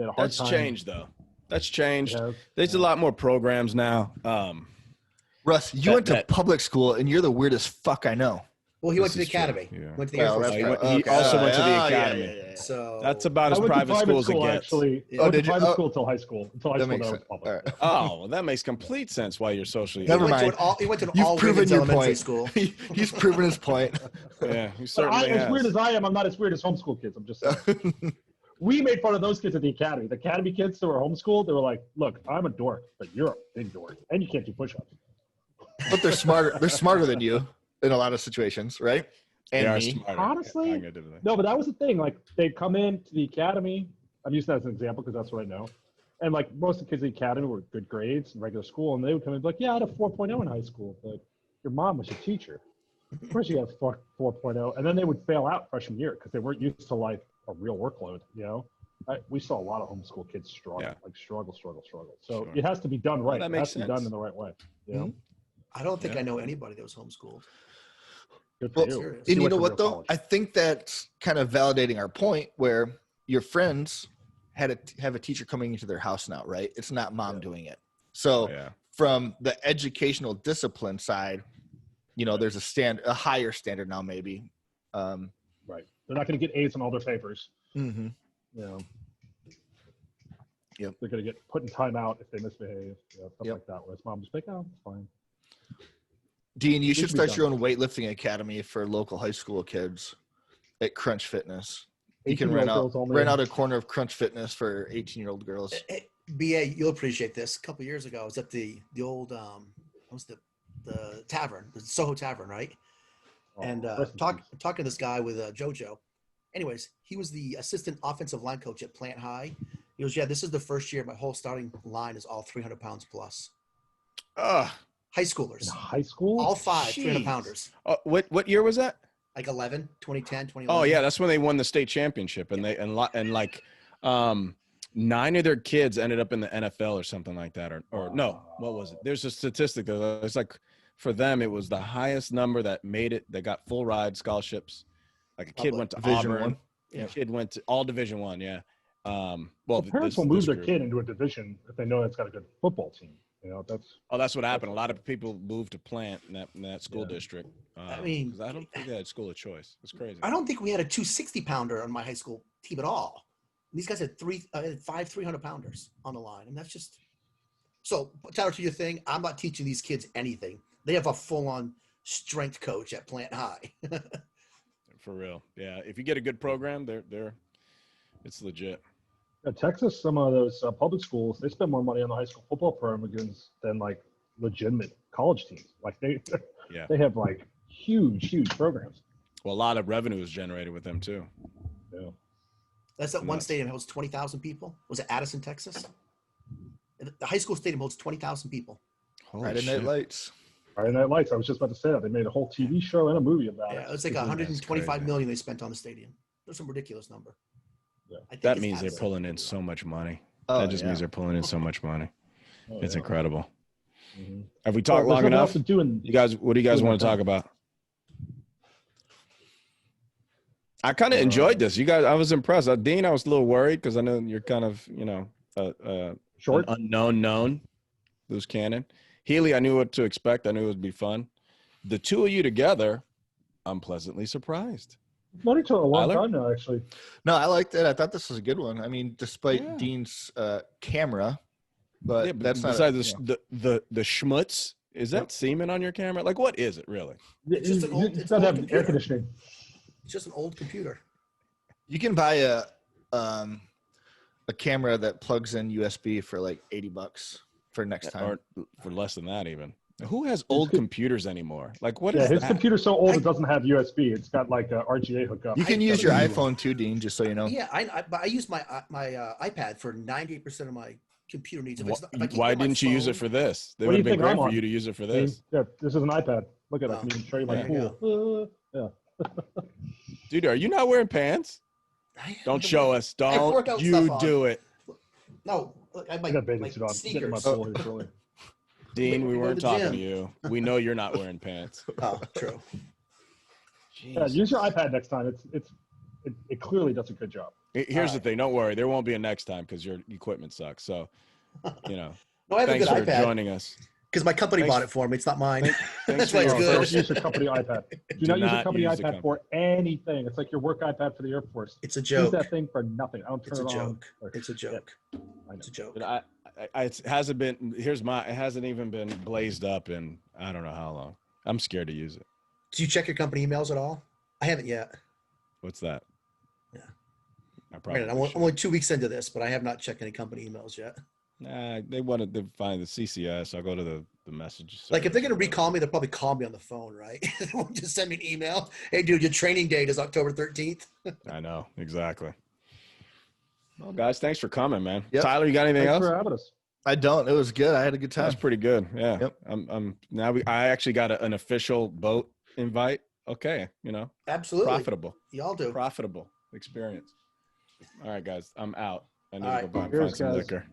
Speaker 4: changed though. That's changed. There's a lot more programs now.
Speaker 3: Russ, you went to public school and you're the weirdest fuck I know.
Speaker 2: Well, he went to the academy. Went to the Air Force.
Speaker 4: He also went to the academy.
Speaker 2: So
Speaker 4: that's about as private school as it gets.
Speaker 1: Actually, I went to private school until high school. Until high school, that was public.
Speaker 3: Right.
Speaker 4: Oh, well, that makes complete sense why you're socially.
Speaker 3: Never mind.
Speaker 2: He went to an all-women's elementary school.
Speaker 3: He's proven his point.
Speaker 4: Yeah, he certainly has.
Speaker 1: As weird as I am, I'm not as weird as homeschool kids. I'm just saying. We made fun of those kids at the academy. The academy kids that were homeschooled, they were like, look, I'm a dork, but you're a big dork. And you can't do push-ups.
Speaker 3: But they're smarter. They're smarter than you in a lot of situations, right? And me.
Speaker 1: Honestly, no, but that was the thing. Like, they'd come into the academy. I'm using that as an example because that's what I know. And like most of the kids in the academy were good grades in regular school, and they would come in and be like, yeah, I had a 4.0 in high school. But your mom was your teacher. Of course you have 4.0. And then they would fail out freshman year because they weren't used to like a real workload, you know? We saw a lot of homeschool kids struggle, like struggle. So it has to be done right.
Speaker 4: That
Speaker 1: It
Speaker 4: makes
Speaker 1: has to be
Speaker 4: sense.
Speaker 1: done in the right way. You know?
Speaker 2: I don't think I know anybody that was homeschooled.
Speaker 1: Good for you.
Speaker 2: Serious.
Speaker 3: And you
Speaker 1: went
Speaker 3: know
Speaker 1: to
Speaker 3: what
Speaker 1: real
Speaker 3: though?
Speaker 1: college.
Speaker 3: I think that's kind of validating our point where your friends have a teacher coming into their house now, right? It's not mom doing it. So from the educational discipline side, you know, there's a higher standard now, maybe.
Speaker 1: Right. They're not going to get A's on all their papers.
Speaker 3: Mm-hmm.
Speaker 1: You know.
Speaker 3: Yep.
Speaker 1: They're going to get put in timeout if they misbehave. You know, stuff like that. Whereas mom just like, oh, it's fine.
Speaker 3: Dean, you should
Speaker 1: should be
Speaker 3: start
Speaker 1: done.
Speaker 3: your own weightlifting academy for local high school kids at Crunch Fitness. You can
Speaker 1: 18-year-old
Speaker 3: rent
Speaker 1: girls only.
Speaker 3: out a corner of Crunch Fitness for 18-year-old girls.
Speaker 2: Hey, BA, you'll appreciate this. A couple years ago, I was at the old what was the tavern, the Soho Tavern, right? And talking to this guy with JoJo. Anyways, he was the assistant offensive line coach at Plant High. He goes, yeah, this is the first year my whole starting line is all 300 pounds plus. High schoolers.
Speaker 1: In high school?
Speaker 2: All five,
Speaker 4: Jeez.
Speaker 2: 300 pounders.
Speaker 4: What year was that?
Speaker 2: Like 11, 2010, 2011.
Speaker 4: Oh yeah, that's when they won the state championship, and they and like 9 of their kids ended up in the NFL or something like that, or no, what was it? There's a statistic that it's like for them it was the highest number that made it. They got full ride scholarships. Like a kid went to
Speaker 3: Division
Speaker 4: Auburn.
Speaker 3: I.
Speaker 4: A kid went to all Division I. Yeah.
Speaker 1: Well, parents will move their kid into a division if they know it's got a good football team. You know,
Speaker 4: that's what happened. A lot of people moved to Plant in that school district.
Speaker 2: I mean,
Speaker 4: 'cause I don't think they had school of choice. It's crazy.
Speaker 2: I don't think we had a 260 pounder on my high school team at all. These guys had 5 300 pounders on the line, and that's just so. Tyler, to your thing, I'm not teaching these kids anything. They have a full-on strength coach at Plant High.
Speaker 4: For real, yeah. If you get a good program, it's legit.
Speaker 1: Texas, some of those public schools, they spend more money on the high school football programs than like legitimate college teams. Like they have like huge programs.
Speaker 4: Well, a lot of revenue is generated with them too.
Speaker 1: Yeah.
Speaker 2: That's that one stadium that holds 20,000 people. Was it Addison, Texas? The high school stadium holds 20,000 people.
Speaker 3: Friday Night Lights.
Speaker 1: Friday Night Lights. I was just about to say that. They made a whole TV show and a movie about it.
Speaker 2: Yeah, it's like 125 million they spent on the stadium. That's some ridiculous number.
Speaker 1: Yeah.
Speaker 4: That means they're pulling in so much money.
Speaker 3: Oh,
Speaker 4: that just means they're pulling in so much money. It's incredible.
Speaker 1: Mm-hmm.
Speaker 4: Have we talked long enough? You guys, what do you guys want to talk about? I kind of enjoyed this. You guys, I was impressed. Dean, I was a little worried because I know you're kind of,
Speaker 1: short,
Speaker 4: unknown known, loose cannon. Healy, I knew what to expect. I knew it would be fun. The two of you together, I'm pleasantly surprised.
Speaker 1: Known each other a long time now, actually.
Speaker 3: No, I liked it. I thought this was a good one. I mean, despite Dean's camera, but that's not.
Speaker 4: Besides the schmutz, is that semen on your camera? Like, what is it really?
Speaker 2: It's just an old.
Speaker 1: It's not having air conditioning.
Speaker 2: It's just an old computer.
Speaker 3: You can buy a camera that plugs in USB for like $80 for next time,
Speaker 4: or for less than that even. Who has old computers anymore? Like, what is
Speaker 1: his
Speaker 4: that?
Speaker 1: computer's so old it doesn't have USB. It's got like a RGA hookup.
Speaker 3: You can use your iPhone too, Dean, just so you know.
Speaker 2: Yeah, I use my iPad for 98% of my computer needs.
Speaker 4: Why didn't you use it for this? It would have been great for you to use it for this.
Speaker 1: Yeah, this is an iPad. Look at it. I can even show you my pool. Yeah.
Speaker 4: Dude, are you not wearing pants? Don't show us. Don't you do it.
Speaker 2: No, look, I
Speaker 1: got bathing suit on. Getting my pool here shortly.
Speaker 4: Dean, we weren't talking to you. We know you're not wearing pants.
Speaker 2: Oh, true.
Speaker 1: Yeah, use your iPad next time. It clearly does a good job.
Speaker 4: Here's the thing. Don't worry. There won't be a next time because your equipment sucks. So,
Speaker 2: no, I have
Speaker 4: thanks
Speaker 2: a good
Speaker 4: for
Speaker 2: iPad
Speaker 4: joining us.
Speaker 2: because my company bought it for me. It's not mine.
Speaker 4: Thanks
Speaker 2: That's why it's good.
Speaker 1: Don't use your company iPad. Do not use your company iPad for anything. It's like your work iPad for the Air Force.
Speaker 2: It's a joke.
Speaker 1: Use that thing for nothing. I don't turn
Speaker 2: It's a
Speaker 1: it on.
Speaker 2: joke. It's a joke. It's a joke.
Speaker 4: But it hasn't been. It hasn't even been blazed up in I don't know how long. I'm scared to use it.
Speaker 2: Do you check your company emails at all? I haven't yet.
Speaker 4: What's that?
Speaker 2: Yeah.
Speaker 4: I'm
Speaker 2: only 2 weeks into this, but I have not checked any company emails yet.
Speaker 4: Nah, they wanted to find the CCS. I'll go to the messages.
Speaker 2: Like if they're gonna recall me, they'll probably call me on the phone, right? They won't just send me an email. Hey, dude, your training date is October 13th.
Speaker 4: I know exactly. Well, guys, thanks for coming, man.
Speaker 3: Yep.
Speaker 4: Tyler, you got anything
Speaker 1: Thanks
Speaker 4: else?
Speaker 1: for having us.
Speaker 3: I don't. It was good. I had a good time.
Speaker 4: That's pretty good. Yeah.
Speaker 3: Yep.
Speaker 4: I'm now I actually got an official boat invite. Okay,
Speaker 2: Absolutely.
Speaker 4: profitable.
Speaker 2: Y'all do.
Speaker 4: Profitable experience. All right, guys, I'm out. I need
Speaker 2: All
Speaker 4: to go
Speaker 2: right.
Speaker 4: find some
Speaker 1: Cheers, guys.
Speaker 4: liquor.